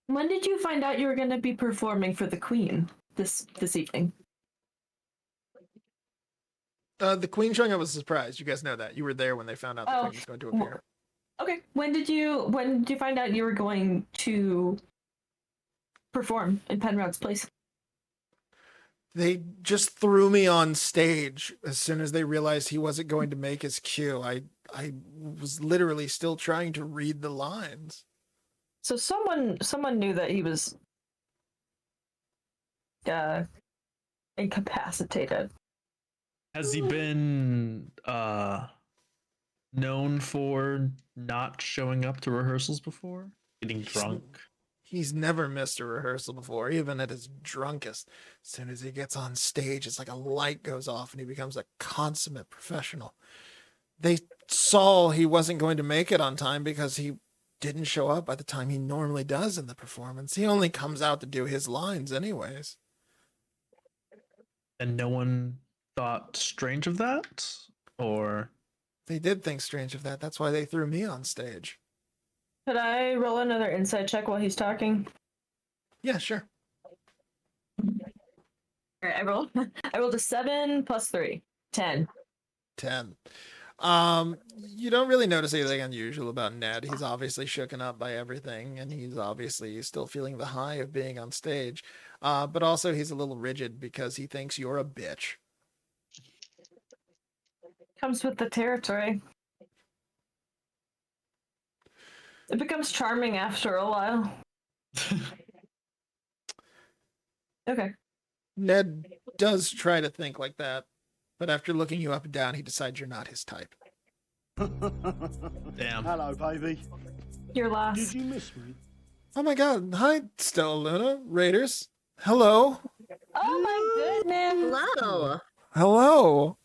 When did you find out you were going to be performing for the Queen this evening? The Queen showing up was a surprise. You guys know that. You were there when they found out the Oh, Queen was going to appear. Okay. When did you find out you were going to perform in Penrod's place? They just threw me on stage as soon as they realized he wasn't going to make his cue. I was literally still trying to read the lines. So someone knew that he was incapacitated. Has he been known for not showing up to rehearsals before? Getting drunk? He's never missed a rehearsal before, even at his drunkest. As soon as he gets on stage, it's like a light goes off and he becomes a consummate professional. They saw he wasn't going to make it on time because he didn't show up by the time he normally does in the performance. He only comes out to do his lines anyways. And no one thought strange of that? Or They did think strange of that. That's why they threw me on stage. Could I roll another insight check while he's talking? Yeah, sure. All right, I rolled a 7 plus 3. 10. 10. You don't really notice anything unusual about Ned. He's obviously shooken up by everything, and he's obviously still feeling the high of being on stage. But also he's a little rigid because he thinks you're a bitch. Comes with the territory. It becomes charming after a while. Okay. Ned does try to think like that, but after looking you up and down, he decides you're not his type. damn. Hello, baby. Your Did loss. you miss me? Oh my god. Hi, Stella Luna. Raiders. Hello. Oh my goodness. Hello. Hello.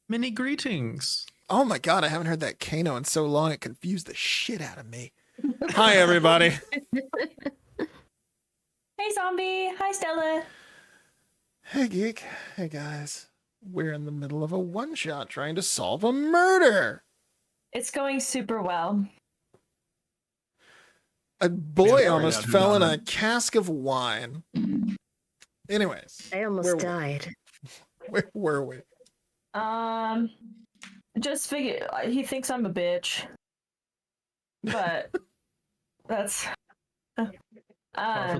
Many greetings. Oh my god, I haven't heard that Kano in so long it confused the shit out of me. Hi, everybody. Hey, zombie. Hi, Stella. Hey, Geek. Hey, guys. We're in the middle of a one-shot trying to solve a murder. It's going super well. A boy figured almost out who fell in done a cask of wine. Anyways, I almost died. where were we? Just figure he thinks I'm a bitch, but that's Par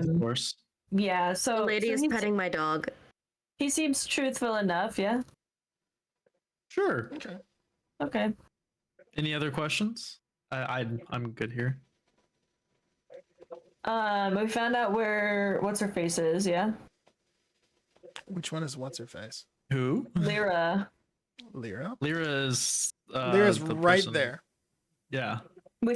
for the course. yeah. The So lady is he's- petting my dog. He seems truthful enough. Yeah. Sure. Okay. Okay. Any other questions? I'm good here. We found out where what's her face is. Yeah. Which one is what's her face? Who? Lyra. Lyra? Lyra is Lyra's the right person- there. Yeah. We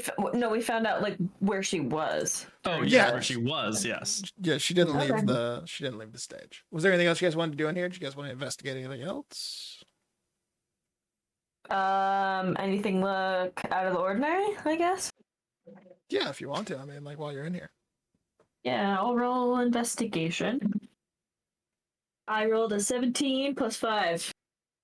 found out like where she was. Oh Yeah. yeah, where she was, yes. Yeah, she didn't Okay. leave the stage. Was there anything else you guys wanted to do in here? Did you guys want to investigate anything else? Anything look out of the ordinary? I guess. Yeah, if you want to. I mean, like while you're in here. Yeah, I'll roll investigation. I rolled a 17 plus 5.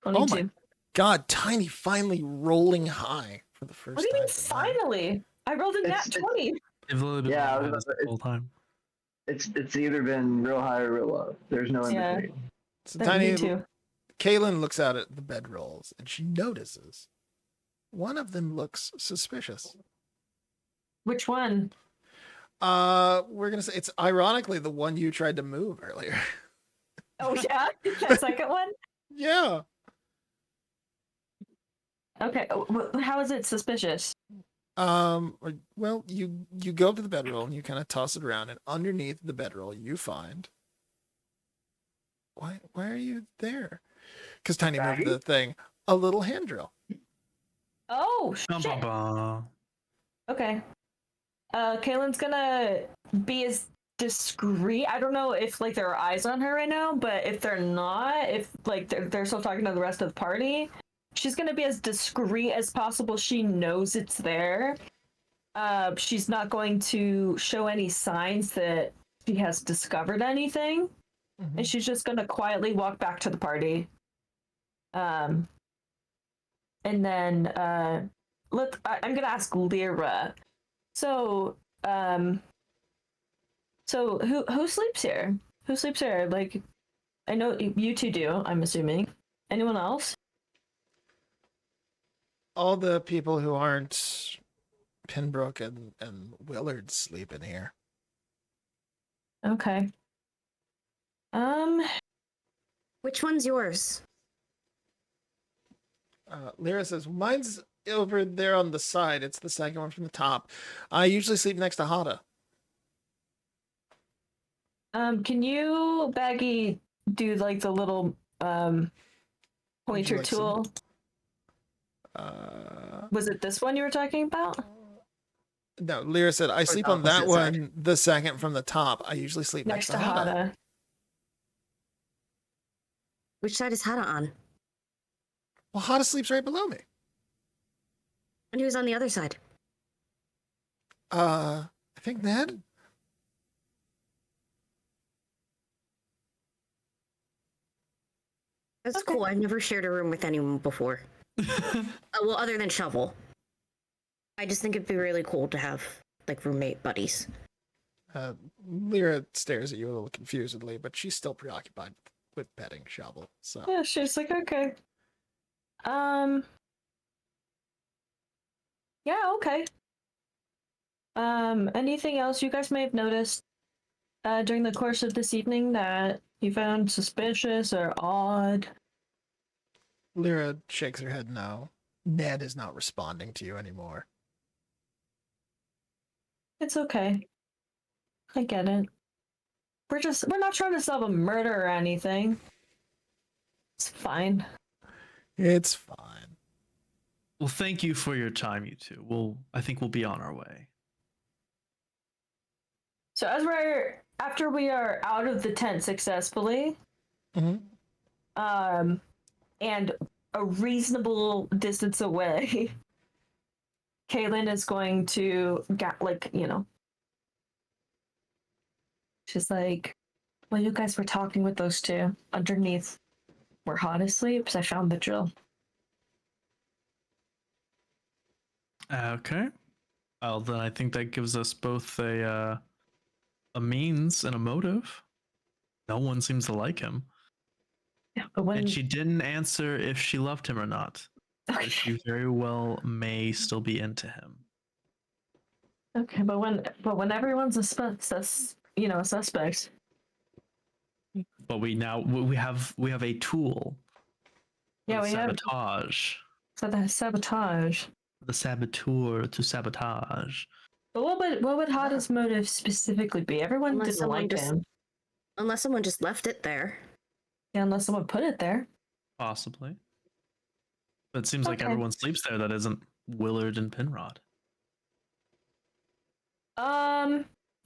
22. Oh my God, Tiny finally rolling high for the first What do you time. mean tonight. finally? I rolled a nat It's- 20. They've literally been Yeah, I like was this about to- the whole time. It's either been real high or real low. There's no in Yeah. between. So Me Tiny, too. Kaylin looks out at the bedrolls and she notices one of them looks suspicious. Which one? We're gonna say it's ironically the one you tried to move earlier. Oh yeah, that second one. Yeah. Okay. How is it suspicious? Well, you go up to the bedroll and you kind of toss it around, and underneath the bedroll you find. Why are you there? Because Tiny moved the thing. A little hand drill. Oh Bum, shit. bum, bum. Okay. Kaylin's gonna be as discreet. I don't know if like there are eyes on her right now, but if they're not, if like they're still talking to the rest of the party, she's gonna be as discreet as possible. She knows it's there. She's not going to show any signs that she has discovered anything, and she's just gonna quietly walk back to the party. And then I'm gonna ask Lyra. So who sleeps here? Who sleeps here? Like, I know you two do. I'm assuming. Anyone else? All the people who aren't Pinbrook and Willard sleep in here. Okay. Which one's yours? Lyra says, mine's over there on the side. It's the second one from the top. I usually sleep next to Hada. Can you, Baggy, do like the little pointer like tool? Was it this one you were talking about? No, Lyra said, I Or sleep the on that opposite one, side. the second from the top. I usually sleep next to Hada. Hada. Which side is Hada on? Well, Hada sleeps right below me. And who's on the other side? I think Ned. That's Okay. cool. I've never shared a room with anyone before. Well, other than Shovel. I just think it'd be really cool to have like roommate buddies. Lyra stares at you a little confusedly, but she's still preoccupied with petting Shovel. So Yeah, she's like, okay. Yeah, okay. Anything else you guys may have noticed during the course of this evening that you found suspicious or odd? Lyra shakes her head no. Ned is not responding to you anymore. It's okay. I get it. We're not trying to solve a murder or anything. It's fine. It's fine. Well, thank you for your time, you two. I think we'll be on our way. So after we are out of the tent successfully, Mhm. and a reasonable distance away, Kaylin is going to she's like, well, you guys were talking with those two underneath where Hot asleep, so I found the drill. Okay. Well, then I think that gives us both a means and a motive. No one seems to like him. Yeah, but when And she didn't answer if she loved him or not. So she very well may still be into him. okay, but when everyone's a suspect. But we have a tool. For Yeah, the we have sabotage. the sabotage. The saboteur to sabotage. But what would Hada's motive specifically be? Everyone Unless didn't someone like just- him. Unless someone just left it there. Yeah, unless someone put it there. Possibly. But it seems like Okay. everyone sleeps there that isn't Willard and Penrod.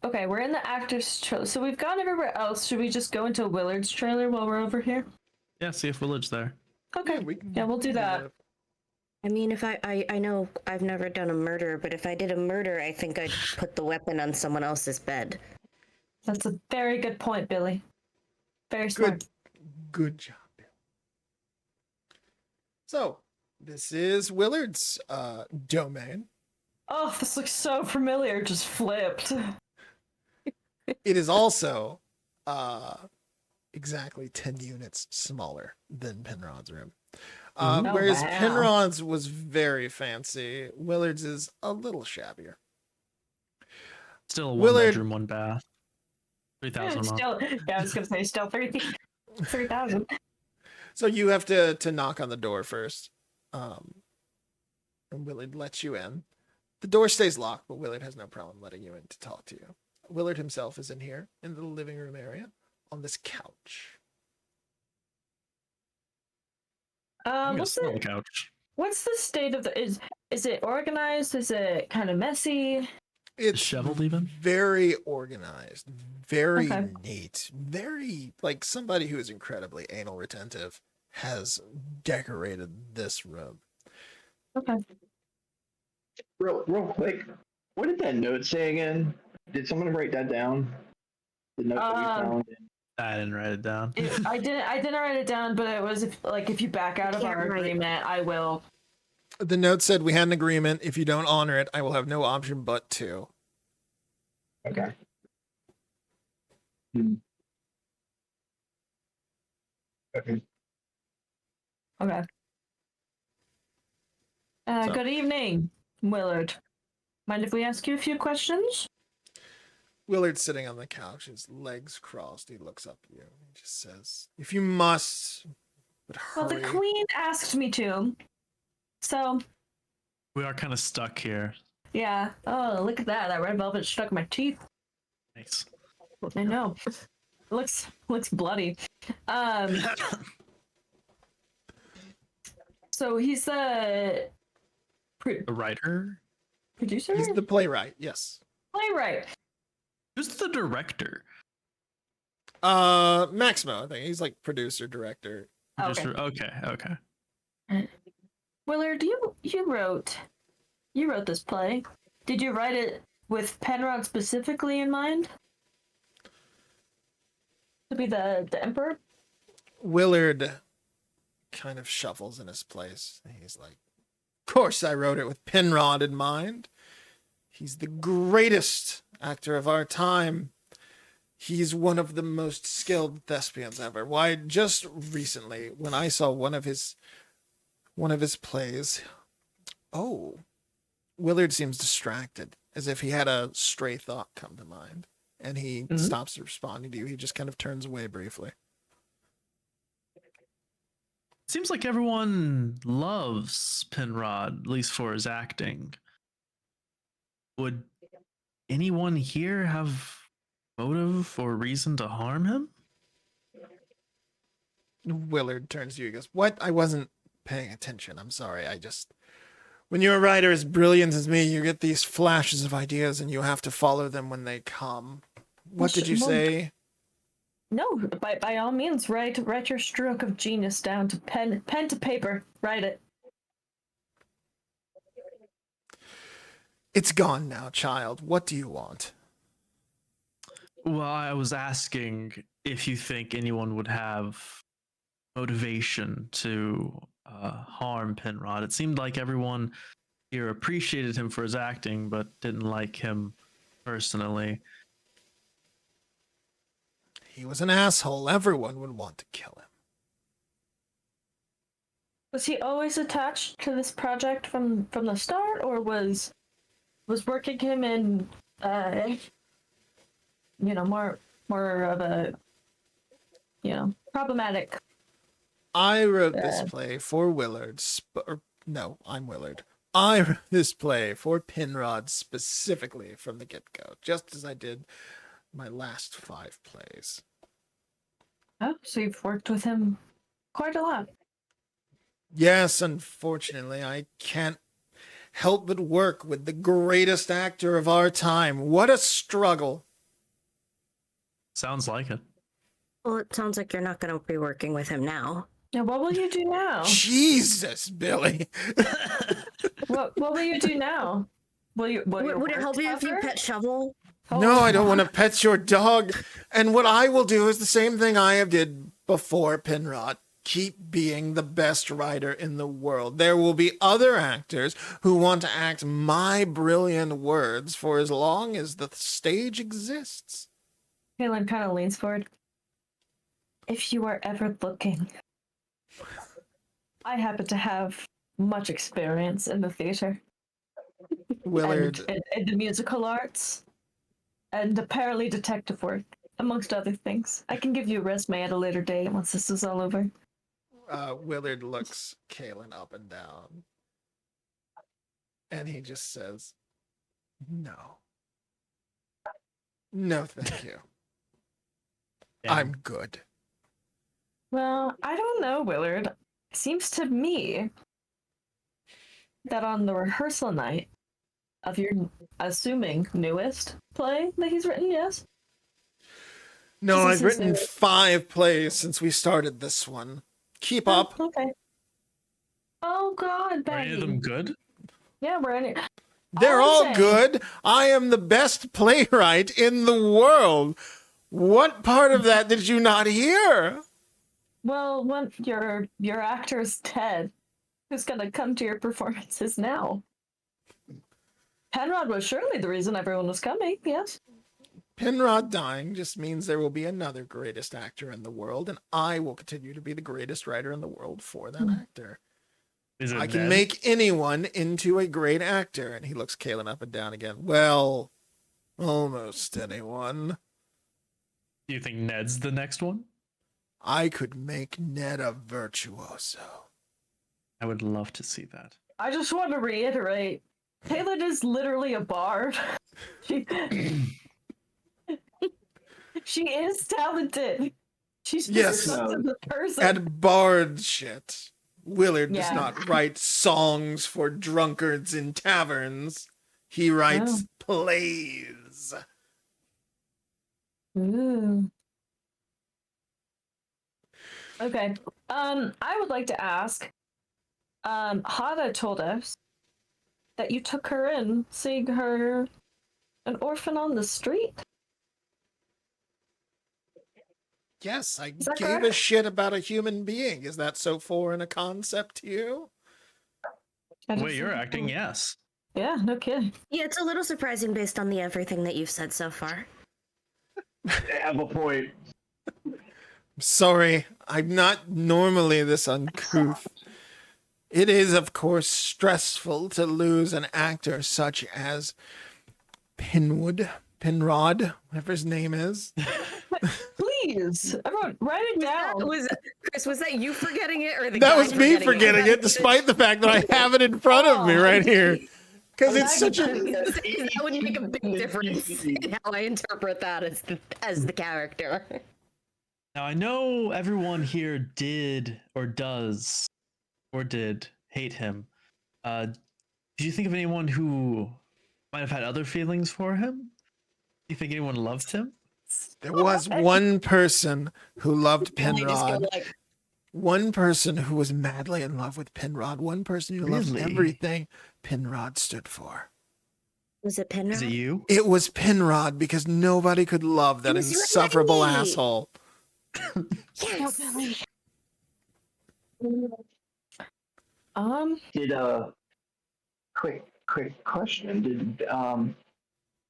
Okay, we're in the actor's trailer. So we've gone everywhere else. Should we just go into Willard's trailer while we're over here? Yeah, see if Willard's there. Okay. Yeah, we'll do that. I mean, if I know I've never done a murder, but if I did a murder, I think I'd put the weapon on someone else's bed. That's a very good point, Billy. Very smart. Good job, Bill. So, this is Willard's domain. Oh, this looks so familiar. Just flipped. It is also exactly 10 units smaller than Penrod's room. Oh, Whereas wow. Penrod's was very fancy, Willard's is a little shabbier. Still a Willard- one bedroom, one bath. 3,000 a month. Still, yeah, I was gonna say still 3,000. So you have to knock on the door first. And Willard lets you in. The door stays locked, but Willard has no problem letting you in to talk to you. Willard himself is in here, in the living room area, on this couch. I'm gonna What's sit on the the couch. what's the state of the is it organized? Is it kind of messy? It's Shoveled even? very organized, very Okay. neat, very like somebody who is incredibly anal retentive has decorated this room. Okay. Real quick, what did that note say again? Did someone write that down? The note that we found. I didn't write it down. I didn't write it down, but it was if you back out of Can't our write. agreement, I will. The note said we had an agreement. If you don't honor it, I will have no option but to. Okay. Okay. Okay. So- Good evening, Willard. Mind if we ask you a few questions? Willard's sitting on the couch, his legs crossed. He looks up at you. He just says, "If you must, but Well, hurry." the Queen asked me to. So, We are kind of stuck here. Yeah. Oh, look at that. That red velvet stuck in my teeth. Nice. I know. Looks bloody. Um. So he's the The writer? producer, He's the playwright. Yes. playwright. Who's the director? Maximo, I think he's like producer, director. Producer? Okay. Willard, you wrote this play. Did you write it with Penrod specifically in mind? To be the emperor? Willard kind of shuffles in his place. He's like, of course I wrote it with Penrod in mind. He's the greatest actor of our time. He's one of the most skilled thespians ever. Why, just recently, when I saw one of his plays, Willard seems distracted, as if he had a stray thought come to mind, and he stops responding to you. He just kind of turns away briefly. Seems like everyone loves Penrod, at least for his acting. Would anyone here have motive or reason to harm him? Willard turns to you and goes, "What? I wasn't paying attention. I'm sorry. When you're a writer as brilliant as me, you get these flashes of ideas and you have to follow them when they come. What did you say?" No, by all means, write your stroke of genius down to pen to paper. Write it. It's gone now, child. What do you want? Well, I was asking if you think anyone would have motivation to harm Penrod. It seemed like everyone here appreciated him for his acting, but didn't like him personally. He was an asshole. Everyone would want to kill him. Was he always attached to this project from the start, or was working him in more of a problematic? I wrote this play for Willard. I'm Willard. I wrote this play for Penrod specifically from the get-go, just as I did my last 5 plays. Oh, so you've worked with him quite a lot. Yes, unfortunately, I can't help but work with the greatest actor of our time. What a struggle. Sounds like it. Well, it sounds like you're not going to be working with him now. Now, what will you do now? Jesus, Billy. What will you do now? Would it help you if you pet Shovel? No, I don't want to pet your dog. And what I will do is the same thing I have did before, Penrod. Keep being the best writer in the world. There will be other actors who want to act my brilliant words for as long as the stage exists. Kaylin kind of leans forward. If you are ever looking, I happen to have much experience in the theater. Willard. And the musical arts. And apparently detective work, amongst other things. I can give you a resume at a later date once this is all over. Willard looks Kaylin up and down. And he just says, "No. No, thank you. Yeah. I'm good." Well, I don't know, Willard. It seems to me that on the rehearsal night of your, assuming, newest play that he's written, yes? No, This I've is written his 5 plays since we started this one. Keep up. Okay. Oh, God, Are any of Becky. them good? Yeah, we're in it. They're I'm all saying- good. I am the best playwright in the world. What part of that did you not hear? Well, when your actor's dead, who's gonna come to your performances now? Penrod was surely the reason everyone was coming, yes? Penrod dying just means there will be another greatest actor in the world, and I will continue to be the greatest writer in the world for that actor. Is it I can Ned? make anyone into a great actor. And he looks Kaylin up and down again. Well, almost anyone. Do you think Ned's the next one? I could make Ned a virtuoso. I would love to see that. I just want to reiterate, Kaylin is literally a bard. She, she is talented. She's just Yes. such a person. At bard shit. Willard does Yeah. not write songs for drunkards in taverns. He writes plays. Ooh. Okay. I would like to ask. Hada told us that you took her in, seeing her an orphan on the street. Yes, I Is that gave a correct? shit about a human being. Is that so foreign a concept to you? I The way just- you're acting, yes. Yeah, no kidding. Yeah, it's a little surprising based on the everything that you've said so far. They have a point. Sorry, I'm not normally this uncouth. It is, of course, stressful to lose an actor such as Penrod, whatever his name is. Please, everyone, write it down. Chris, was that you forgetting it or the That guy was me forgetting it, despite the fact that I have it in front of me right here. Because it's such a... That would make a big difference in how I interpret that as the character. Now I know everyone here did hate him. Do you think of anyone who might have had other feelings for him? Do you think anyone loved him? There was one person who loved They just go Penrod. like, One person who was madly in love with Penrod. One person who loved Really? everything Penrod stood for. was it Penrod? Is it you? It was Penrod because nobody could love that It was insufferable right. asshole. Yes. Did quick question? Did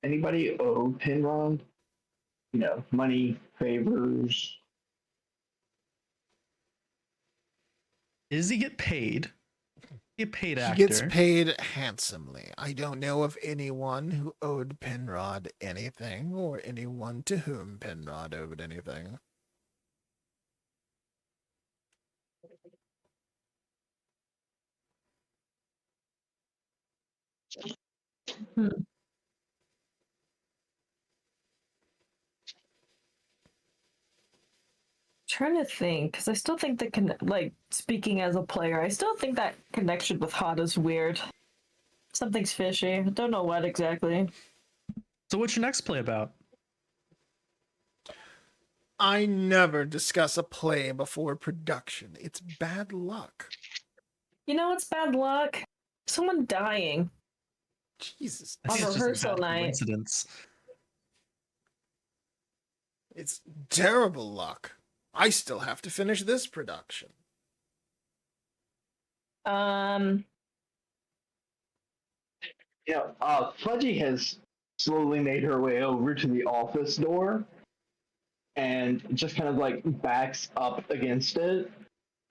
anybody owe Penrod? You know, money, favors. Does he get paid? Get paid He actor. gets paid handsomely. I don't know of anyone who owed Penrod anything or anyone to whom Penrod owed anything. Trying to think, because I still think speaking as a player, I still think that connection with Hada's weird. Something's fishy. I don't know what exactly. So what's your next play about? I never discuss a play before production. It's bad luck. You know what's bad luck? Someone dying. Jesus. I think On it's just a rehearsal bad night. coincidence. It's terrible luck. I still have to finish this production. Um, Yeah, Fudgy has slowly made her way over to the office door and just kind of like backs up against it,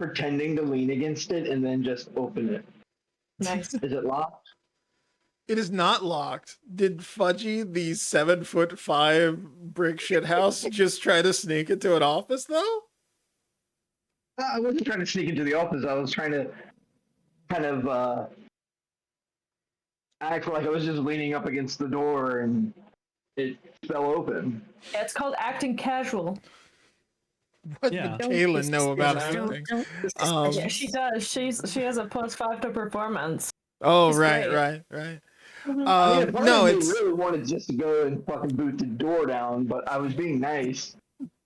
pretending to lean against it, and then just open it. nice. Is it locked? It is not locked. Did Fudgy, the 7'5" brick shit house, just try to sneak into an office though? I wasn't trying to sneak into the office. I was trying to kind of act like I was just leaning up against the door and it fell open. Yeah, it's called acting casual. What Yeah. did Kaylin know about Don't- acting? don't be Um, Yeah, she does. She has a +5 to performance. Oh, It's right, great. right. Mhm. I mean, part No, of me it's really wanted just to go and fucking boot the door down, but I was being nice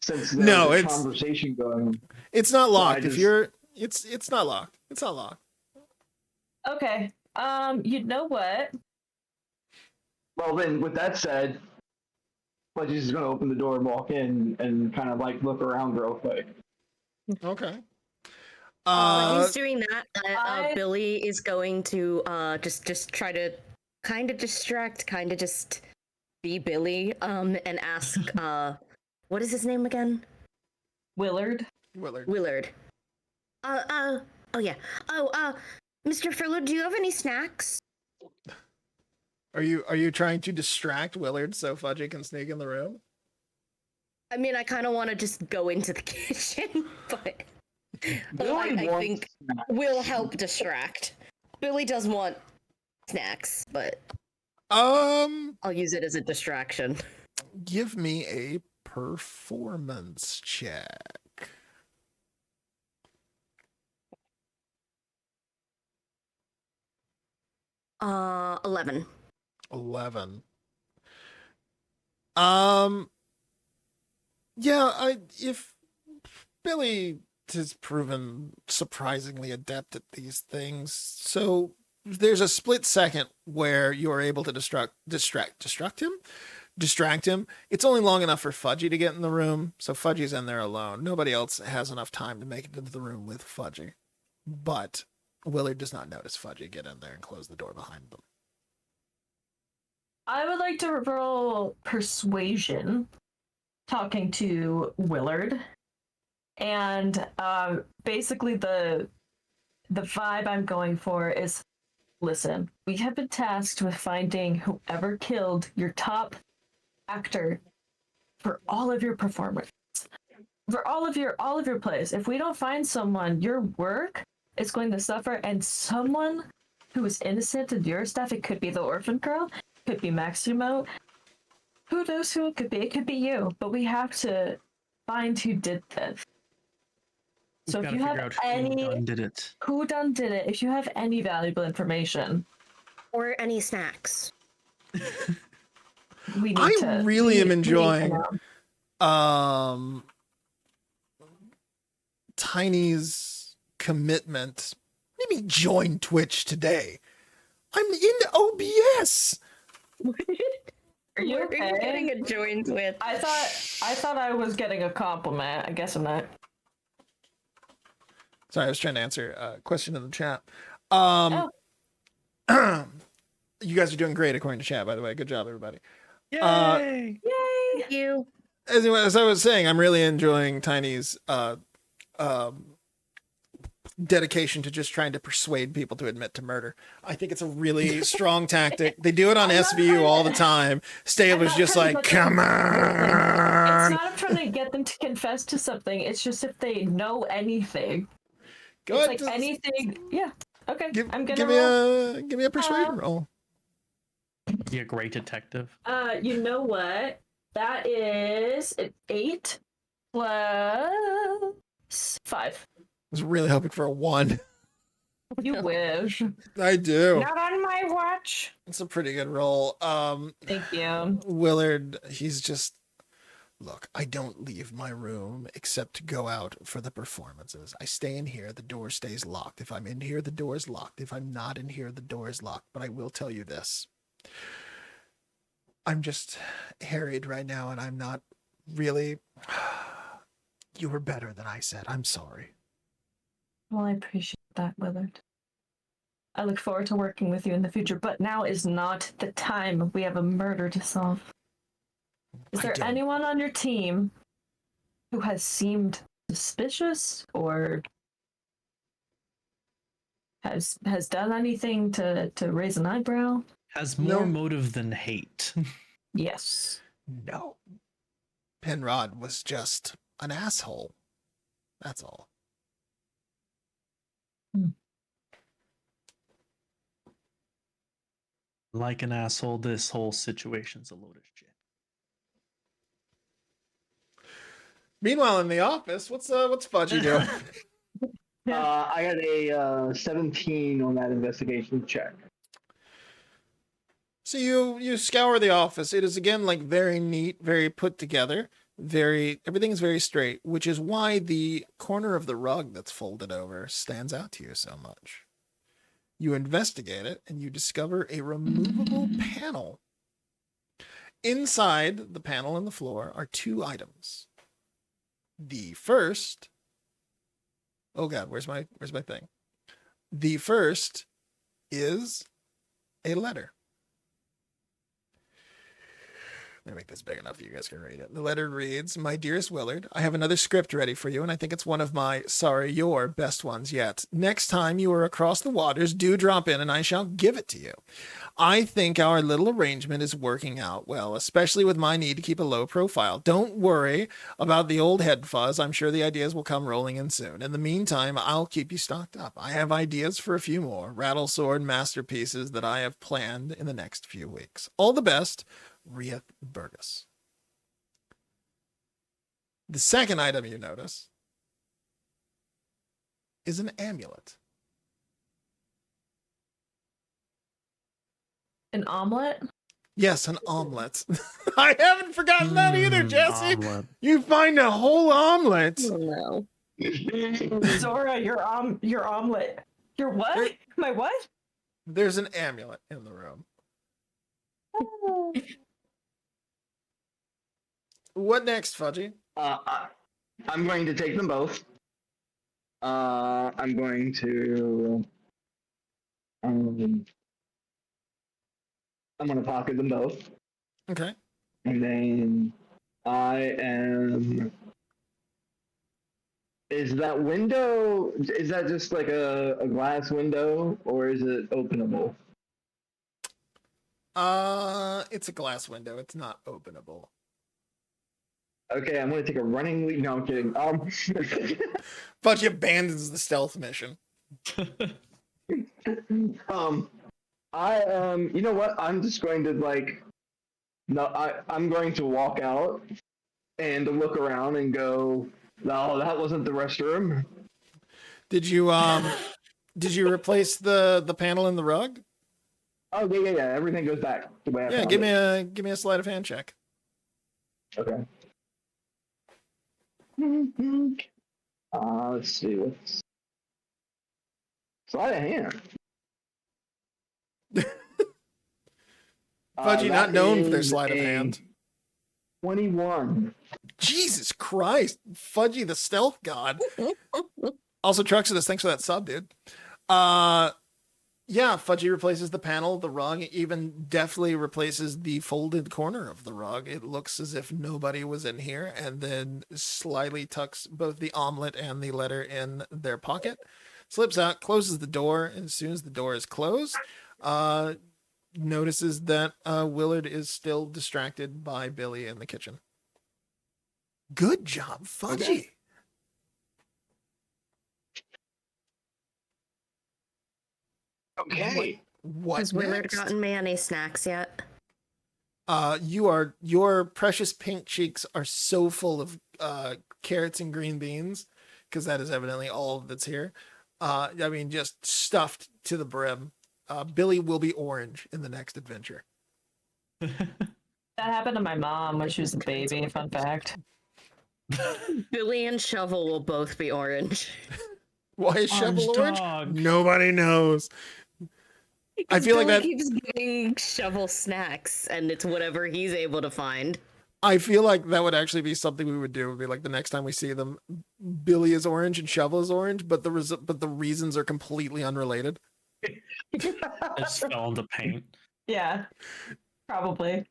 since there No, was a it's- conversation going. it's not locked. If just- you're, it's not locked. It's not locked. Okay. You know what? Well, then, with that said, Fudgy's just gonna open the door and walk in and kind of like look around real quick. Okay. While he's doing that, I- Billy is going to just try to kind of distract, kind of just be Billy, and ask, what is his name again? Willard. Willard. Willard. Oh yeah. Mr. Filler, do you have any snacks? Are you trying to distract Willard so Fudgy can sneak in the room? I mean, I kind of want to just go into the kitchen, but I think will help distract. Billy does want snacks, but Um, I'll use it as a distraction. give me a performance check. 11. 11. Yeah, if Billy has proven surprisingly adept at these things, so there's a split second where you're able to distract him. It's only long enough for Fudgy to get in the room, so Fudgy's in there alone. Nobody else has enough time to make it into the room with Fudgy. But Willard does not notice Fudgy get in there and close the door behind them. I would like to roll persuasion, talking to Willard, and basically the vibe I'm going for is, listen, we have been tasked with finding whoever killed your top actor for all of your performance, for all of your plays. If we don't find someone, your work is going to suffer, and someone who is innocent of your stuff, it could be the orphan girl, could be Maximo. Who knows who it could be? It could be you. But we have to find who did this. So if you have any who done did it, if you have any valuable information Or any snacks. we need I to. really am enjoying Tiny's commitment. Maybe join Twitch today. I'm in OBS. Are you okay? What are you getting a joint with? I thought I was getting a compliment. I guess I'm not. Sorry, I was trying to answer a question in the chat. You guys are doing great according to chat, by the way. Good job, everybody. Yay! Yay! Thank you. As I was saying, I'm really enjoying Tiny's dedication to just trying to persuade people to admit to murder. I think it's a really strong tactic. They do it on SVU all the time. Stabler's just like, come It's on. not I'm trying to get them to confess to something. It's just if they know anything. Go It's ahead, like anything. Yeah. Okay. I'm gonna give me a persuasion roll. Be a great detective. You know what? That is an 8 plus 5. I was really hoping for a 1. You wish. I do. Not on my watch. It's a pretty good roll. Thank you. Willard, he's just, look, I don't leave my room except to go out for the performances. I stay in here, the door stays locked. If I'm in here, the door is locked. If I'm not in here, the door is locked. But I will tell you this. I'm just harried right now, and I'm not really... You were better than I said. I'm sorry. Well, I appreciate that, Willard. I look forward to working with you in the future, but now is not the time. We have a murder to solve. Is there anyone on your team who has seemed suspicious or has done anything to raise an eyebrow? Has more motive than hate. Yes. No. Penrod was just an asshole. That's all. Like an asshole, this whole situation's a load of shit. Meanwhile, in the office, what's Fudgy doing? I got a 17 on that investigation check. So you scour the office. It is again like very neat, very put together, everything is very straight, which is why the corner of the rug that's folded over stands out to you so much. You investigate it and you discover a removable panel. Inside the panel and the floor are 2 items. The first, oh God, where's my thing? The first is a letter. Let me make this big enough that you guys can read it. The letter reads, "My dearest Willard, I have another script ready for you, and I think it's one of your best ones yet. Next time you are across the waters, do drop in and I shall give it to you. I think our little arrangement is working out well, especially with my need to keep a low profile. Don't worry about the old head fuzz. I'm sure the ideas will come rolling in soon. In the meantime, I'll keep you stocked up. I have ideas for a few more rattle sword masterpieces that I have planned in the next few weeks. All the best, Rieth Burgess." The second item you notice is an amulet. An omelet? Yes, an omelet. I haven't forgotten that either, Jesse. Omelet. You find a whole omelet. Oh, no. Zora, your omelet. Your what? There- My what? There's an amulet in the room. What next, Fudgy? I'm going to take them both. I'm going to. I'm going to pocket them both, Okay. and then I am. Is that window? Is that just like a glass window, or is it openable? It's a glass window. It's not openable. Okay, I'm going to take a running lead. No, I'm kidding. Fudgy abandons the stealth mission. You know what? I'm just going to I'm going to walk out and look around and go, no, that wasn't the restroom. Did you replace the panel in the rug? Oh yeah. Everything goes back the way I Yeah, found give me a sleight of hand check. Okay. Let's see. What's sleight of hand? Fudgy, not That known for their is sleight of a hand. 21. Jesus Christ, Fudgy the stealth god. Also, Truxidus, thanks for that sub, dude. Yeah, Fudgy replaces the panel, the rug, even definitely replaces the folded corner of the rug. It looks as if nobody was in here, and then slyly tucks both the omelet and the letter in their pocket, slips out, closes the door, and as soon as the door is closed, notices that Willard is still distracted by Billy in the kitchen. Good job, Fudgy. Okay. Okay. What Has Willard next? gotten me any snacks yet? Your precious pink cheeks are so full of carrots and green beans, because that is evidently all that's here. I mean, just stuffed to the brim. Billy will be orange in the next adventure. That happened to my mom when she was a baby. Fun fact. Billy and Shovel will both be orange. Why is Shovel orange? dog. Nobody knows. I feel like Billy that. keeps giving Shovel snacks, and it's whatever he's able to find. I feel like that would actually be something we would do. Would be like the next time we see them, Billy is orange and Shovel is orange, but the reasons are completely unrelated. I just fell into paint. Yeah, probably.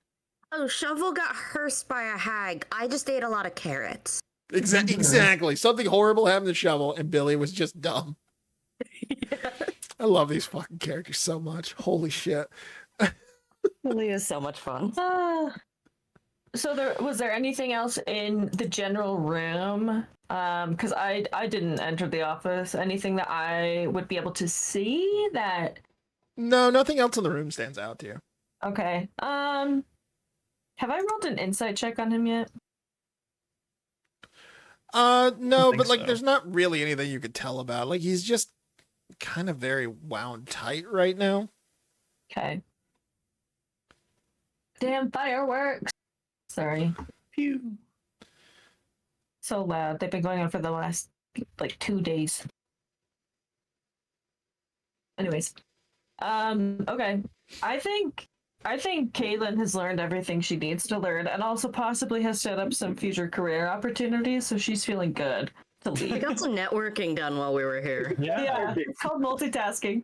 Oh, Shovel got cursed by a hag. I just ate a lot of carrots. Exactly. Something horrible happened to Shovel, and Billy was just dumb. I love these fucking characters so much. Holy shit. Billy is so much fun. So was there anything else in the general room? Because I didn't enter the office. Anything that I would be able to see that? No, nothing else in the room stands out to you. Okay. Have I rolled an insight check on him yet? No, think but like so. there's not really anything you could tell about. Like he's just kind of very wound tight right now. Okay. Damn fireworks. Sorry. Pew. So loud. They've been going on for the last like 2 days. Anyways. Okay. I think Caitlin has learned everything she needs to learn and also possibly has set up some future career opportunities, so she's feeling good to We leave. got some networking done while we were here. Yeah. Yeah, it's called multitasking.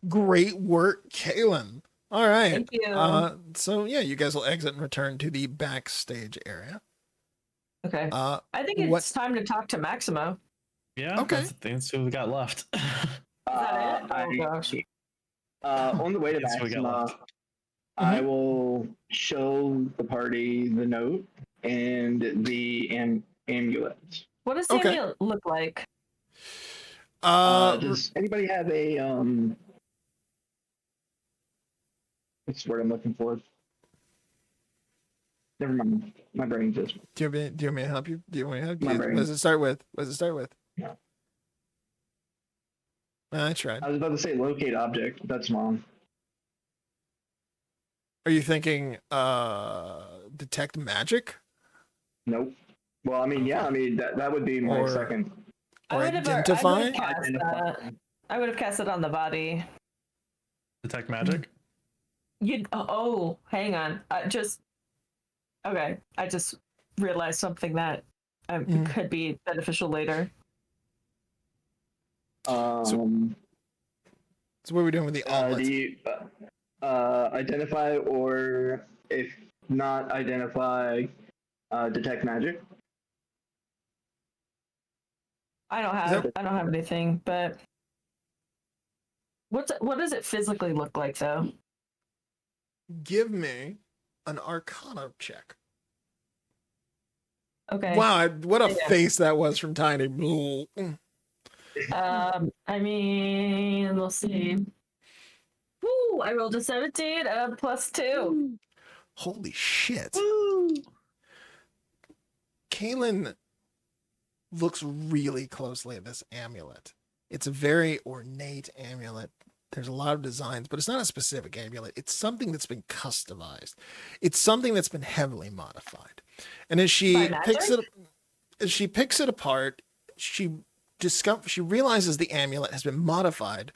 Great work, Kaylin. All right. Thank you. So yeah, you guys will exit and return to the backstage area. Okay. Uh, I think what- it's time to talk to Maximo. Yeah. Okay. That's who we got left. Is that it? Oh gosh. On the way to That's what we got Maxima, left. I will show the party the note and the amulet. What does the Okay. amulet look like? Does anybody have a what's the word I'm looking for? Never mind. My brain just. do you want me to help you? Do you want me to help My you? brain. What does it start with? What does it start with? No. I tried. I was about to say locate object. That's wrong. Are you thinking detect magic Nope. Well, I mean, yeah. I mean, that would be my Or- second. or I identify? would have cast that. I would have cast it on the body. Detect magic. Hang on. Okay. I just realized something that could be beneficial later. So what are we doing with the Do omelets? you identify, or if not identify, detect magic? I don't have anything, but what does it physically look like though? Give me an Arcana check. Okay. Wow, what a Yeah. face that was from Tiny. I mean, we'll see. Woo! I rolled a 17 plus 2. Holy shit. Woo! Kaylin looks really closely at this amulet. It's a very ornate amulet. There's a lot of designs, but it's not a specific amulet. It's something that's been customized. It's something that's been heavily modified. And as she By magic? picks it apart, she realizes the amulet has been modified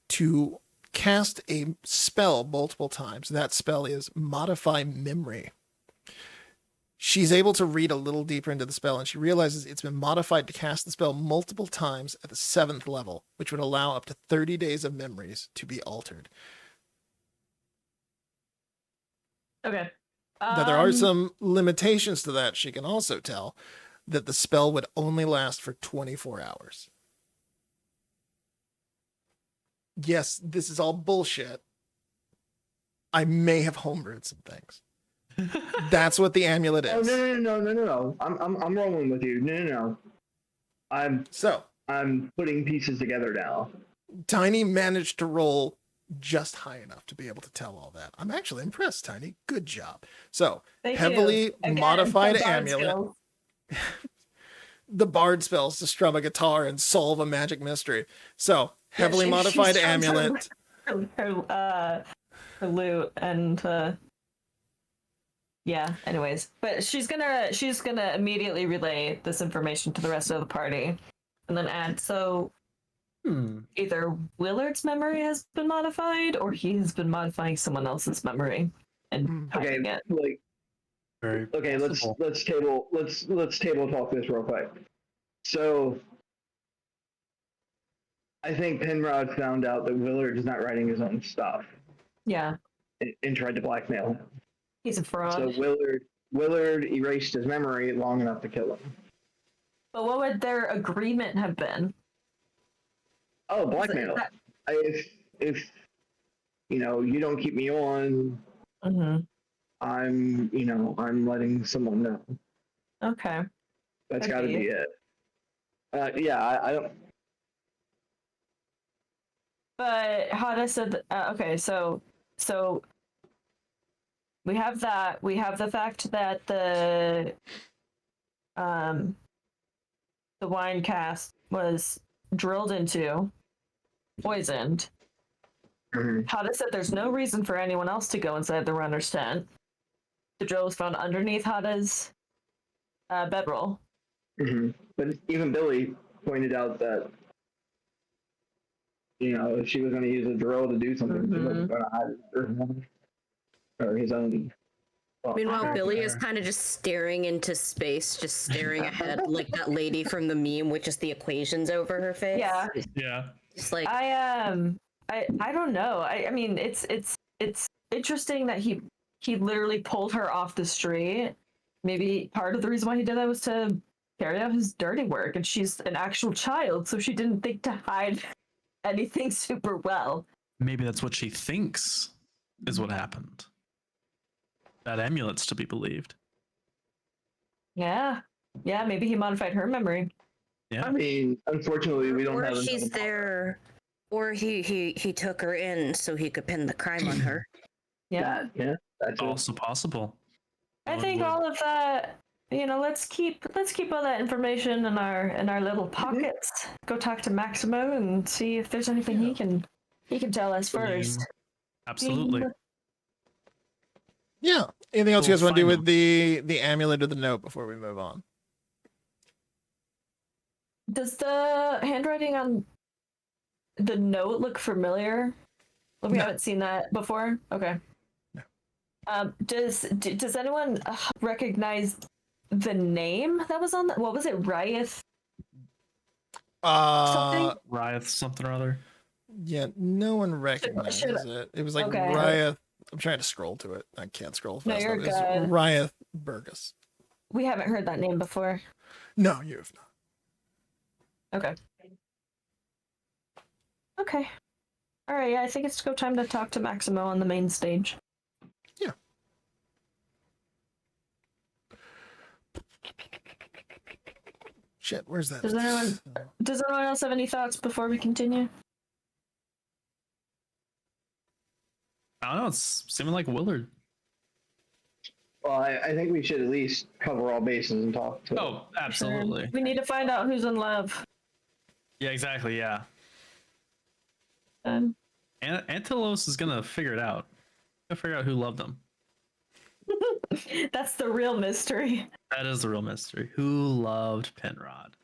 to cast a spell multiple times. That spell is Modify Memory. She's able to read a little deeper into the spell, and she realizes it's been modified to cast the spell multiple times at the 7th level, which would allow up to 30 days of memories to be altered. Okay. Now, there are some limitations to that. She can also tell that the spell would only last for 24 hours. Yes, this is all bullshit. I may have homebrewed some things. That's what the amulet is. Oh no! I'm rolling with you. No. So, I'm putting pieces together now. Tiny managed to roll just high enough to be able to tell all that. I'm actually impressed, Tiny. Good job. So, Thank heavily you. Again, modified the bard amulet. skills. The bard spells to strum a guitar and solve a magic mystery. So, heavily she modified strums her- amulet. Her lute and yeah, anyways. But she's gonna immediately relay this information to the rest of the party. And then add, so either Willard's memory has been modified or he has been modifying someone else's memory and Okay, hiding it. like Very okay, possible. let's table talk this real quick. So I think Penrod found out that Willard is not writing his own stuff Yeah. and tried to blackmail him. He's a fraud. So Willard erased his memory long enough to kill him. But what would their agreement have been? Oh, blackmail. That- If you don't keep me on, Mhm. I'm letting someone know. Okay. That's Could got to be. be it. Yeah, I don't. But Hada said, okay, so we have that. We have the fact that the wine cask was drilled into, poisoned. Mhm. Hada said there's no reason for anyone else to go inside the runner's tent. The drill was found underneath Hada's bedroll. Mhm. But even Billy pointed out that if she was going to use a drill to do something, she wasn't going to hide it or his own. Meanwhile, Fair. Billy is kind of just staring into space, just staring ahead, like that lady from the meme with just the equations over her face. Yeah. Yeah. Just like, I don't know. I mean, it's interesting that he literally pulled her off the street. Maybe part of the reason why he did that was to carry out his dirty work, and she's an actual child, so she didn't think to hide anything super well. Maybe that's what she thinks is what happened. That amulet's to be believed. Yeah. Yeah, maybe he modified her memory. Yeah. I mean, unfortunately, we don't Or have. she's another- there, or he took her in so he could pin the crime on her. Yeah. Yeah, that's Also possible. I One think would- all of that, let's keep all that information in our little pockets. Go talk to Maximo and see if there's anything he can tell us first. Absolutely. Yeah. Anything else you We'll guys want to do find with the amulet or the note before we move on? Does the handwriting on the note look familiar? We No. haven't seen that before. Okay. No. Does anyone recognize the name that was on? What was it? Ryeth? Something? Riot something or other. Yeah, no one recognizes it. It was like Okay. Ryeth. I'm trying to scroll to it. I can't scroll fast No, you're enough. It's good. Ryeth Burgess. We haven't heard that name before. No, you have not. Okay. Okay. All right. Yeah, I think it's go time to talk to Maximo on the main stage. Yeah. Shit, where's that? Does anyone else have any thoughts before we continue? I don't know. It's seeming like Willard. Well, I think we should at least cover all bases and talk to. Oh, absolutely. We need to find out who's in love. Yeah, exactly. Yeah. Um, Antelos is gonna figure it out. Gonna figure out who loved him. that's the real mystery. That is the real mystery. Who loved Penrod?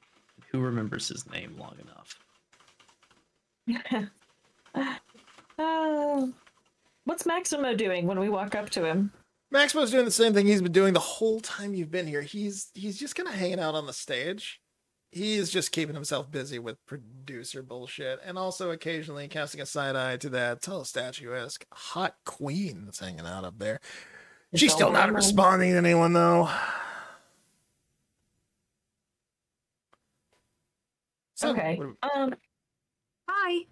Who remembers his name long enough? What's Maximo doing when we walk up to him? Maximo's doing the same thing he's been doing the whole time you've been here. He's just kind of hanging out on the stage. He is just keeping himself busy with producer bullshit, and also occasionally casting a side eye to that tall statuesque hot queen that's hanging out up there. She's still not responding to anyone though. So, Okay. what- Hi.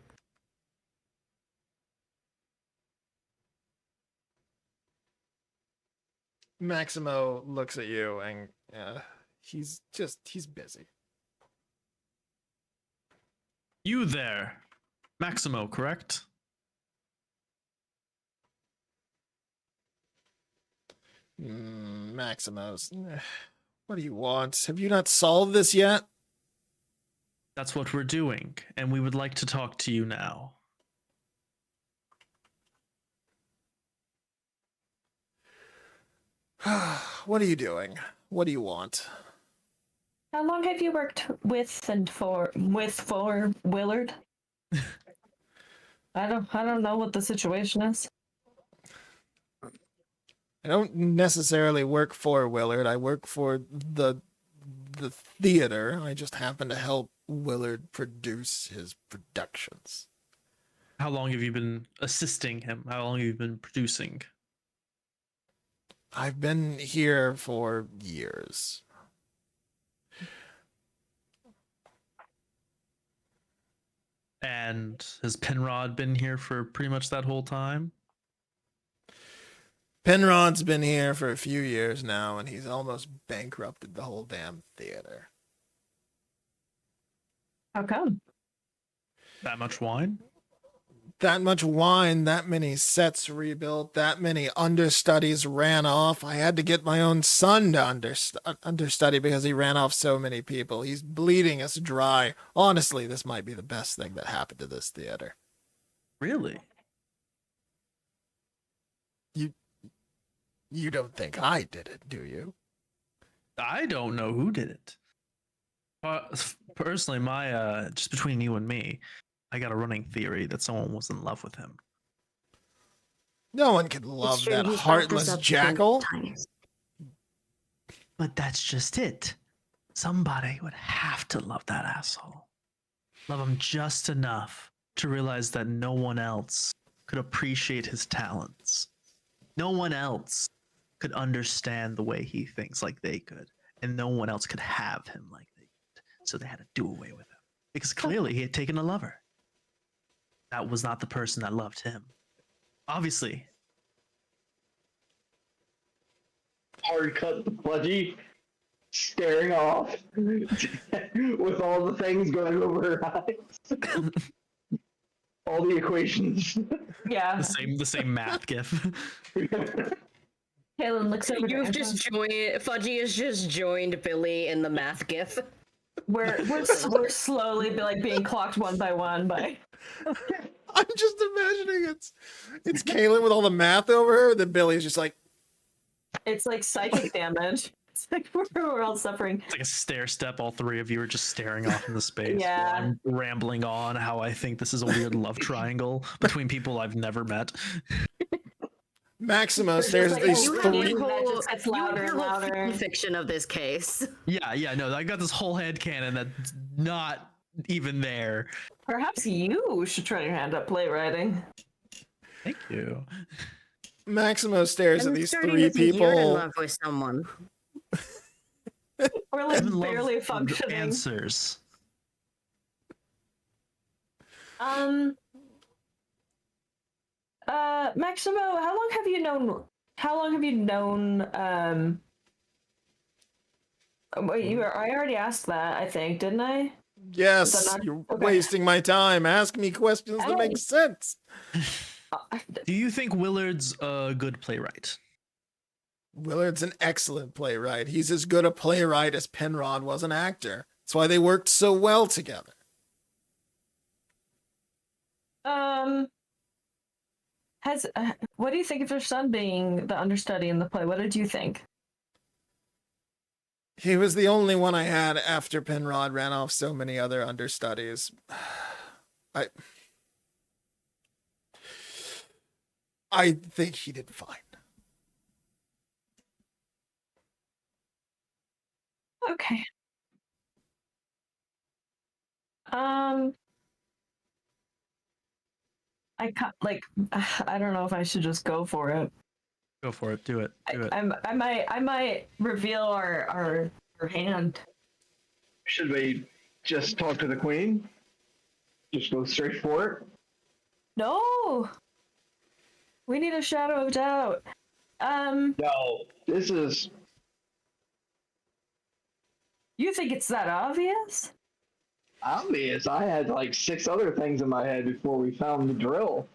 Maximo looks at you and he's busy. You there, Maximo, correct? Maximo's. What do you want? Have you not solved this yet? That's what we're doing, and we would like to talk to you now. What are you doing? What do you want? How long have you worked with Willard? I don't know what the situation is. I don't necessarily work for Willard. I work for the theater. I just happen to help Willard produce his productions. How long have you been assisting him? How long have you been producing? I've been here for years. And has Penrod been here for pretty much that whole time? Penrod's been here for a few years now, and he's almost bankrupted the whole damn theater. How come? That much wine? That much wine, that many sets rebuilt, that many understudies ran off. I had to get my own son to understudy because he ran off so many people. He's bleeding us dry. Honestly, this might be the best thing that happened to this theater. Really? You don't think I did it, do you? I don't know who did it. Personally, my just between you and me, I got a running theory that someone was in love with him. No one can love It's true, that he's backed heartless us up jackal. 10 times. But that's just it. Somebody would have to love that asshole. Love him just enough to realize that no one else could appreciate his talents. No one else could understand the way he thinks like they could, and no one else could have him like they could. So they had to do away with him because clearly he had taken a lover. That was not the person that loved him. Obviously. Hard cut to Pudgy staring off with all the things going over her eyes. All the equations. Yeah. The same math gif. Kaylin looks over to You've Angela. just joined. Fudgy has just joined Billy in the math gif. We're slowly being clocked one by one by. I'm just imagining it's Kaylin with all the math over her. Then Billy's just like, It's like psychic damage. It's like we're all suffering. It's like a stair step. All three of you are just staring off into space. Yeah. While I'm rambling on how I think this is a weird love triangle between people I've never met. Maximo There's stares just at like these a three. ring that just gets louder and louder. Fiction of this case. Yeah, no, I got this whole headcanon that's not even there. Perhaps you should try your hand at playwriting. Thank you. Maximo stares at I'm these starting three to think You're in people. love with someone. We're I'm like in love barely with functioning. answers. Maximo, how long have you known wait, I already asked that, I think, didn't I? Yes, not- you're okay. wasting my time. Ask me questions that make Hey. sense. Do you think Willard's a good playwright? Willard's an excellent playwright. He's as good a playwright as Penrod was an actor. That's why they worked so well together. What do you think of your son being the understudy in the play? What did you think? He was the only one I had after Penrod ran off so many other understudies. I think he did fine. Okay. I don't know if I should just go for it. Go for it. Do it. Do it. I might reveal our hand. Should we just talk to the queen? Just go straight for it? No. We need a shadow of doubt. No. This is You think it's that obvious? obvious. I had like 6 other things in my head before we found the drill.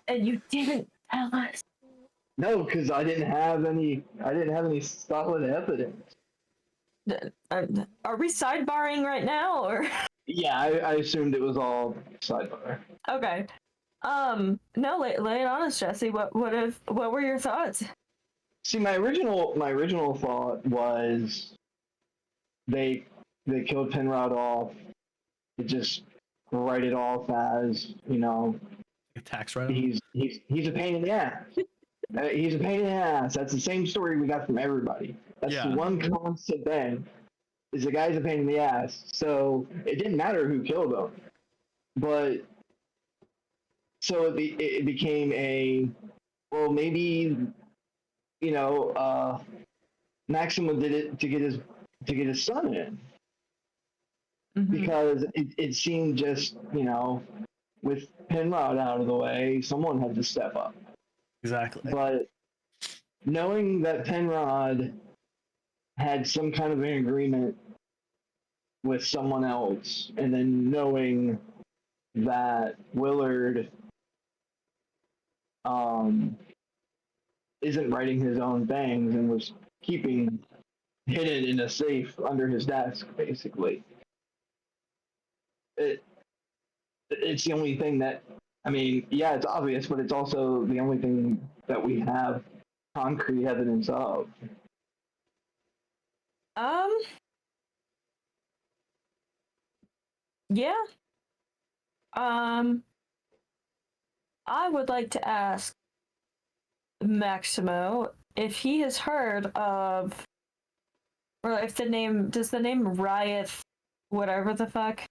And you didn't tell us. No, because I didn't have any solid evidence. Are we sidebarring right now, or? Yeah, I assumed it was all sidebar. Okay. No, lay it on us, Jesse. What were your thoughts? See, my original thought was they killed Penrod off. They just write it off as, you know, A tax write-off? he's a pain in the ass. He's a pain in the ass. That's the same story we got from everybody. That's Yeah. the one constant thing. Is the guy's a pain in the ass. So it didn't matter who killed him, but so it became a, well, maybe, you know, Maximo did it to get his son in, because it seemed just, you know, with Penrod out of the way, someone had to step up. Exactly. But knowing that Penrod had some kind of an agreement with someone else, and then knowing that Willard isn't writing his own things and was keeping hidden in a safe under his desk, basically. It's the only thing that, I mean, yeah, it's obvious, but it's also the only thing that we have concrete evidence of. Yeah. I would like to ask Maximo if he has heard of, or if does the name Riot, whatever the fuck,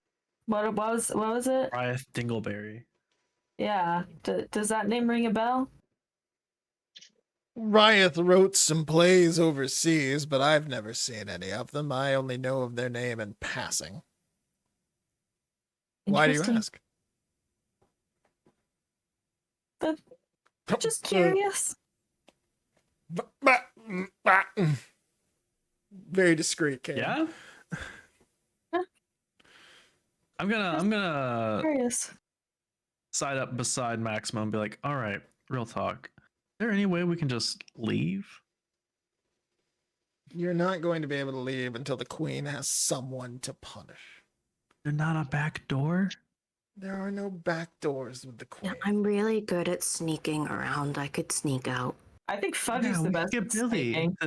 what was it? Riot Dingleberry. Yeah. Does that name ring a bell? Ryeth wrote some plays overseas, but I've never seen any of them. I only know of their name in passing. Why do you Interesting. ask? But just curious. Very discreet, Kate. Yeah. I'm gonna Curious. side up beside Maximo and be like, all right, real talk. Is there any way we can just leave? You're not going to be able to leave until the queen has someone to punish. There's not a back door? There are no back doors with the Yeah, queen. I'm really good at sneaking around. I could sneak out. I think Fudgy's the we best could at get Billy. sneaking.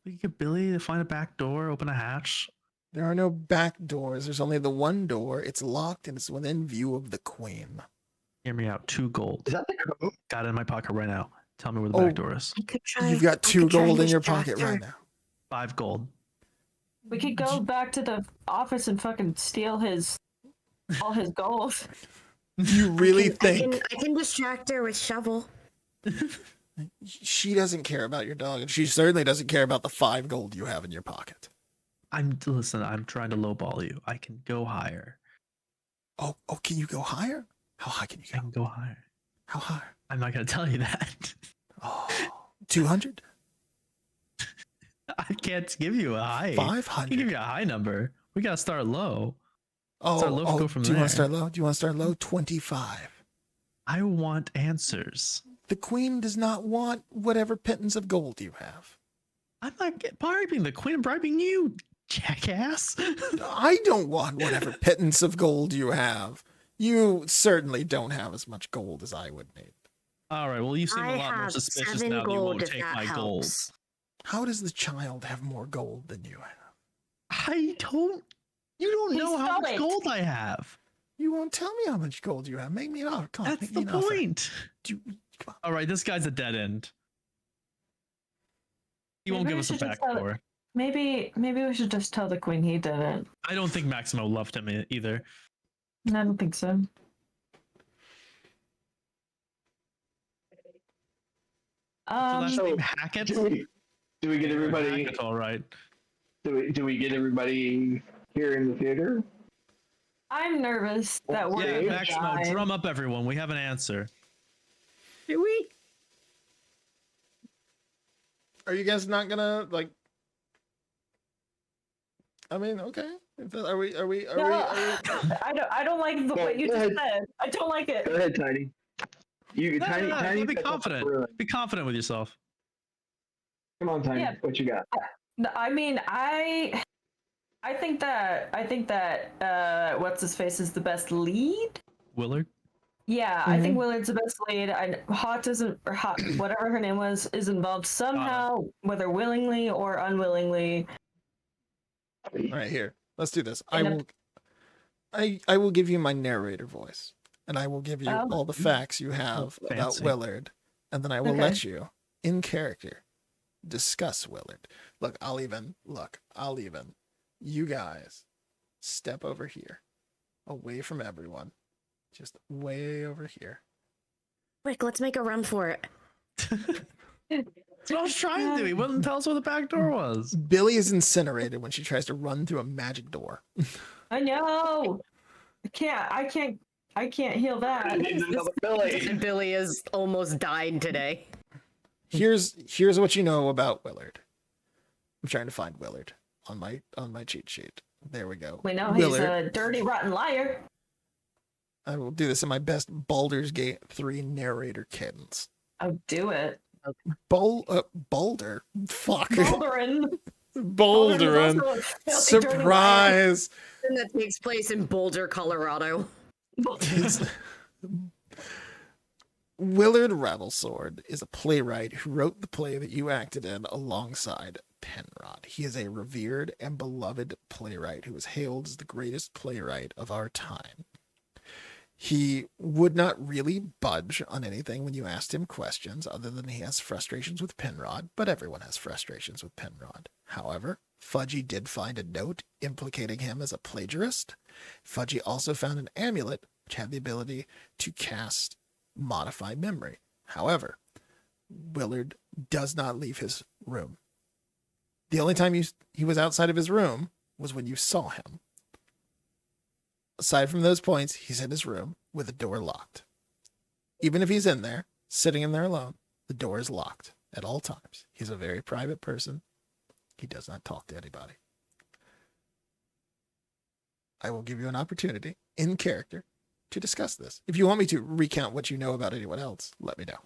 We could get Billy to find a back door, open a hatch. There are no back doors. There's only the one door. It's locked and it's within view of the queen. Hear me out. 2 gold. Is that the code? Got it in my pocket right now. Tell me where the Oh. back door is. I could try. You've got I 2 could try gold in and your distract pocket her. right now. 5 gold. We could go back to the office and fucking steal all his gold. You really think I can distract her with shovel. she doesn't care about your dog, and she certainly doesn't care about the 5 gold you have in your pocket. Listen, I'm trying to lowball you. I can go higher. Oh, can you go higher? How high can you I go? can go higher. How high? I'm not gonna tell you that. Oh, 200? I can't give you a high. I can give 500? you a high number. We gotta start low. Oh, start low, go from do you want to there. start low? Do you want to start low? 25. I want answers. The queen does not want whatever pittance of gold you have. I'm not bribing the queen. I'm bribing you, jackass. I don't want whatever pittance of gold you have. You certainly don't have as much gold as I would need. All right. Well, you seem I a lot more have suspicious 7 now that you gold won't if take that my gold. helps. How does the child have more gold than you have? I don't. You don't He know how stole much it. gold I have. You won't tell me how much gold you have. Make me an offer. Come on, That's make the me an offer. point. Come on. All right. This guy's a dead end. He won't Maybe give we us a should just back tell- door. Maybe we should just tell the queen he did it. I don't think Maximo loved him either. I don't think so. So last So, name Hackett. Do we get everybody? Hackett, all right. Do we get everybody here in the theater? I'm nervous that we're Yeah, gonna Maximo, die. drum up everyone. We have an answer. Do we? Are you guys not gonna like? I mean, okay. Are we? No, I don't like what you Go just ahead. said. I don't like Go it. ahead, Tiny. No, Tiny, no, Tiny. be pick up confident. the ruin. Be confident with yourself. Come on, Tiny. Yeah. What you got? No, I mean, I think that what's his face is the best lead. Willard. Yeah, I think Willard's the best lead. And Hot isn't, or Hot, whatever her name was, is involved somehow, whether willingly or unwillingly. All right, here. Let's do this. In I will give you my narrator voice, and I will give you Oh. all the facts you have about Fancy. Willard, and then I will Okay. let you, in character, discuss Willard. I'll even. You guys step over here, away from everyone, just way over here. Quick, let's make a run for it. That's what I was trying to do. He wouldn't tell us where the back door was. Billy is incinerated when she tries to run through a magic door. I know. I can't heal that. Needs another Billy. And Billy has almost died today. Here's what you know about Willard. I'm trying to find Willard on my cheat sheet. There we go. We know Willard. he's a dirty, rotten liar. I will do this in my best Baldur's Gate 3 narrator cadence. Oh, do it. Boulder. Fuck. Bolderin. Bolderin. is also a filthy, dirty Surprise. And that takes place in Boulder, Colorado. It's- Willard Rattlesword is a playwright who wrote the play that you acted in alongside Penrod. He is a revered and beloved playwright who is hailed as the greatest playwright of our time. He would not really budge on anything when you asked him questions, other than he has frustrations with Penrod, but everyone has frustrations with Penrod. However, Fudgy did find a note implicating him as a plagiarist. Fudgy also found an amulet which had the ability to cast modify memory. However, Willard does not leave his room. The only time he was outside of his room was when you saw him. Aside from those points, he's in his room with the door locked. Even if he's in there, sitting in there alone, the door is locked at all times. He's a very private person. He does not talk to anybody. I will give you an opportunity in character to discuss this. If you want me to recount what you know about anyone else, let me know.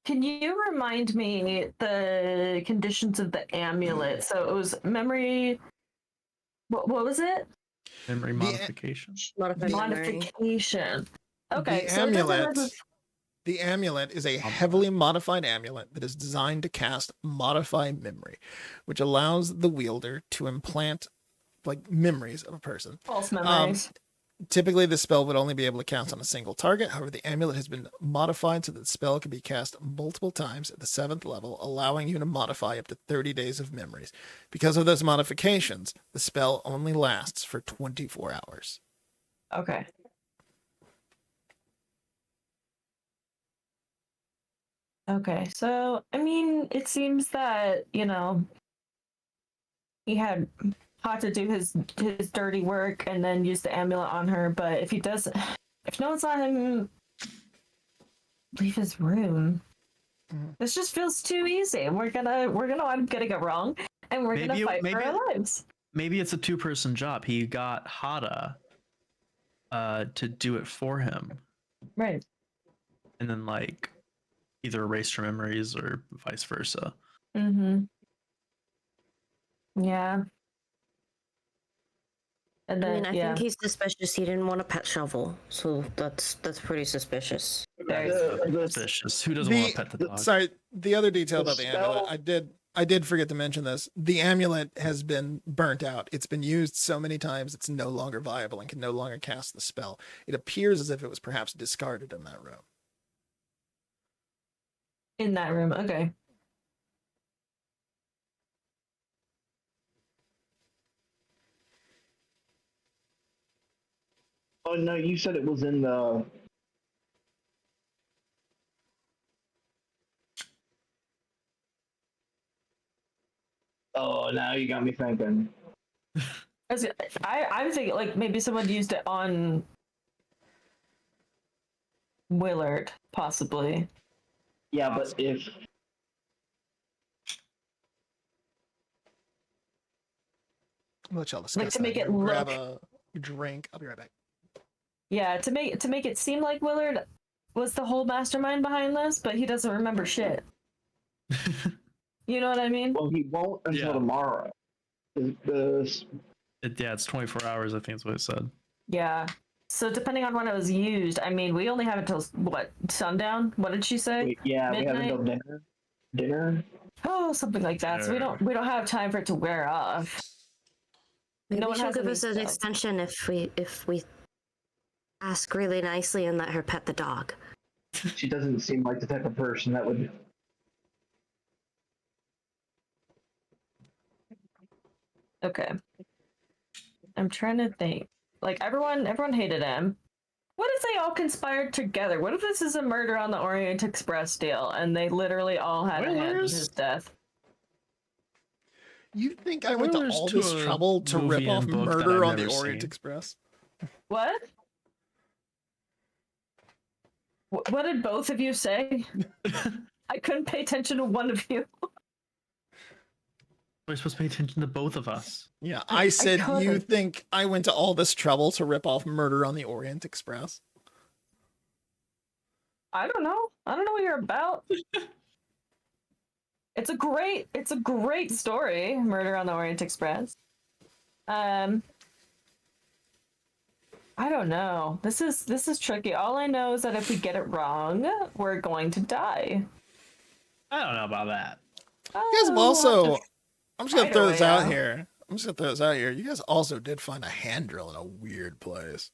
Can you remind me the conditions of the amulet? So it was memory. What was it? Memory modification. Modified memory. Modification. Okay, The so it doesn't amulet. have a- The amulet is a heavily modified amulet that is designed to cast Modify Memory, which allows the wielder to implant like memories of a person. false memories. Typically, the spell would only be able to cast on a single target. However, the amulet has been modified so that the spell can be cast multiple times at the 7th level, allowing you to modify up to 30 days of memories. Because of those modifications, the spell only lasts for 24 hours. Okay. Okay, so I mean, it seems that he had to do his dirty work and then use the amulet on her. But if no one's let him leave his room, this just feels too easy. We're gonna wind up getting it wrong, and we're gonna fight for our lives. Maybe it's a two-person job. He got Hada to do it for him, Right. and then like either erase her memories or vice versa. Mm-hmm. Yeah. And I then mean, I think he's suspicious. He didn't want a pet shovel, so that's pretty suspicious. Suspicious. Who doesn't want to pet the dog? Sorry, the other detail about the spell- amulet, I did forget to mention this. The amulet has been burnt out. It's been used so many times it's no longer viable and can no longer cast the spell. It appears as if it was perhaps discarded in that room. in that room. Okay. Oh no, you said it was in the. Oh, now you got me thinking. I'm thinking like maybe someone used it on Willard, possibly. Yeah, but if I'll let y'all discuss Like to that make here. it Grab look- a drink. I'll be right back. Yeah, to make it seem like Willard was the whole mastermind behind this, but he doesn't remember shit. You know what I mean? well, he won't until Yeah. tomorrow. It's 24 hours. I think is what it said. Yeah. So depending on when it was used, I mean, we only have until what, sundown? What did she say? We have Midnight? until dinner. Oh, something like that. So we don't have time for it to wear off. Maybe No one she'll has give any us an spells. extension if we ask really nicely and let her pet the dog. She doesn't seem like the type of person that would. Okay. I'm trying to think. Like everyone hated him. What if they all conspired together? What if this is a murder on the Orient Express deal and they literally all had a hand in his death? You think I went to Spoilers all to this a trouble to rip movie off and book that Murder I've on the never Orient seen. Express? What? What did both of you say? I couldn't pay attention to one of you. We're supposed to pay attention to both of us. Yeah, I said you couldn't. think I went to all this trouble to rip off Murder on the Orient Express? I don't know. I don't know what you're about. It's a great story, Murder on the Orient Express. I don't know. This is tricky. All I know is that if we get it wrong, we're going to die. I don't know about that. You guys have Oh, also, we'll have to I'm just gonna fight throw our this way out out. here. You guys also did find a hand drill in a weird place.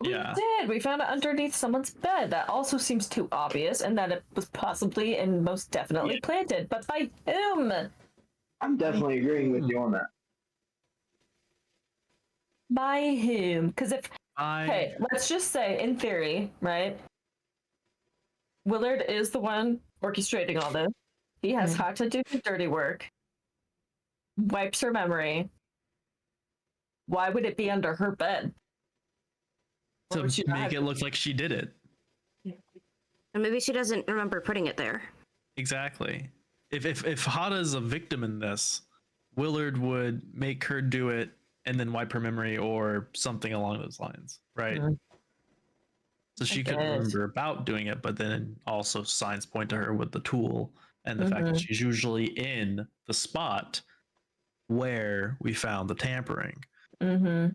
Yeah. We did. We found it underneath someone's bed. That also seems too obvious, and that it was possibly and most definitely planted. But by whom? I'm definitely agreeing with you on that. By whom? Because if I okay, let's just say in theory, right? Willard is the one orchestrating all this. He has Hata do the dirty work, wipes her memory. Why would it be under her bed? Why to would she not make have- it look like she did it. And maybe she doesn't remember putting it there. Exactly. If Hada's a victim in this, Willard would make her do it and then wipe her memory or something along those lines, right? Mhm. So she I couldn't guess. remember about doing it, but then also signs point to her with the tool and the fact that Mhm. she's usually in the spot where we found the tampering. Mm-hmm.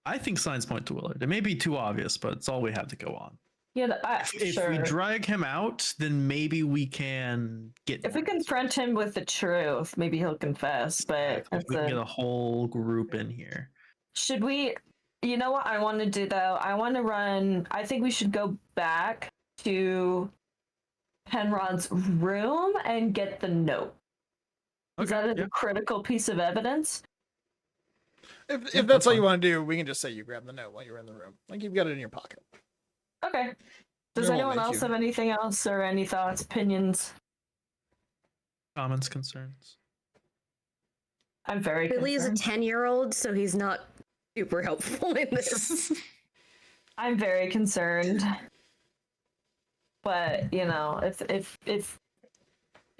I think signs point to Willard. It may be too obvious, but it's all we have to go on. Yeah, If sure. we drag him out, then maybe we can get. If we confront him with the truth, maybe he'll confess. But If we can get a whole group in here. should we? You know what I want to do though? I want to run. I think we should go back to Penrod's room and get the note. Is that a yeah. critical piece of evidence? If Yeah, that's that's all you fine. want to do, we can just say you grab the note while you're in the room. Like you've got it in your pocket. Okay. Does It won't anyone make else you- have anything else or any thoughts, opinions? Comments, concerns. I'm very Billy is a concerned. 10-year-old, so he's not super helpful in this. I'm very concerned. But you know, if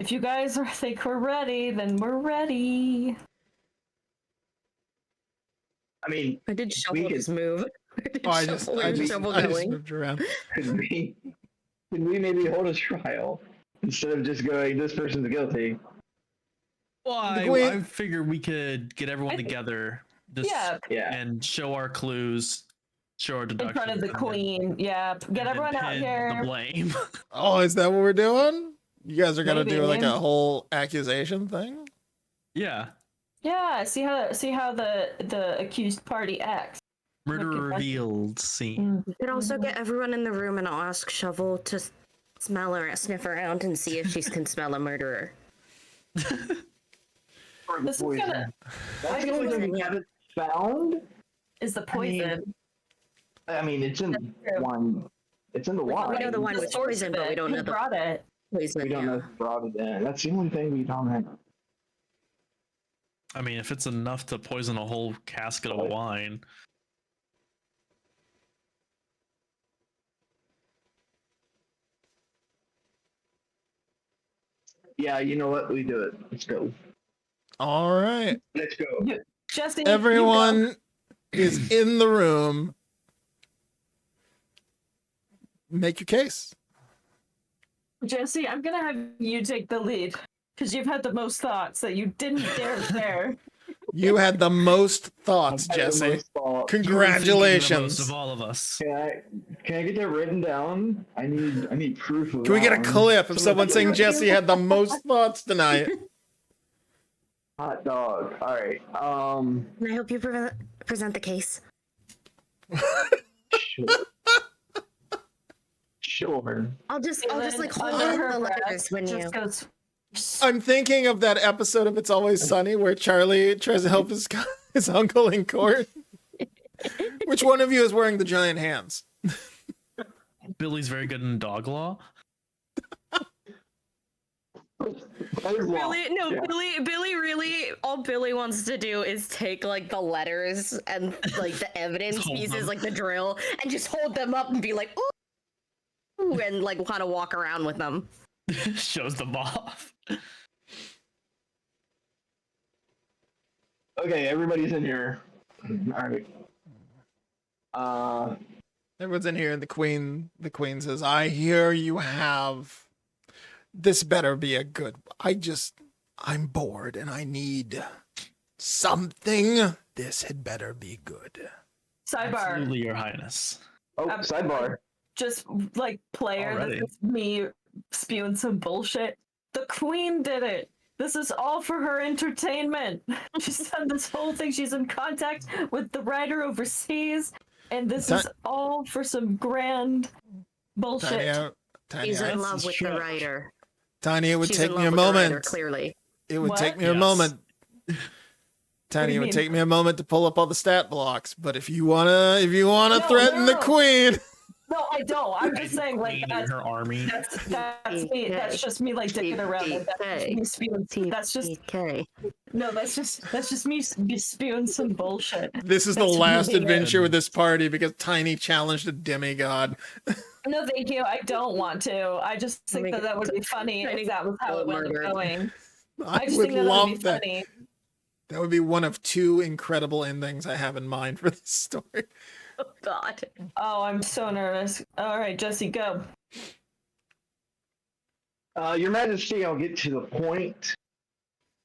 you guys think we're ready, then we're ready. I mean, I did We shuffle could- his move. Oh, I just Shuffle I just going. moved around. could we maybe hold a trial instead of just going, this person's guilty? Well, queen- I figured we could get everyone I think- together just Yeah, Yeah. and show our clues, show our in deductions. front of the and then- queen. Yeah, and get then everyone out pin here. The blame. Oh, is that what we're doing? You guys are gonna do Maybe. like a whole accusation thing? Yeah. Yeah, see how the accused party acts. Murder Okay, that's- revealed scene. You could also get everyone in the room and I'll ask Shovel to smell or sniff around and see if she can smell a murderer. Or This is poison. gonna That's the only thing we haven't found. is the I mean, poison. I mean, it's in true. wine. It's in the We wine. know the wine The was source poison, of but we it, don't who know the brought it. poison. We don't know yeah. who brought it in. That's the only thing we don't have. I mean, if it's enough to poison a whole casket of wine. Yeah, you know what? We do it. Let's go. All right. Let's go. Jesse, you go. Everyone is in the room. Make your case. Jesse, I'm gonna have you take the lead because you've had the most thoughts that you didn't dare share. You had the most thoughts, I have the Jesse. most thought. You were thinking the Congratulations. most of all of us. Can I get that written down? I need proof of Can we get a that one. clip of someone saying Jesse had the most thoughts tonight? Hot dog. All right. Can I help you present the case? Sure. Sure. I'll just like hold Under on her the breath, letters when you. just goes, I'm thinking of that episode of It's Always Sunny where Charlie tries to help his uncle in court. Which one of you is wearing the giant hands? Billy's very good in dog law. Billy, no, Yeah. Billy really, all Billy wants to do is take like the letters and like the evidence Hold pieces, them. like the drill, and just hold them up and be like, ooh, and like kind of walk around with them. Shows them off. Okay, everybody's in here. All right. Everyone's in here, and the queen says, "I hear you have. This better be a good. I'm bored, and I need something. This had better be good." sidebar. Absolutely, Your Highness. Oh, sidebar. Just like player, Already. this is me spewing some bullshit. The queen did it. This is all for her entertainment. She's done this whole thing. She's in contact with the writer overseas, and this is all for some grand bullshit. Tiny, She's in it love with the true. writer. Tiny, it would She's take in me love a with the writer, moment. clearly. It would take What? me a Yes. moment. do Tiny, you it would mean? take me a moment to pull up all the stat blocks, but if you wanna No, threaten no, the no. queen, No, I don't. I'm just saying, like, Queen and her army. that's me. That's just me, like, dicking around. Like, that's just me spewing. That's just TPK. no. That's just me spewing some bullshit. this is the That's last really it. adventure with this party because Tiny challenged a demigod. No, thank you. I don't want to. I just think Make that would be funny Tiny if that was how it wound up murdered. going. I I just would think that would be love that. funny. That would be one of two incredible endings I have in mind for this story. Oh God. Oh, I'm so nervous. All right, Jesse, go. Your Majesty, I'll get to the point.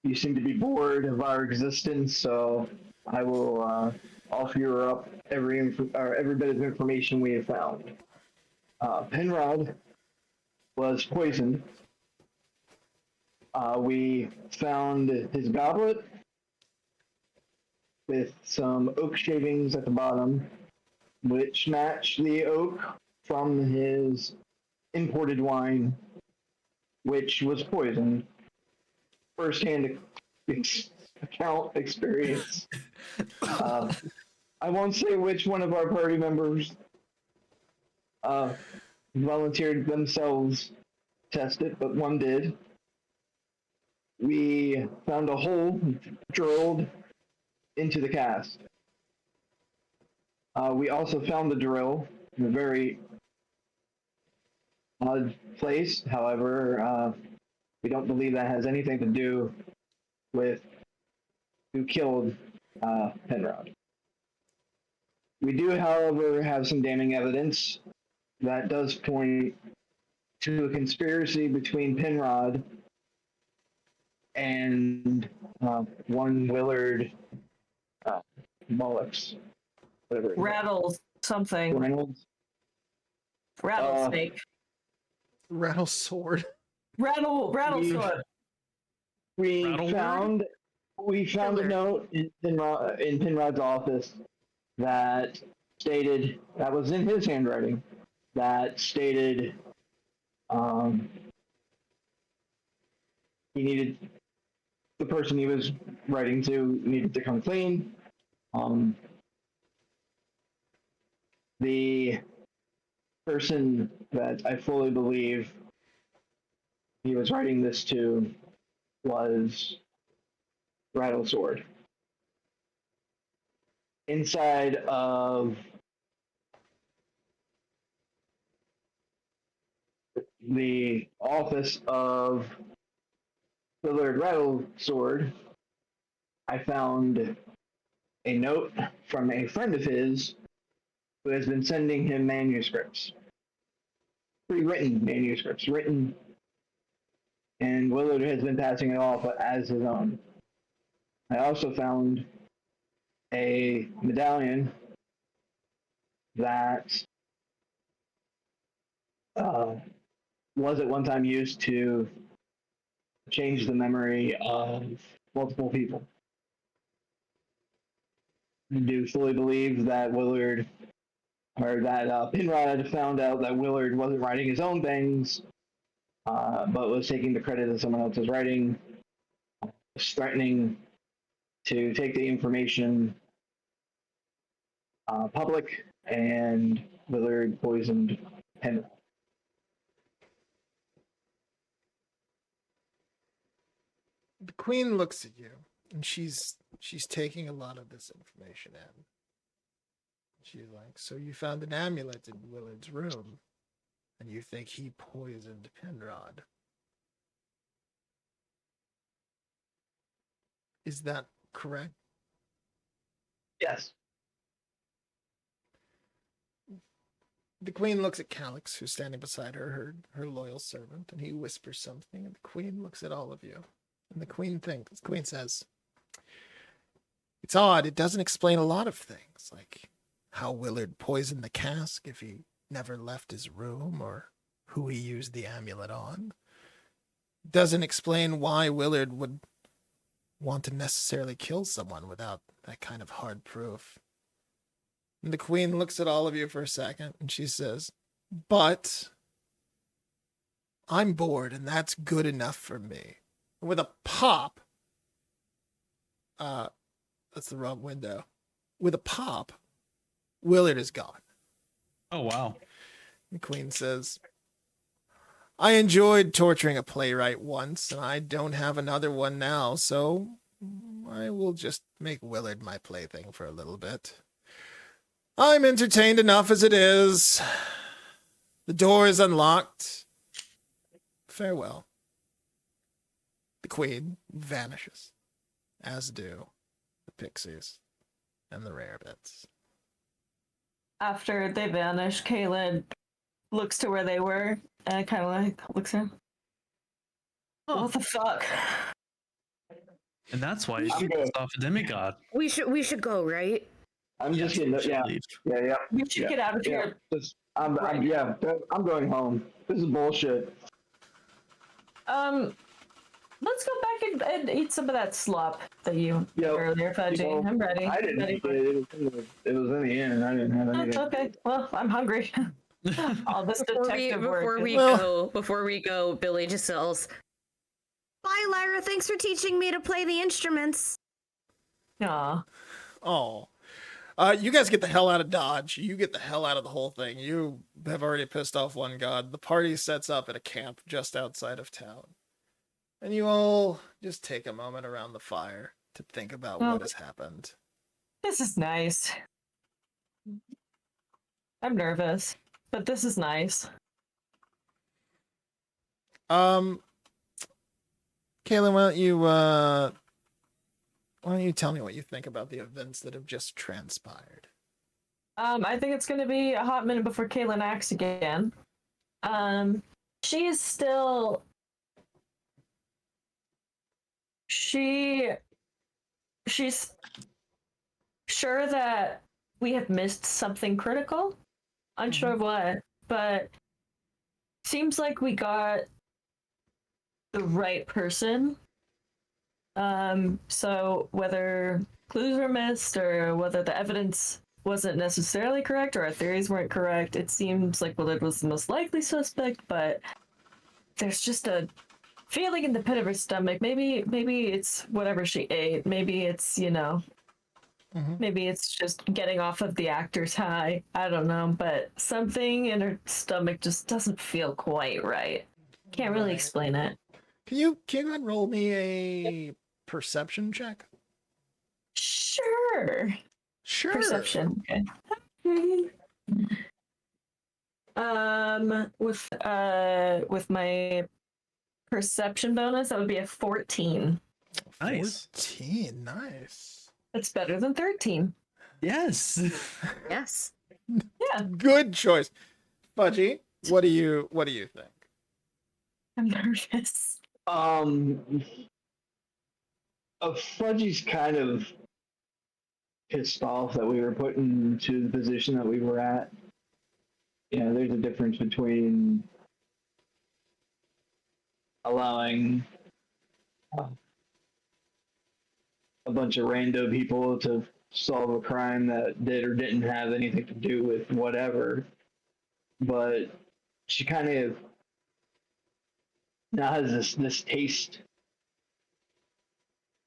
You seem to be bored of our existence, so I will offer you up every bit of information we have found. Penrod was poisoned. We found his goblet with some oak shavings at the bottom, which match the oak from his imported wine, which was poisoned. First-hand account experience. I won't say which one of our party members volunteered themselves to test it, but one did. We found a hole drilled into the cask. We also found the drill in a very odd place. However, we don't believe that has anything to do with who killed Penrod. We do, however, have some damning evidence that does point to a conspiracy between Penrod and one Willard Mullix, whatever. Rattles something. Reynolds. Rattlesnake. Rattle sword. Rattle sword. We Rattleword? found a Killer. note in Penrod's office that stated, that was in his handwriting, that stated he needed, the person he was writing to needed to come clean. The person that I fully believe he was writing this to was Rattlesword. Inside of the office of Willard Rattlesword, I found a note from a friend of his who has been sending him manuscripts, pre-written manuscripts, written, and Willard has been passing it off as his own. I also found a medallion that was at one time used to change the memory of multiple people. I do fully believe that Willard, or that Penrod found out that Willard wasn't writing his own things, but was taking the credit of someone else's writing, was threatening to take the information public, and Willard poisoned Penrod. The queen looks at you, and she's taking a lot of this information in. She's like, so you found an amulet in Willard's room, and you think he poisoned Penrod. Is that correct? Yes. The queen looks at Calix, who's standing beside her loyal servant, and he whispers something, and the queen looks at all of you. And the queen says, it's odd, it doesn't explain a lot of things, like how Willard poisoned the cask if he never left his room, or who he used the amulet on. It doesn't explain why Willard would want to necessarily kill someone without that kind of hard proof. And the queen looks at all of you for a second, and she says, but I'm bored, and that's good enough for me. And with a pop, that's the wrong window. With a pop, Willard is gone. Oh wow. The queen says, I enjoyed torturing a playwright once, and I don't have another one now, so I will just make Willard my plaything for a little bit. I'm entertained enough as it is. The door is unlocked. Farewell. The queen vanishes, as do the pixies and the rare bits. After they vanish, Kaylin looks to where they were and kind of like looks at him. What the fuck? And that's why I'm you good. pissed off a demigod. We should go, right? I'm just Yes, getting we should yeah, leave. yeah. We should get out of Yeah, here. just, I'm going home. This is bullshit. Let's go back and eat some of that slop that you had Yep. earlier, Fudgy. You know, I'm ready. I didn't Ready eat for it. It was in the inn. I didn't have That's anything. okay. Well, I'm hungry. All this detective work. Before we go, Billy just yells, "Bye, Lyra. Thanks for teaching me to play the instruments." Aw. Oh. You guys get the hell out of Dodge. You get the hell out of the whole thing. You have already pissed off one god. The party sets up at a camp just outside of town. And you all just take a moment around the fire to think about what has happened. This is nice. I'm nervous, but this is nice. Kaylin, why don't you tell me what you think about the events that have just transpired? I think it's gonna be a hot minute before Kaylin acts again. She's still she's sure that we have missed something critical. Unsure of what, but seems like we got the right person. So whether clues were missed or whether the evidence wasn't necessarily correct or our theories weren't correct, it seems like Willard was the most likely suspect, but there's just a feeling in the pit of her stomach. Maybe it's whatever she ate. Maybe it's, maybe it's just getting off of the actor's high. I don't know, but something in her stomach just doesn't feel quite right. Can't really explain it. Can you go ahead and roll me a perception check? Sure. Sure. Perception. Okay. With my perception bonus, that would be a 14. Nice. 14. Nice. That's better than 13. Yes. Yes. Yeah, Good choice. Fudgy, what do you think? I'm nervous. Fudgy's kind of pissed off that we were put into the position that we were at. There's a difference between allowing a bunch of random people to solve a crime that did or didn't have anything to do with whatever, but she kind of now has this taste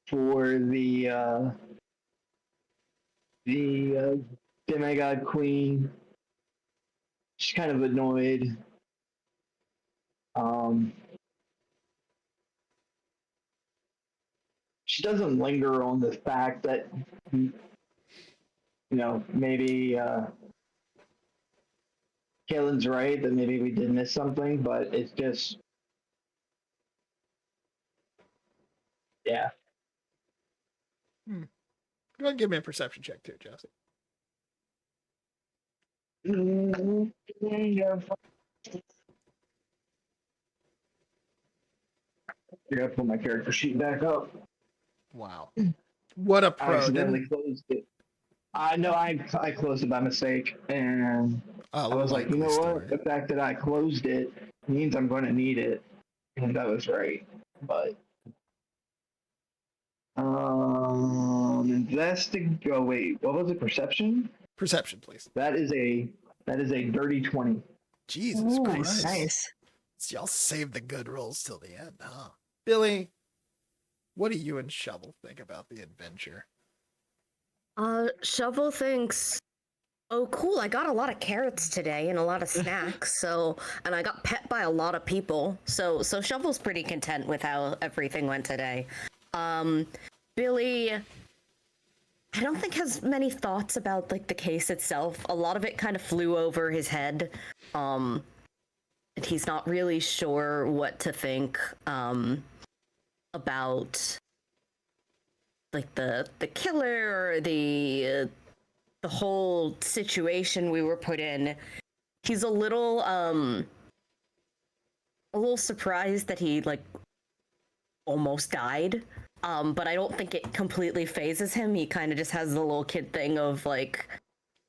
for the demigod queen. She's kind of annoyed. She doesn't linger on the fact that maybe Kaylin's right, that maybe we did miss something, but it's just yeah. Go ahead and give me a perception check too, Jesse. I gotta pull my character sheet back up. Wow. What a I pro. accidentally closed it. I know I closed it by mistake, and I was like, you know what? The fact that I closed it means I'm going to need it, and that was right. But investigate. Oh wait, what was it? Perception. Perception, please. That is a dirty 20. Jesus Ooh, Christ. nice. So y'all saved the good rolls till the end, huh? Billy, What do you and Shovel think about the adventure? Shovel thinks, oh, cool, I got a lot of carrots today and a lot of snacks, and I got pet by a lot of people, so Shovel's pretty content with how everything went today. Billy, I don't think has many thoughts about, like, the case itself. A lot of it kind of flew over his head, and he's not really sure what to think, about, like, the killer, or the whole situation we were put in. He's a little surprised that he, like, almost died. But I don't think it completely phases him. He kind of just has the little kid thing of, like,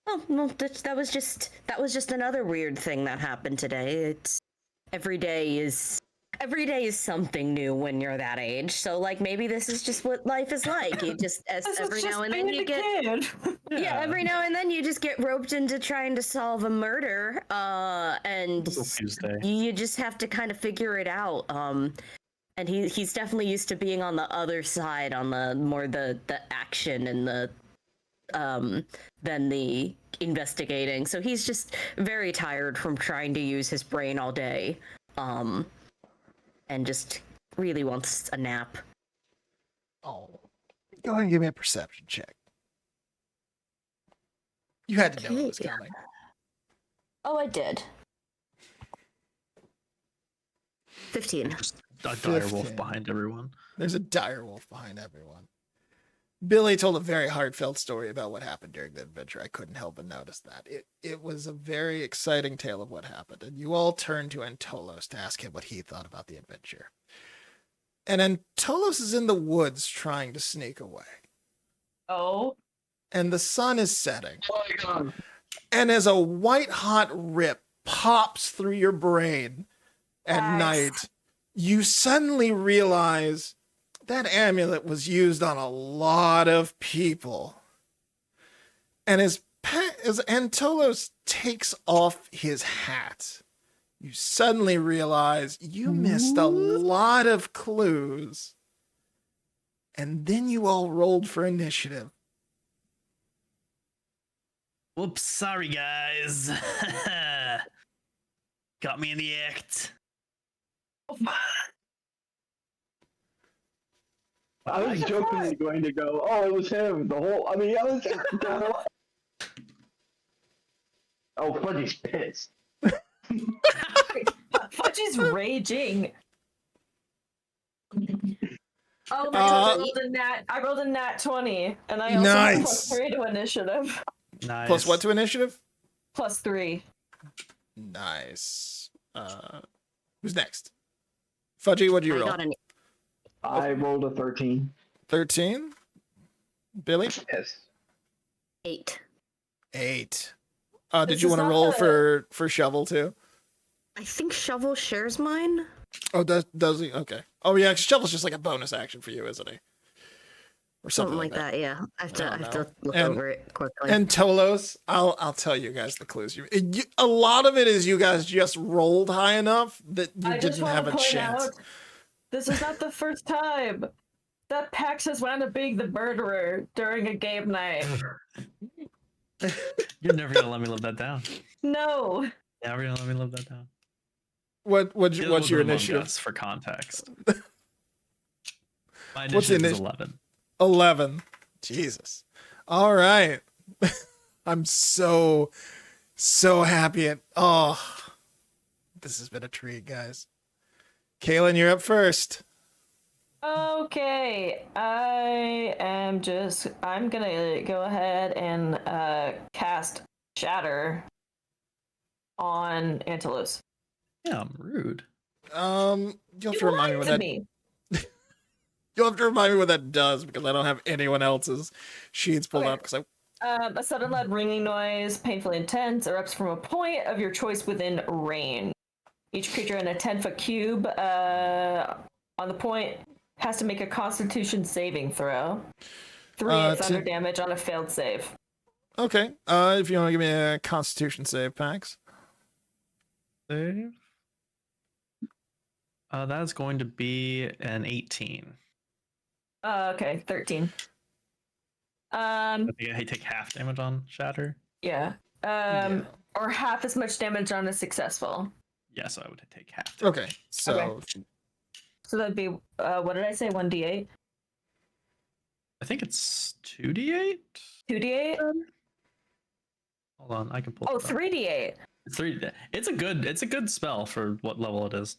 oh, no, that was just another weird thing that happened today. It's every day is something new when you're that age. So, like, maybe this is just what life is like. You just every now and then you get yeah, every now and then you just get roped into trying to solve a murder, and you just have to kind of figure it out. And he's definitely used to being on the other side, on the more the action and the than the investigating. So he's just very tired from trying to use his brain all day. And just really wants a nap. Oh, go ahead and give me a perception check. You had to know it was coming. Oh, I did. 15. Just a dire 15. wolf behind everyone. There's a dire wolf behind everyone. Billy told a very heartfelt story about what happened during the adventure. I couldn't help but notice that. It was a very exciting tale of what happened, and you all turned to Antolos to ask him what he thought about the adventure. And Antolos is in the woods trying to sneak away. Oh. And the sun is setting. Oh my god. And as a white-hot rip pops through your brain at night, you suddenly realize that amulet was used on a lot of people. And as Antolos takes off his hat, you suddenly realize you missed a lot of clues. And then you all rolled for initiative. Whoops, sorry guys. Got me in the act. I was jokingly going to go, oh, it was him. I was. Oh, Fudgy's pissed. Fudgy's raging. Oh my god, I rolled a nat 20, and I also have +3 to initiative. Nice. Plus what to initiative? +3. Nice. Who's next? Fudgy, what'd you roll? I rolled a 13. 13? Billy? Yes. 8. 8. Did you want to roll for Shovel too? I think Shovel shares mine. Oh, does he? Okay. Oh yeah, Shovel's just like a bonus action for you, isn't he? Or something like that. Yeah. I have to look over it quickly. And Tolos, I'll tell you guys the clues. A lot of it is you guys just rolled high enough that you didn't have a chance. This is not the first time that Pax has wound up being the murderer during a game night. You're never gonna let me live that down. No. Never gonna let me live that down. What's your initiative? For context. My What's initiative is 11. 11. Jesus. All right. I'm so happy. This has been a treat, guys. Kaylin, you're up first. Okay. I'm gonna go ahead and cast Shatter on Antelos. Yeah, I'm rude. You'll have to remind me what that. You'll have to remind me what that does because I don't have anyone else's sheets pulled up. Because a sudden loud ringing noise, painfully intense, erupts from a point of your choice within range. Each creature in a 10-foot cube on the point has to make a Constitution saving throw. 3 thunder damage on a failed save. Okay. If you want to give me a Constitution save, Pax. Save. That is going to be an 18. Okay, 13. I think I take half damage on shatter. Yeah. Yeah. Or half as much damage on a successful. Yeah, so I would take half damage. Okay, so So that'd be what did I say? 1d8? I think it's 2d8. 2d8? Hold on, I can pull. Oh, it up. 3d8. It's 3. It's a good spell for what level it is.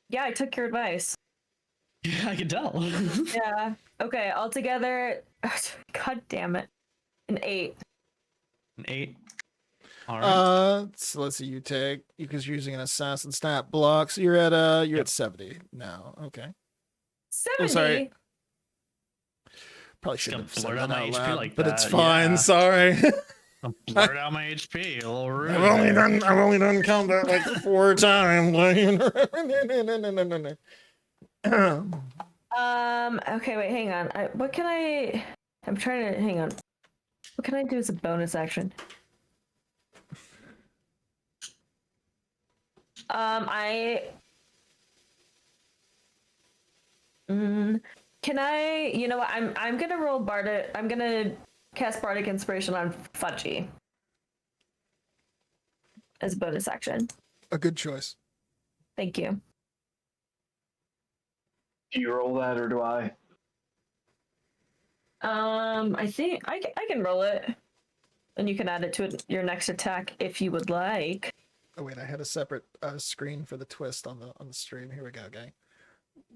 Yeah, I took your advice. Yeah, I can tell. Yeah. Okay, altogether, god damn it. An 8. An 8. All right. so let's see. You take because you're using an assassin stat block, so you're at 70 now. Okay. 70? I'm sorry. Probably Just shouldn't gonna have said blurt that out my out HP loud, like but it's that, fine. yeah. Sorry. I'll blurt out my HP. A little rude. I've only done combat like 4 times. Okay, wait, hang on. I'm trying to hang on. What can I do as a bonus action? Can I, you know what, I'm gonna roll Bardic, I'm gonna cast Bardic Inspiration on Fudgy. As a bonus action. A good choice. Thank you. Do you roll that or do I? I think I can roll it. And you can add it to your next attack if you would like. Oh wait, I had a separate screen for the twist on the stream. Here we go, gang.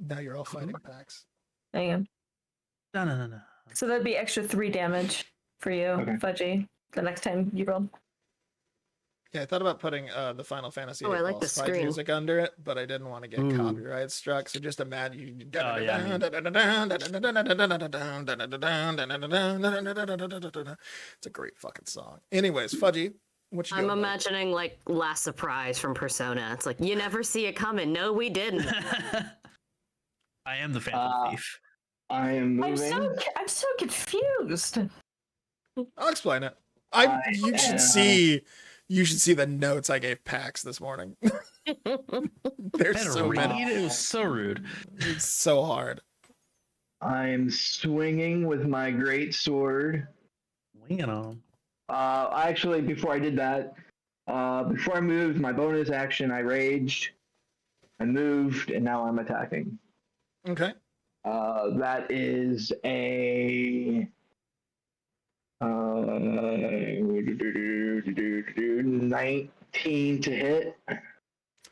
Now you're all fighting packs. Hang on. No. So that'd be extra 3 damage for you, Okay. Fudgy, the next time you roll. Yeah, I thought about putting the Final Fantasy Oh, I VIII like the boss fight screen. music under it, but I didn't want to get Ooh. copyright struck. So just imagine you. Oh, yeah, I It's a great fucking song. Anyways, Fudgy, what you I'm doing? imagining like Last Surprise from Persona. It's like you never see it coming. No, we didn't. I am the Phantom Thief. I am I'm moving. so confused. I'll explain it. You am- should see the notes I gave PAX this morning. There's I had to so many. read. It was so rude. It's so hard. I am swinging with my great sword. Winging on. Actually, before I did that, before I moved, my bonus action, I raged. I moved, and now I'm attacking. Okay. That is a 19 to hit.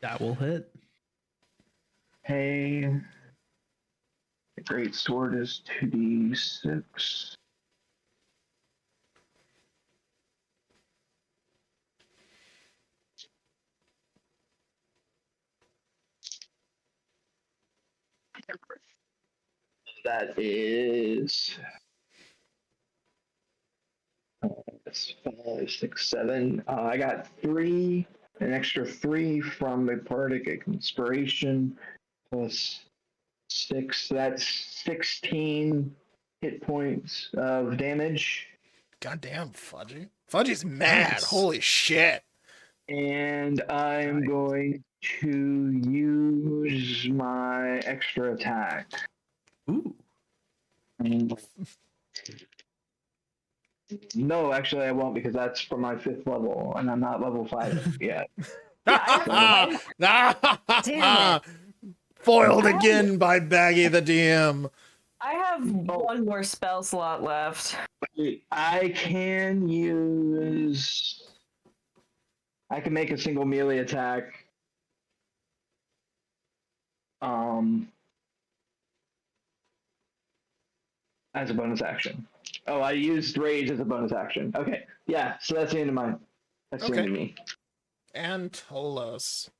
That will hit. Hey, the great sword is 2d6. That is that's 5, 6, 7. I got 3, an extra 3 from the Bardic Inspiration, plus 6. That's 16 hit points of damage. Goddamn, Fudgy. Fudgy's mad. Nice. Holy shit. And I'm Nice. going to use my extra attack. Ooh. No, actually, I won't because that's for my 5th level, and I'm not level 5 yet. Yeah, Damn Foiled again by Baggy the DM. I have one more spell slot left. I can use. I can make a single melee attack. As a bonus action. Oh, I used rage as a bonus action. Okay, yeah. So that's the end of mine. That's the end of me. And Tolos.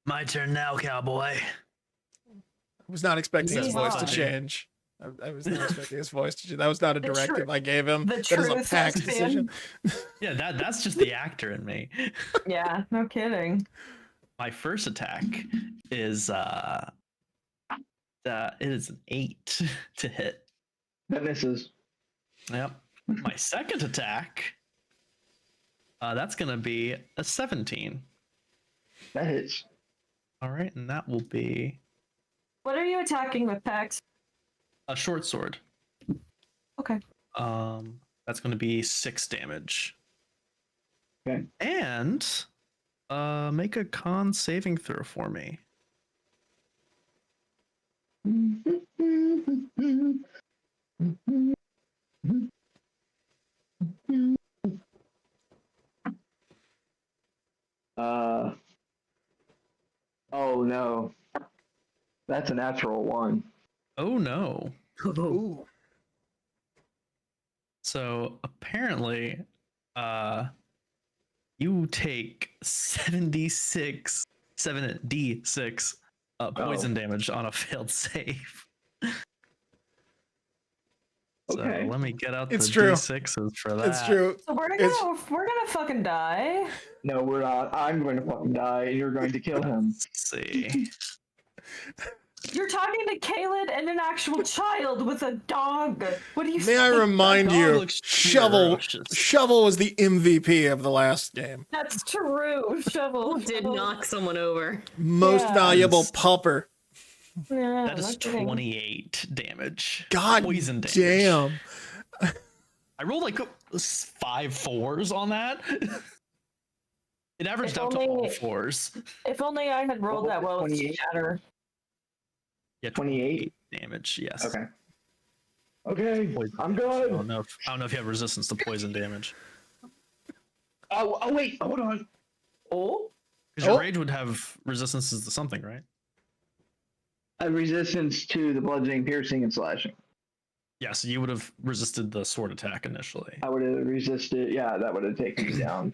My turn now, cowboy. I was not expecting his voice to Yeehaw. change. I was not expecting his voice to change. That was not a The directive I gave him. the That is a truth PAX has decision. Yeah, that's just the actor in me. Yeah, no kidding. My first attack is it is an 8 to hit. That misses. Yep. My second attack, that's gonna be a 17. That hits. All right, and that will be What are you attacking with, Pax? A short sword. Okay. That's going to be 6 damage. Okay. And make a con saving throw for me. Oh no, that's a natural 1. Oh no. Ooh. So apparently, you take 76 7d6 poison damage on a failed save. Okay. So let me get out It's the true. d6s for that. It's true. So we're It's- gonna fucking die. No, we're not. I'm going to fucking die, and you're going to kill him. Let's see. You're talking to Kaylin and an actual child with a dog. What do you May I think? remind dog you, looks Shovel ferocious. Shovel was the MVP of the last game. That's true. Shovel Did knock someone over. Most Yeah. valuable Yes. pupper. Yeah, That is not kidding. 28 damage. God Poison damage. damn. I rolled like 5 4s on that. It averaged If out to all only- 4s. If only I had rolled that well with 28? Shatter. Yeah, 28? damage. Yes. Okay. Okay, Poison I'm damage. good. I don't know if you have resistance to poison damage. Oh wait, hold on. Oh? Because your Oh. rage would have resistances to something, right? A resistance to the bludgeoning, piercing, and slashing. Yeah, so you would have resisted the sword attack initially. I would have resisted. Yeah, that would have taken me down.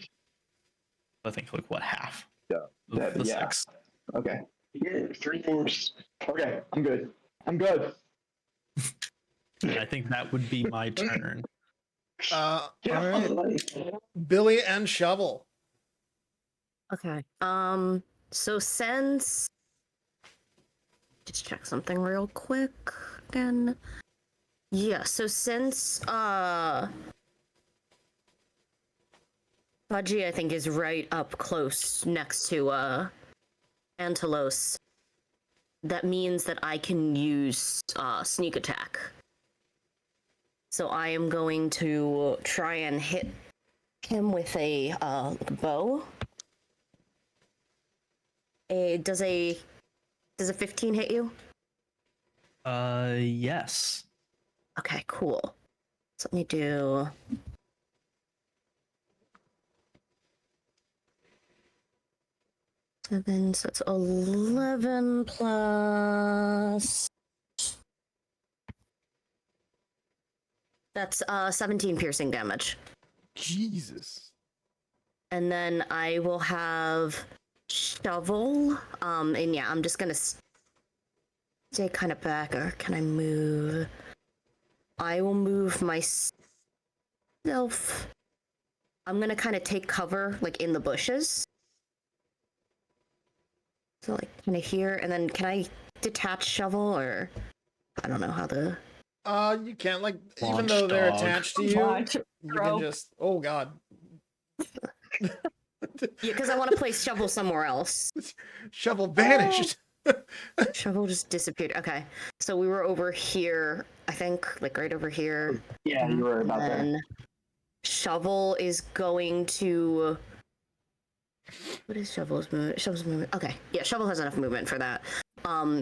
I think like what, half? Yeah, Of that- the yeah. 6. Okay. Yeah, 3 force. Okay, I'm good. I'm good. I think that would be my turn. All right. Billy and Shovel. Okay. So since just check something real quick again. Yeah, so since Budgie I think is right up close next to Antelos, that means that I can use sneak attack. So I am going to try and hit him with a bow. Does a 15 hit you? Yes. Okay, cool. So let me do. Seven, so it's 11 plus. That's 17 piercing damage. Jesus. And then I will have Shovel. And yeah, I'm just gonna stay kind of back, or can I move? I will move myself. I'm gonna kind of take cover, like in the bushes. So like kind of here, and then can I detach Shovel, or I don't know how the. You can't, like, even Launch though they're dog. attached to you, Launch you can rope. just. Oh God. Yeah, because I want to place Shovel somewhere else. Shovel vanished. Shovel just disappeared. Okay, so we were over here, I think, like right over here. Yeah, you were about there. And Shovel is going to. What is Shovel's movement? Shovel's movement. Okay, yeah, Shovel has enough movement for that.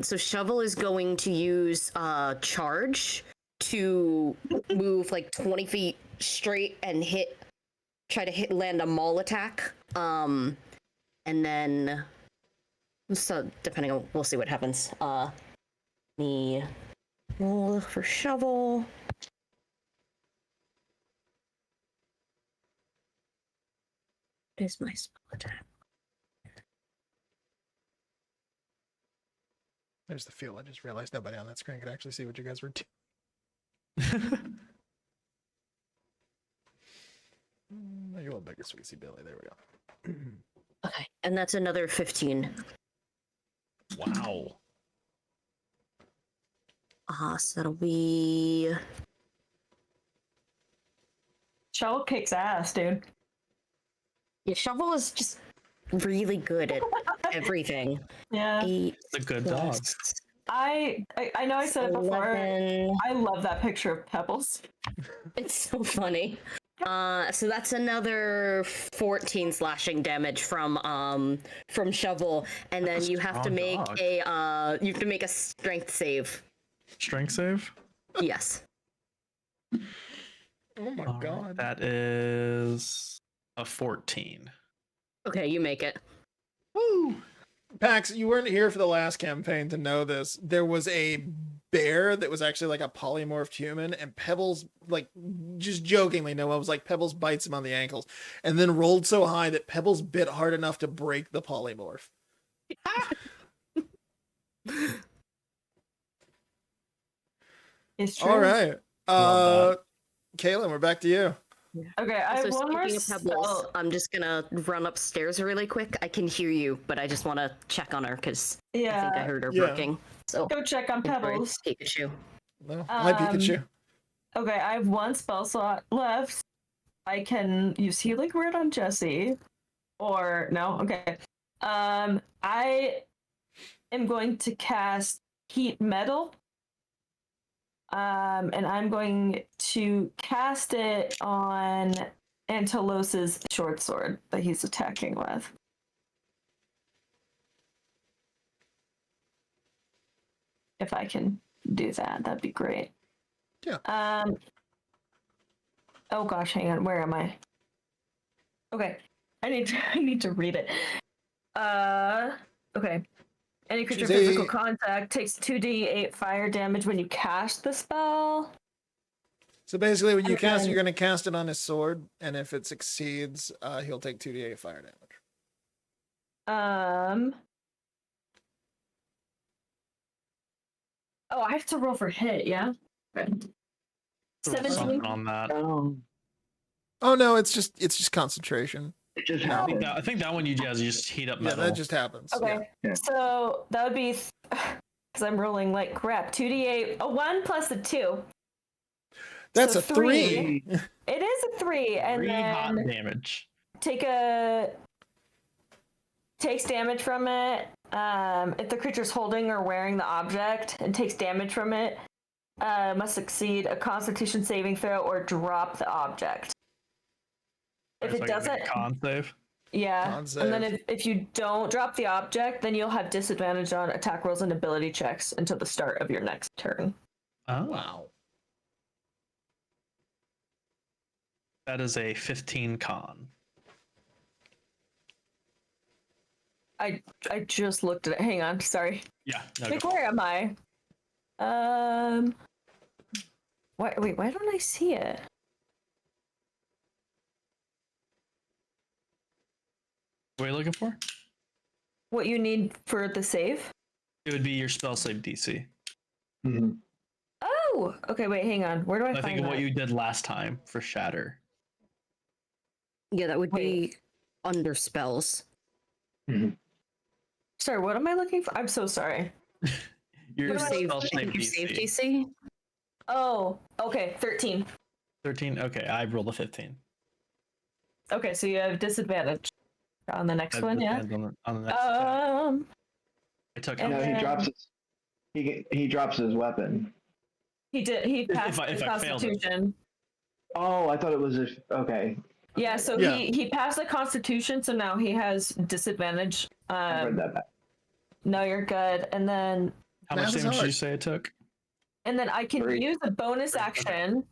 So Shovel is going to use charge to move like 20 feet straight and try to land a maul attack. And then, so depending on, we'll see what happens. Me roll for Shovel. What is my spell attack? There's the feel. I just realized nobody on that screen could actually see what you guys were doing. You a little bigger, Sweetie Billy. There we go. Okay, and that's another 15. Wow. So that'll be. Shovel kicks ass, dude. Yeah, Shovel is just really good at everything. Yeah. 8 It's a good dog. plus I know I said it before. 11. I love that picture of Pebbles. It's so funny. So that's another 14 slashing damage from Shovel, and then That's a you have to strong make dog. a strength save. Strength save. Yes. Oh my All right, god. that is a 14. Okay, you make it. Woo! Pax, you weren't here for the last campaign to know this. There was a bear that was actually like a polymorphed human, and Pebbles, like, just jokingly, Noah was like, Pebbles bites him on the ankles, and then rolled so high that Pebbles bit hard enough to break the polymorph. It's true. All right. Love Kaylin, we're back to you. Okay, I have So one more speaking of Pebbles, spell. I'm just gonna run upstairs really quick. I can hear you, but I just want to check on her because I think I Yeah, heard her Yeah. barking. So go check on sorry, Pebbles. Pikachu. No, hi Pikachu. Okay, I have one spell slot left. I can use Healing Word on Jesse. Or no, okay. I am going to cast Heat Metal. And I'm going to cast it on Antelos's short sword that he's attacking with. If I can do that, that'd be great. Yeah. Oh gosh, hang on. Where am I? Okay. I need to read it. Okay. Any creature She's physical a- contact takes 2d8 fire damage when you cast the spell. So basically, when you And cast it, then- you're going to cast it on his sword, and if it succeeds, he'll take 2d8 fire damage. Oh, I have to roll for hit, yeah? Okay. Throw 17. something on that. Oh no, it's just concentration. It just I think happened. that, I think that one you guys just heat up Yeah, metal. that just happens. Okay. Yeah. So that would be because I'm rolling like crap. 2d8, a 1 plus a 2. That's So a 3. It is a 3, and 3 hot then damage. takes damage from it. If the creature's holding or wearing the object and takes damage from it, must succeed a Constitution saving throw or drop the object. If So it I gotta make doesn't, a con save. yeah. Con And then save. if you don't drop the object, then you'll have disadvantage on attack rolls and ability checks until the start of your next turn. Oh, Wow. that is a 15 con. I just looked at it. Hang on, sorry. Yeah. No, Like, go. where am I? Wait, why don't I see it? What are you looking for? What you need for the save? It would be your spell save DC. Mhm. Oh, okay. Wait, hang on. Where do I I find think of that? what you did last time for Shatter. Yeah, that would Wait. be under spells. Sorry, what am I looking for? I'm so sorry. Your What am I- spell save Your save DC. DC? Oh, okay. 13. 13. Okay, I rolled a 15. Okay, so you have disadvantage on the next That one, yeah. depends on the next attack. I took and No, then- he drops his. He drops his weapon. He did. He If passed I the failed it. Constitution. Oh, I thought it was a. Okay. Yeah, so Yeah. he passed the Constitution, so now he has disadvantage. I read that back. No, you're good. And then How Math much is damage did hard. you say it took? I can 3. use a bonus Okay. action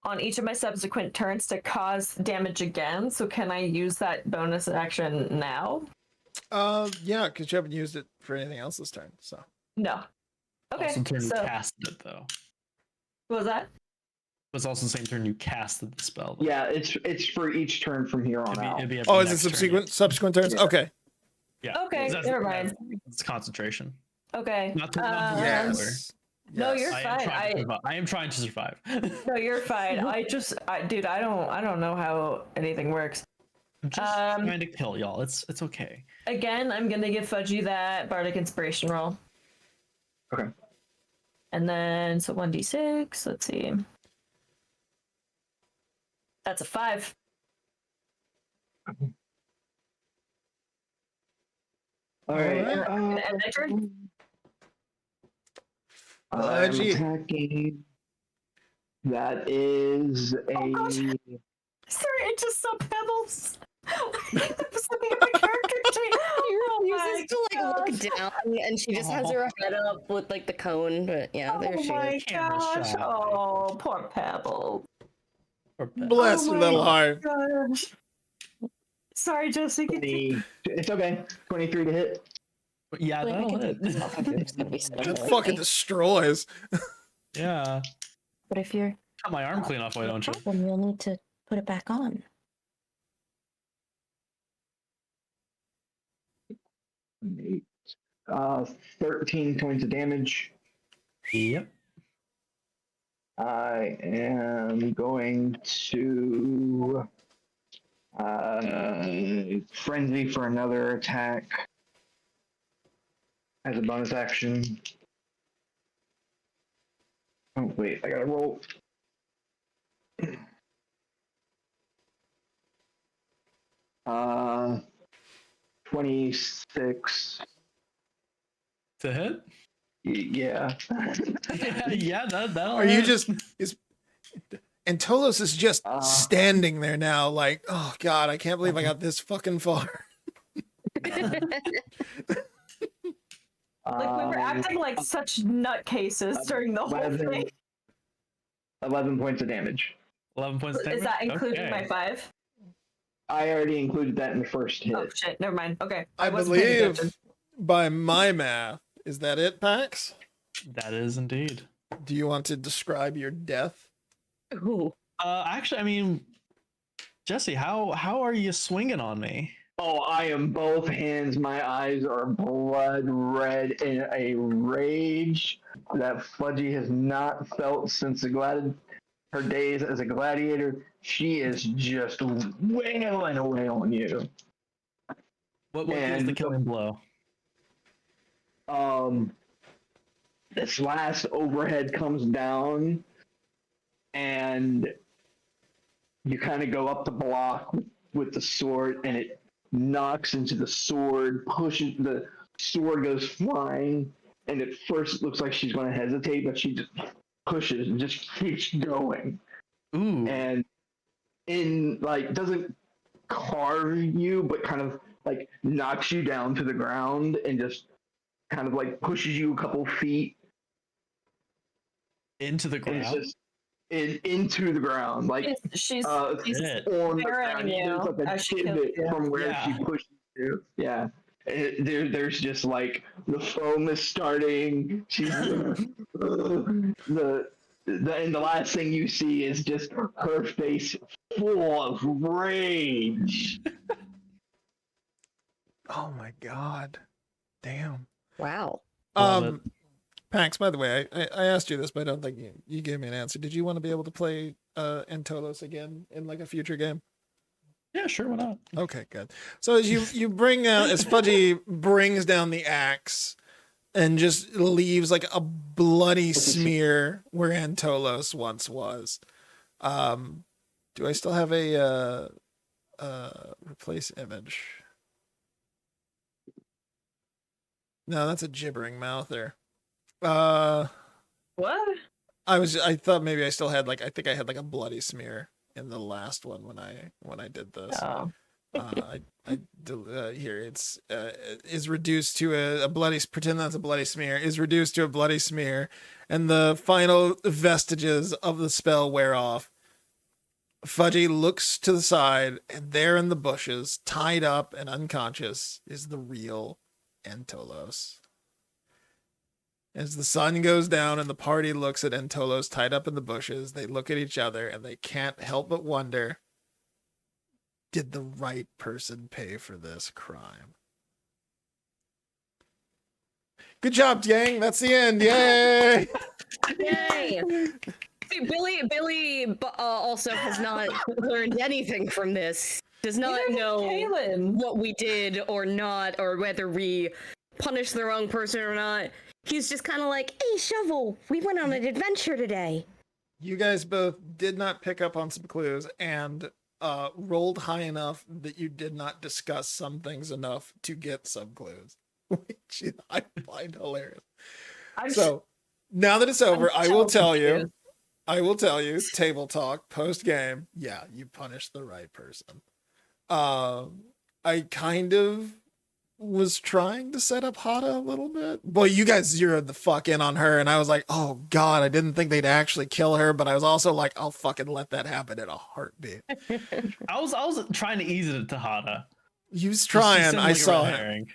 on each of my subsequent turns to cause damage again. So can I use that bonus action now? Yeah, because you haven't used it for anything else this turn. So No. Okay. Also, turn you So casted it though. what was that? It was also the same turn you casted the spell. Though. Yeah, it's for each turn from here on out. It'd be every oh, is it next turn, subsequent turns? Yeah. Okay. Yeah. Okay, That's- never mind. It's concentration. Okay. Not to not Yes. No, Yes. you're I am fine. trying to survive. I am trying to survive. No, you're fine. Dude, I don't know how anything works. I'm just trying to kill y'all. It's okay. Again, I'm gonna give Fudgy that Bardic Inspiration roll. Okay. And then so 1d6. Let's see. That's a 5. All right. Alright. And my turn. I'm Fudgy. attacking. That is Oh, God. a. Sorry, I just saw pebbles. I was looking at my character sheet. Oh She my uses to like gosh. look down, and she just has her head up with like the cone. But yeah, there Oh she my is. Camera gosh. shy. Oh, poor Pebble. Or pet. Bless Oh your my little heart. gosh. Sorry, Jesse. 20, it's okay. 23 to hit. Yeah, Like, I that'll can hit. think it's gonna be so That annoying. fucking destroys. Yeah. But if you're Cut my arm clean off, why don't you? then you'll need to put it back on. 8, 13 points of damage. Yep. I am going to frenzy for another attack as a bonus action. Oh wait, I gotta roll. 26. To hit? Yeah. Yeah, that'll Are you hit. just is and Tolos is just standing there now, like, oh god, I can't believe I got this fucking far. Like, we were acting like such nutcases during the whole 11, thing. 11 points of damage. 11 points of damage? Is that including Okay. my 5? I already included that in the first hit. Oh shit, never mind. Okay. I wasn't paying attention. believe by my math, is that it, Pax? That is indeed. Do you want to describe your death? Ooh. Actually, I mean, Jesse, how are you swinging on me? Oh, I am both hands. My eyes are blood red in a rage that Fudgy has not felt since her days as a gladiator. She is just wailing away on you. What is the killing blow? This last overhead comes down, and you kind of go up the block with the sword, and it knocks into the sword, pushes the sword, goes flying, and at first it looks like she's going to hesitate, but she just pushes and just keeps going. Ooh. And doesn't carve you, but kind of like knocks you down to the ground and just kind of like pushes you a couple feet Into the and ground? just into the ground, like She's on the burying ground. you There's like a as she kills divot you. from where Yeah. she pushed you. Yeah. There's just like the foam is starting. She's and the last thing you see is just her face full of rage. Oh my god. Damn. Wow. Love Pax, by the way, I asked you this, but I don't think you gave me an answer. Did you want to be able to play Entolos again in like a future game? Yeah, sure, why not? Okay, good. So as you bring out, as Fudgy brings down the axe and just leaves like a bloody smear where Antolos once was. Do I still have a replace image? No, that's a gibbering mouther. What? I thought maybe I still had I think I had like a bloody smear in the last one when I did this. Oh. Here it's is reduced to a bloody, pretend that's a bloody smear, is reduced to a bloody smear, and the final vestiges of the spell wear off. Fudgy looks to the side, and there in the bushes, tied up and unconscious, is the real Entolos. As the sun goes down and the party looks at Entolos tied up in the bushes, they look at each other and they can't help but wonder, did the right person pay for this crime? Good job, gang. That's the end. Yay! Yay! See, Billy also has not learned anything from this. Does not Neither did know Kaylin. what we did or not, or whether we punished the wrong person or not. He's just kind of like, hey, Shovel, we went on an adventure today. You guys both did not pick up on some clues and rolled high enough that you did not discuss some things enough to get some clues, which I find hilarious. I'm So Now that it's over, I'm I will so tell you. confused. I will tell you, table talk, post game. Yeah, you punished the right person. I kind of was trying to set up Hada a little bit. Boy, you guys zeroed the fuck in on her, and I was like, oh god, I didn't think they'd actually kill her, but I was also like, I'll fucking let that happen in a heartbeat. I was trying to ease it to Hada. He was She trying, seemed I like a saw red it. herring.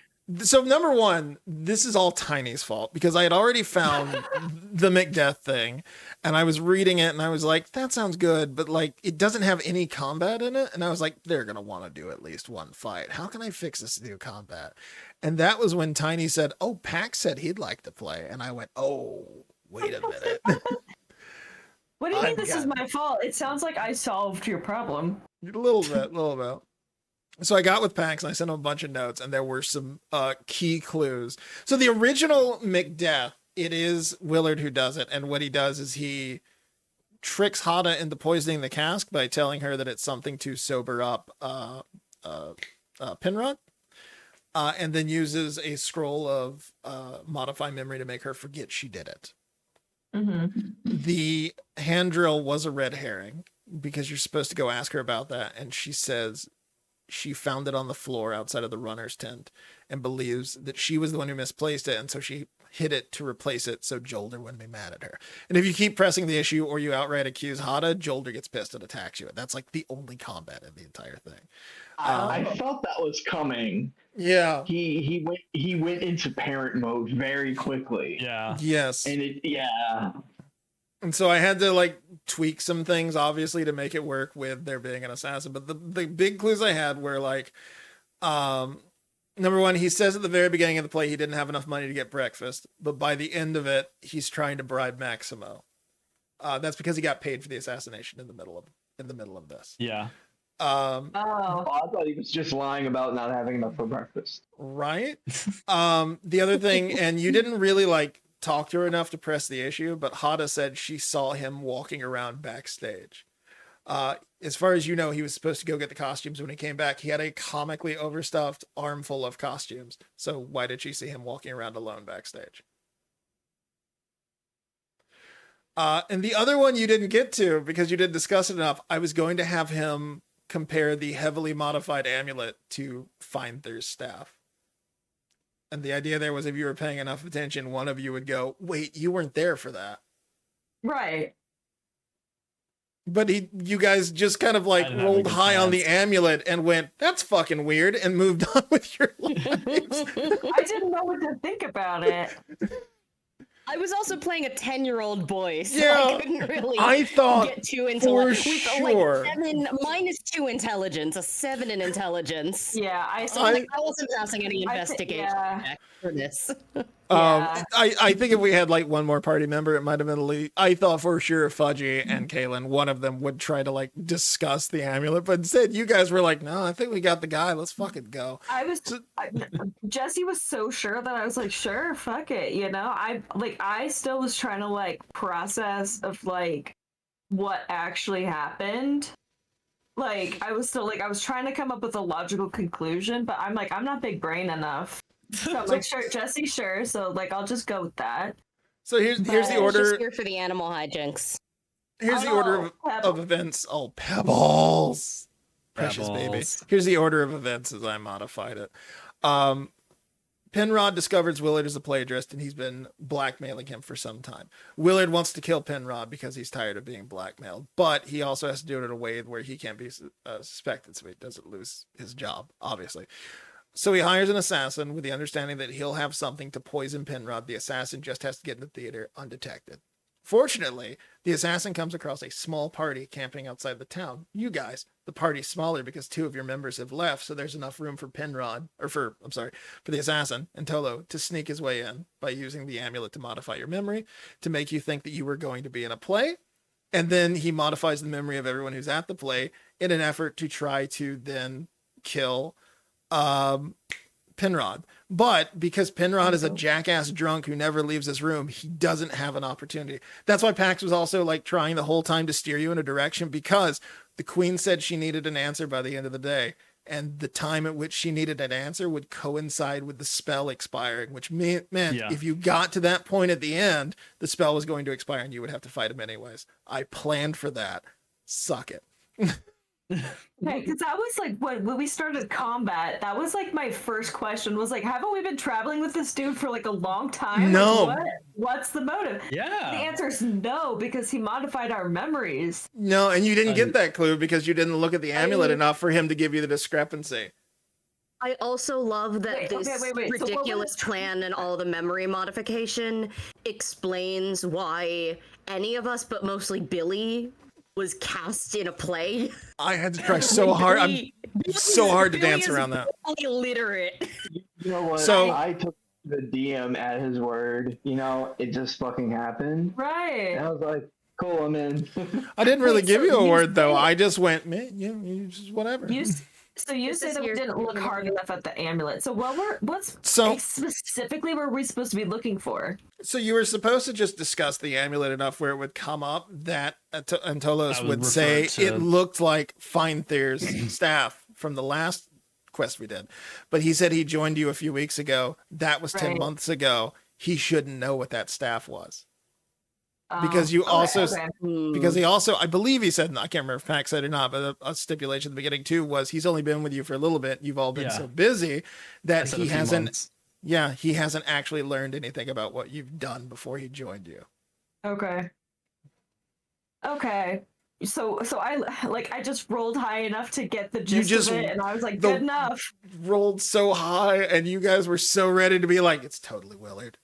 So number one, this is all Tiny's fault because I had already found the MACDEATH thing and I was reading it and I was like, that sounds good, but like it doesn't have any combat in it. And I was like, they're going to want to do at least one fight. How can I fix this new combat? And that was when Tiny said, oh, Pax said he'd like to play. And I went, oh, wait a minute. What do you mean I've this is got- my fault? It sounds like I solved your problem. A little bit. So I got with Pax and I sent him a bunch of notes and there were some key clues. So the original MACDEATH, it is Willard who does it. And what he does is he tricks Hada into poisoning the cask by telling her that it's something to sober up Penrod. And then uses a scroll of modify memory to make her forget she did it. Mm-hmm. The hand drill was a red herring because you're supposed to go ask her about that. And she says she found it on the floor outside of the runner's tent and believes that she was the one who misplaced it. And so she hid it to replace it so Jolder wouldn't be mad at her. And if you keep pressing the issue or you outright accuse Hada, Jolder gets pissed and attacks you. And that's like the only combat in the entire thing. I felt that was coming. Yeah. He went into parent mode very quickly. Yeah. Yes. Yeah. And so I had to like tweak some things, obviously, to make it work with there being an assassin. But the big clues I had were like, number one, he says at the very beginning of the play he didn't have enough money to get breakfast, but by the end of it, he's trying to bribe Maximo. That's because he got paid for the assassination in the middle of this. Yeah. Oh. I thought he was just lying about not having enough for breakfast. Right. The other thing, and you didn't really like talk to her enough to press the issue, but Hada said she saw him walking around backstage. As far as you know, he was supposed to go get the costumes when he came back. He had a comically overstuffed armful of costumes. So why did she see him walking around alone backstage? And the other one you didn't get to because you didn't discuss it enough. I was going to have him compare the heavily modified amulet to Findther's staff. And the idea there was if you were paying enough attention, one of you would go, wait, you weren't there for that. Right. But you guys just kind of like I didn't have a rolled good high on the chance. amulet and went, that's fucking weird, and moved on with your lives. I didn't know what to think about it. I was also playing a 10-year-old boy, so Yeah, I couldn't really I thought get too into for it. sure. Like 7 -2 intelligence, a 7 in intelligence. Yeah, I So saw. like, I wasn't passing any I thi- investigation yeah. check for this. Yeah. I think if we had like one more party member, it might have been elite. I thought for sure Fudgy and Kaylin, one of them would try to like discuss the amulet, but instead you guys were like, no, I think we got the guy. Let's fucking go. Jesse was so sure that I was like, sure, fuck it, you know. I still was trying to like process of like what actually happened. Like I was trying to come up with a logical conclusion, but I'm like, I'm not big brain enough. So I'm like, sure, Jesse, sure. So like, I'll just go with that. So here's the But- Just order. here for the animal hijinks. Here's the Oh, order of Pebble. events. Oh, Pebbles. Precious baby. Pebbles. Here's the order of events as I modified it. Penrod discovers Willard is a plagiarist and he's been blackmailing him for some time. Willard wants to kill Penrod because he's tired of being blackmailed, but he also has to do it in a way where he can't be suspected so he doesn't lose his job, obviously. So he hires an assassin with the understanding that he'll have something to poison Penrod. The assassin just has to get in the theater undetected. Fortunately, the assassin comes across a small party camping outside the town. You guys, the party's smaller because 2 of your members have left, so there's enough room for for the assassin and Tolo to sneak his way in by using the amulet to modify your memory to make you think that you were going to be in a play. And then he modifies the memory of everyone who's at the play in an effort to try to then kill Penrod. But because Penrod is a jackass drunk who never leaves his room, he doesn't have an opportunity. That's why Pax was also like trying the whole time to steer you in a direction because the queen said she needed an answer by the end of the day. and the time at which she needed an answer would coincide with the spell expiring, which meant if you got to that point at the end, the spell was going to expire and you would have to fight him anyways. I planned for that. Suck it. Okay, because that was like when we started combat. That was like my first question was like, haven't we been traveling with this dude for like a long time? No. Like, what's the motive? Yeah. The answer is no, because he modified our memories. No, and you didn't get that clue because you didn't look at the amulet I- enough for him to give you the discrepancy. I also love that Wait, this okay, wait. So what ridiculous was- plan and all the memory modification explains why any of us, but mostly Billy, was cast in a play. I had to try so hard. I'm so hard to Billy dance is around that. illiterate. You know what? So- I took the DM at his word. You know, it just fucking happened. Right. And I was like, cool, I'm in. I didn't really Wait, give so you a you word though. say- I just went, man, you just whatever. So you This say is that we your- didn't look hard enough at the amulet. So what's So specifically were we supposed to be looking for? So you were supposed to just discuss the amulet enough where it would come up that Antolos I would would say refer to- it looked like Feinthir's staff from the last quest we did. But he said he joined you a few weeks ago. That was 10 Right. months ago. He shouldn't know what that staff was. Because you Okay, also- okay. Because he also, I believe he said, I can't remember if Pax said it or not, but a stipulation at the beginning too was he's only been with you for a little bit. You've all been Yeah. so busy I that said he a few hasn't, months. he hasn't actually learned anything about what you've done before he joined you. Okay. Okay. So I just rolled high enough to get the gist just- of it, and I was like, the- good enough. Rolled so high and you guys were so ready to be like, it's totally Willard.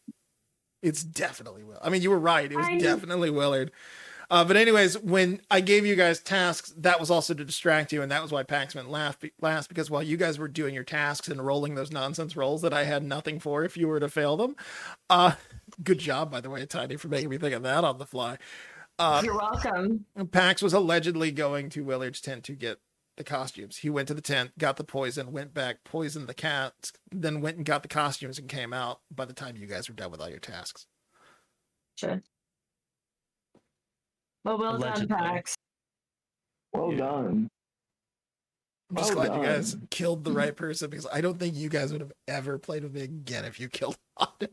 It's definitely Willard. I mean, you were right. It was I- definitely Willard. But anyways, when I gave you guys tasks, that was also to distract you. And that was why Pax went last, because while you guys were doing your tasks and rolling those nonsense rolls that I had nothing for if you were to fail them. Good job, by the way, Tiny, for making me think of that on the fly. You're welcome. Pax was allegedly going to Willard's tent to get the costumes. He went to the tent, got the poison, went back, poisoned the cats, then went and got the costumes and came out by the time you guys were done with all your tasks. Sure. Well done, Allegedly. Pax. Well Yeah. done. I'm just Well glad you guys done. killed the right person because I don't think you guys would have ever played with me again if you killed Hada.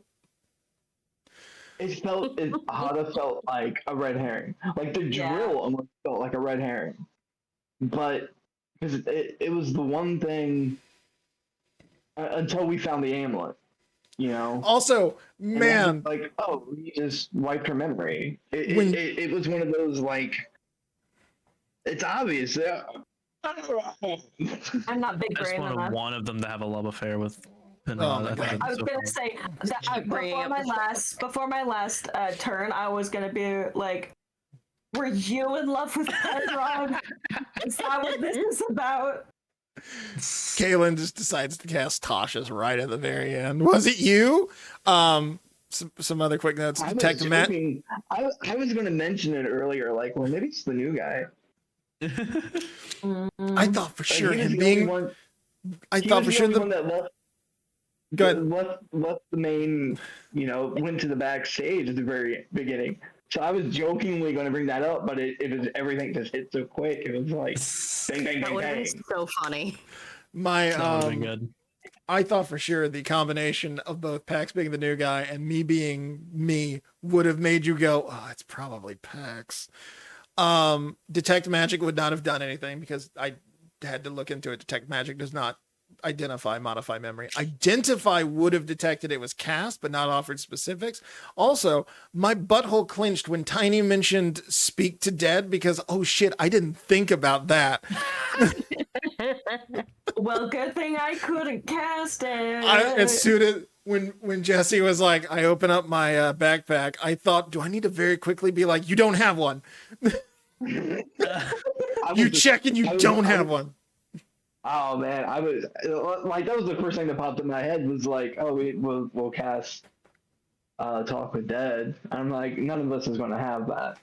Hada felt like a red herring. Like the Yeah. drill almost felt like a red herring. But because it was the one thing until we found the amulet, you know. Also, And then man, it's like, oh, we just wiped her memory. It, When- it was one of those like, it's obvious. I'm not big I just brain wanted enough. one of them to have a love affair with Pinard. Oh my I think God. that'd be I was so gonna cool. say that Keep bringing before my last turn, I was gonna be like, "Were you in love with Pedron? Is that what this is about?" Kaylin just decides to cast Tasha's right at the very end. Was it you? Some other quick notes. I was Detective Matt. joking. I was going to mention it earlier, like, well, maybe it's the new guy. I thought for Like, sure he was him the only being. one- I he thought was for the sure only one the. that left. Go ahead. Left the main, went to the backstage at the very beginning. So I was jokingly going to bring that up, but it was everything just hit so quick. It was like bang, bang, That bang, would have bang. been so funny. My That would have been good. I thought for sure the combination of both Pax being the new guy and me being me would have made you go, oh, it's probably Pax. Detect Magic would not have done anything because I had to look into it. Detect Magic does not identify, modify memory. Identify would have detected it was cast, but not offered specifics. Also, my butthole clinched when Tiny mentioned speak to dead because, oh shit, I didn't think about that. Well, good thing I couldn't cast it. As soon as when Jesse was like, I open up my backpack, I thought, do I need to very quickly be like, you don't have one? I You was- check and you I was- don't I have was- one. Oh man, I was like, that was the first thing that popped in my head was like, oh, we'll cast Talk with Dead. I'm like, none of us is going to have that.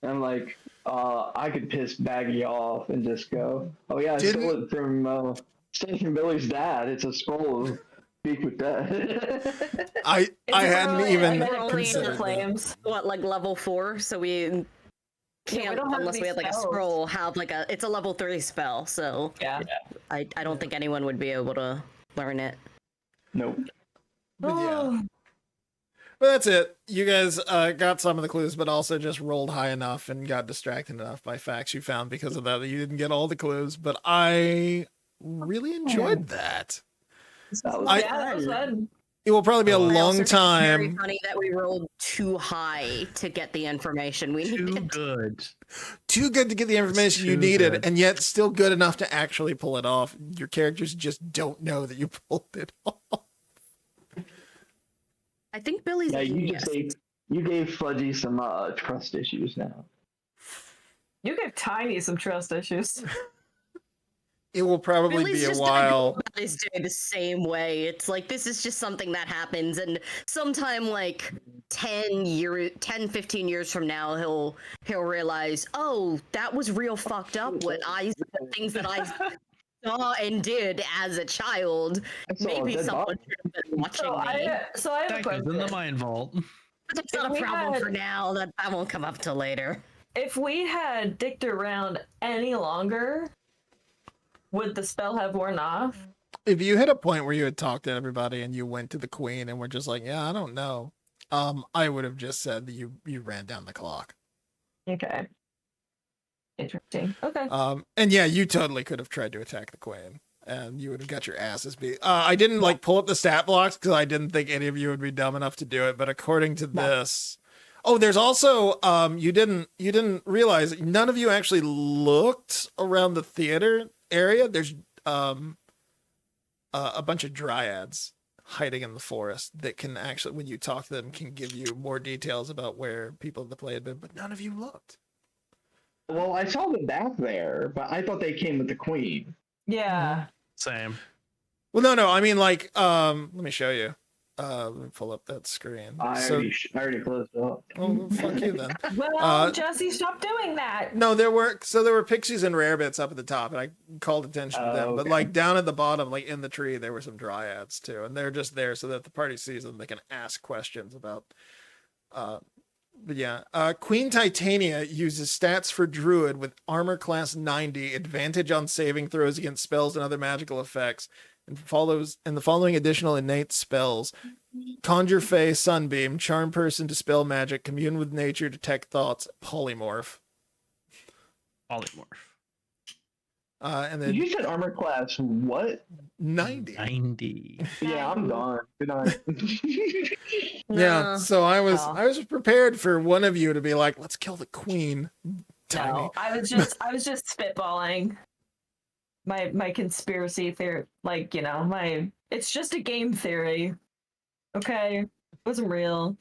And I'm like, I could piss Baggy off and just go, oh yeah, I stole it from Billy's dad. It's a scroll of Speak with Dead. It's I hadn't early, even and then it only comes to the considered that. flames. What, like level 4? So we Yeah, we can't don't have unless any we had like a spells. scroll have like a it's a level 3 spell, so Yeah. I don't think anyone would be able to learn it. Nope. But yeah. Oh, But that's it. You guys got some of the clues, but also just rolled high enough and got distracted enough by facts you found because of that you didn't get all the clues. But I really enjoyed that. That was I- that was fun. It will probably be a I I also long think it's very time. funny that we rolled too high to get the information we Too needed. good. Too good to get the information you too needed, good. and yet still good enough to actually pull it off. Your characters just don't know that you pulled it off. I think Billy's Yeah, a you genius. just gave Fudgy some trust issues now. You give Tiny some trust issues. It will probably Billy's be a just gonna go while. about his day the same way. It's like this is just something that happens, and sometime like 15 years from now, he'll realize, oh, that was real fucked up. The things that I saw and did as a child. I saw a Maybe dead someone body. should have been watching So me. I have a That goes in the question. mind vault. But that's not If a we problem had- for now. That won't come up till later. If we had dicked around any longer, would the spell have worn off? If you hit a point where you had talked to everybody and you went to the queen and were just like, yeah, I don't know, I would have just said that you ran down the clock. Okay. Interesting. Okay. And yeah, you totally could have tried to attack the queen and you would have got your asses beat. I didn't like pull up the stat blocks because I didn't think any of you would be dumb enough to do it, but according to this, oh, there's also you didn't realize none of you actually looked around the theater area. There's a bunch of dryads hiding in the forest that can actually, when you talk to them, can give you more details about where people in the play had been, but none of you looked. Well, I saw them back there, but I thought they came with the queen. Yeah. Same. Well, no, I mean, like, let me show you. Let me pull up that screen. I already closed it up. Oh, fuck you then. Well, Jesse, stop doing that. No, there were pixies and rarebits up at the top, and I called attention to them. But Okay. like down at the bottom, like in the tree, there were some dryads too, and they're just there so that the party sees them. They can ask questions about. But yeah, Queen Titania uses stats for Druid with armor class 90, advantage on saving throws against spells and other magical effects, and the following additional innate spells: Conjure Fey, Sunbeam, Charm Person, Dispel Magic, Commune with Nature, Detect Thoughts, Polymorph. Polymorph. And then You said armor class what? 90. 90. Yeah, I'm gone. Good night. Yeah, No. so I was No. prepared for one of you to be like, let's kill the queen. Tiny. No, I was just spitballing my conspiracy theory, like, it's just a game theory. Okay, it wasn't real.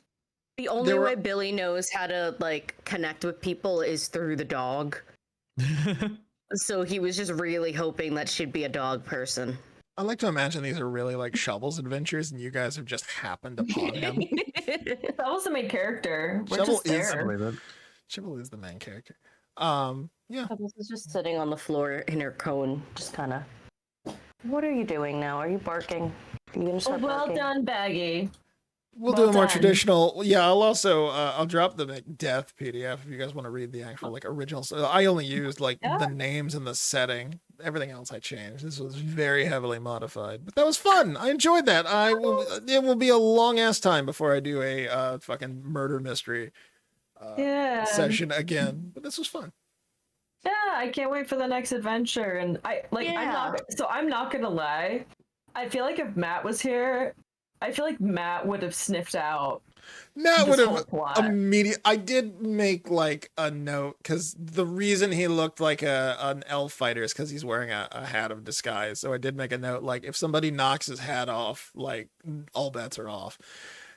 The only way Billy knows how to like connect with people is through the dog. So he was just really hoping that she'd be a dog person. I like to imagine these are really like Shovel's adventures and you guys have just happened upon him. That was the main character. We're Shovel just is- I there. believe it. Shovel is the main character. Yeah. Pebbles is just sitting on the floor in her cone, just kind of. What are you doing now? Are you barking? Are you gonna Oh, start well barking? done, Baggy. We'll Well do a more done. traditional. Yeah, I'll also I'll drop the MACDEATH PDF if you guys want to read the actual like original. So I only used like Yeah. the names and the setting. Everything else I changed. This was very heavily modified, but that was fun. I enjoyed that. It will be a long ass time before I do a fucking murder mystery Yeah. session again. But this was fun. Yeah, I can't wait for the next adventure. And Yeah. I'm not gonna lie. I feel like if Matt was here, I feel like Matt would have sniffed out Matt would this have whole plot. I did make like a note because the reason he looked like an elf fighter is because he's wearing a hat of disguise. So I did make a note like if somebody knocks his hat off, like all bets are off.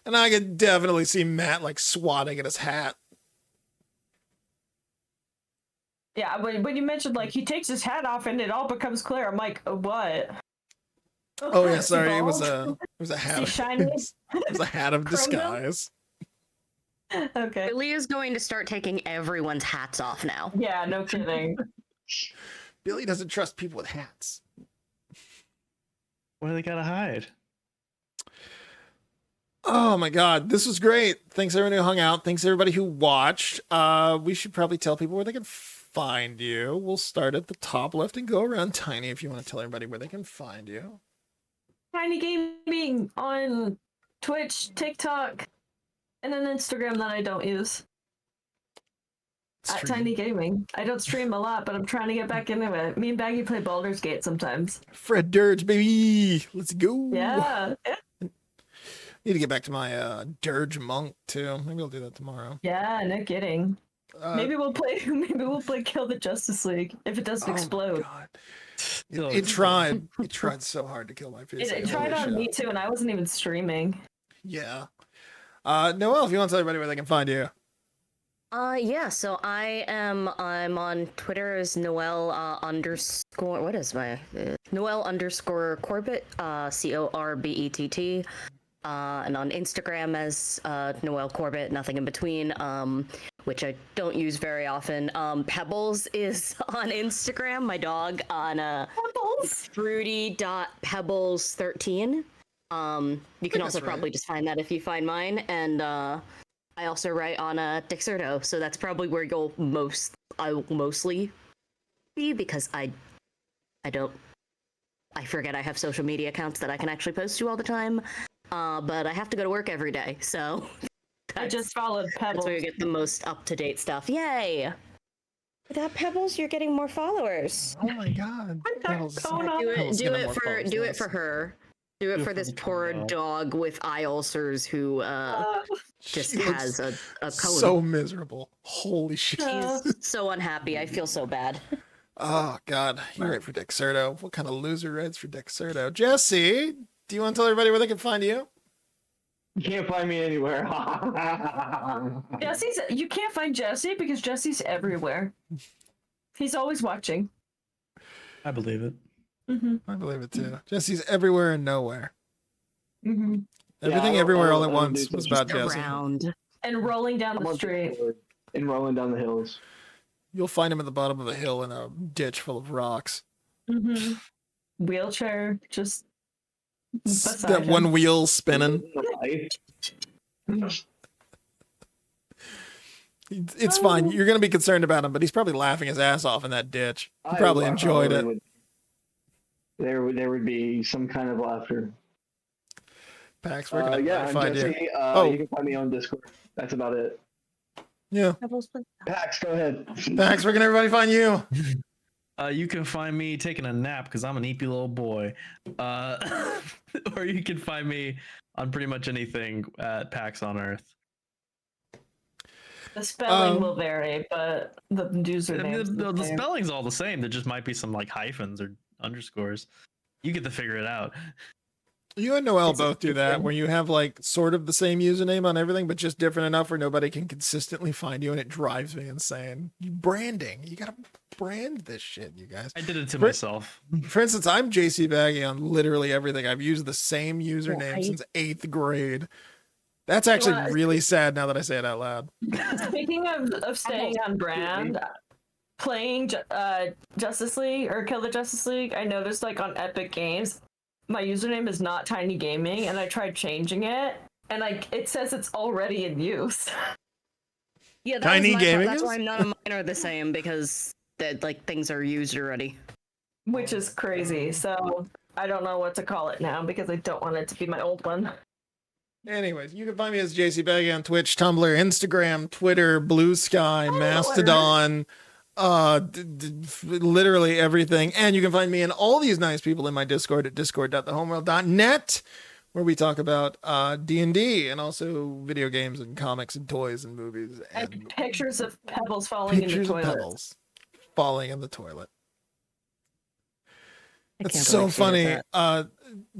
And I could definitely see Matt like swatting at his hat. Yeah, when you mentioned like he takes his hat off and it all becomes clear, I'm like, what? Oh yeah, Is he sorry, it was bald? a hat. Is he shiny? It was a hat of Chrome milk? disguise. Okay. Billy is going to start taking everyone's hats off now. Yeah, no kidding. Billy doesn't trust people with hats. What do they gotta hide? Oh my God, this was great. Thanks everyone who hung out. Thanks everybody who watched. We should probably tell people where they can find you. We'll start at the top left and go around. Tiny, if you want to tell everybody where they can find you. Tiny Gaming on Twitch, TikTok, and an Instagram that I don't use. At Stream. Tiny Gaming. I don't stream a lot, but I'm trying to get back into it. Me and Baggy play Baldur's Gate sometimes. Fred Durge, baby. Let's go. Yeah. Need to get back to my Dirge Monk too. Maybe I'll do that tomorrow. Yeah, no kidding. Maybe we'll play Kill the Justice League if it doesn't explode. God. It tried. It tried so hard to kill my PC. It tried Holy on shit. me too, and I wasn't even streaming. Yeah. Noelle, if you want to tell everybody where they can find you. Yeah, so I'm on Twitter as Noelle underscore, what is my, Noelle underscore Corbett, Corbett, and on Instagram as Noelle Corbett, nothing in between, which I don't use very often. Pebbles is on Instagram, my dog, on Pebbles? fruity.pebbles13. You can also right. probably just find that if you find mine, and I also write on Dexerto, so that's probably where I will mostly be, because I forget I have social media accounts that I can actually post to all the time, but I have to go to work every day, so I just followed that's Pebbles. where you get the most up-to-date stuff. Yay! Without Pebbles, you're getting more followers. Oh my God. Pebbles. Kona. Do Pebbles it, getting more followers do than it us. for her. Do it Do it for for this the poor dog. dog with eye ulcers who just She looks has a cone. so miserable. Holy shit. He's so unhappy. I feel so bad. Oh God. You write for Dexerto. What kind of loser writes for Dexerto? Jesse, do you want to tell everybody where they can find you? You can't find me anywhere. You can't find Jesse because Jesse's everywhere. He's always watching. I believe it. Mm-hmm. I believe it too. Jesse's everywhere and nowhere. Mm-hmm. Everything I everywhere don't- all at I don't once do was social about Jesse. Around. And rolling down I'm the on street. Discord and rolling down the hills. You'll find him at the bottom of a hill in a ditch full of rocks. Mm-hmm. Wheelchair, just beside That him. one wheel spinning. It's fine. You're going to be concerned about him, but he's probably laughing his ass off in that ditch. He probably enjoyed it. There would be some kind of laughter. Pax, where can Yeah, I I'm find you? Jesse. Oh. You can find me on Discord. That's about it. Yeah. Pax, go ahead. Pax, where can everybody find you? You can find me taking a nap because I'm an eepy little boy. Or you can find me on pretty much anything at PAX on Earth. The spelling will vary, but the I mean, username. the spelling's all the same. There just might be some like hyphens or underscores. You get to figure it out. You and Noelle Is it both do that, different? where you have like sort of the same username on everything, but just different enough where nobody can consistently find you, and it drives me insane. Branding. You gotta brand this shit, you guys. I did it to For- myself. For instance, I'm JC Baggy on literally everything. I've used the same username Right. since 8th grade. That's actually Well, really sad now that I say it out loud. Speaking of staying on brand, playing Justice League or Kill the Justice League, I noticed like on Epic Games, my username is not Tiny Gaming, and I tried changing it, and like it says it's already in use. Yeah, that Tiny was my gaming That's is? why none of mine are the same, because that like things are used already. Which is crazy. So I don't know what to call it now because I don't want it to be my old one. Anyways, you can find me as JC Baggy on Twitch, Tumblr, Instagram, Twitter, Blue Sky, Mastodon, literally everything. And you can find me and all these nice people in my Discord at discord.thehomeworld.net, where we talk about D&D and also video games and comics and toys and movies And and pictures of pebbles falling in the pictures of toilet. pebbles falling in the toilet. I It's can't so believe she did funny. that.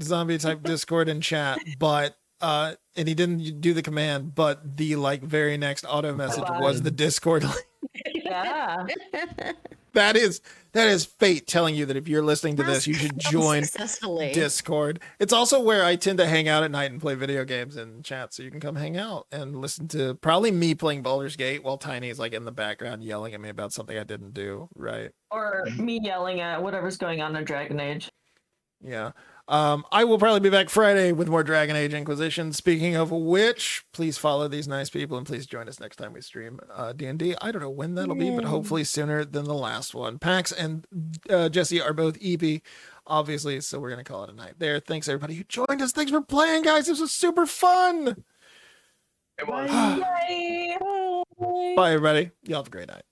Zombie type Discord and chat, but and he didn't do the command, but the like very next auto message was the Discord link. Yeah. That is fate telling you that if you're listening to this, you should join Successfully. Discord. It's also where I tend to hang out at night and play video games and chat, so you can come hang out and listen to probably me playing Baldur's Gate while Tiny's like in the background yelling at me about something I didn't do, right? Or me yelling at whatever's going on in Dragon Age. Yeah. I will probably be back Friday with more Dragon Age Inquisition. Speaking of which, please follow these nice people and please join us next time we stream D&D. I don't know when that'll be, but hopefully sooner than the last one. Pax and Jesse are both EP, obviously, so we're going to call it a night there. Thanks, everybody who joined us. Thanks for playing, guys. This was super fun. It was. Yay! Bye, everybody. Y'all have a great night.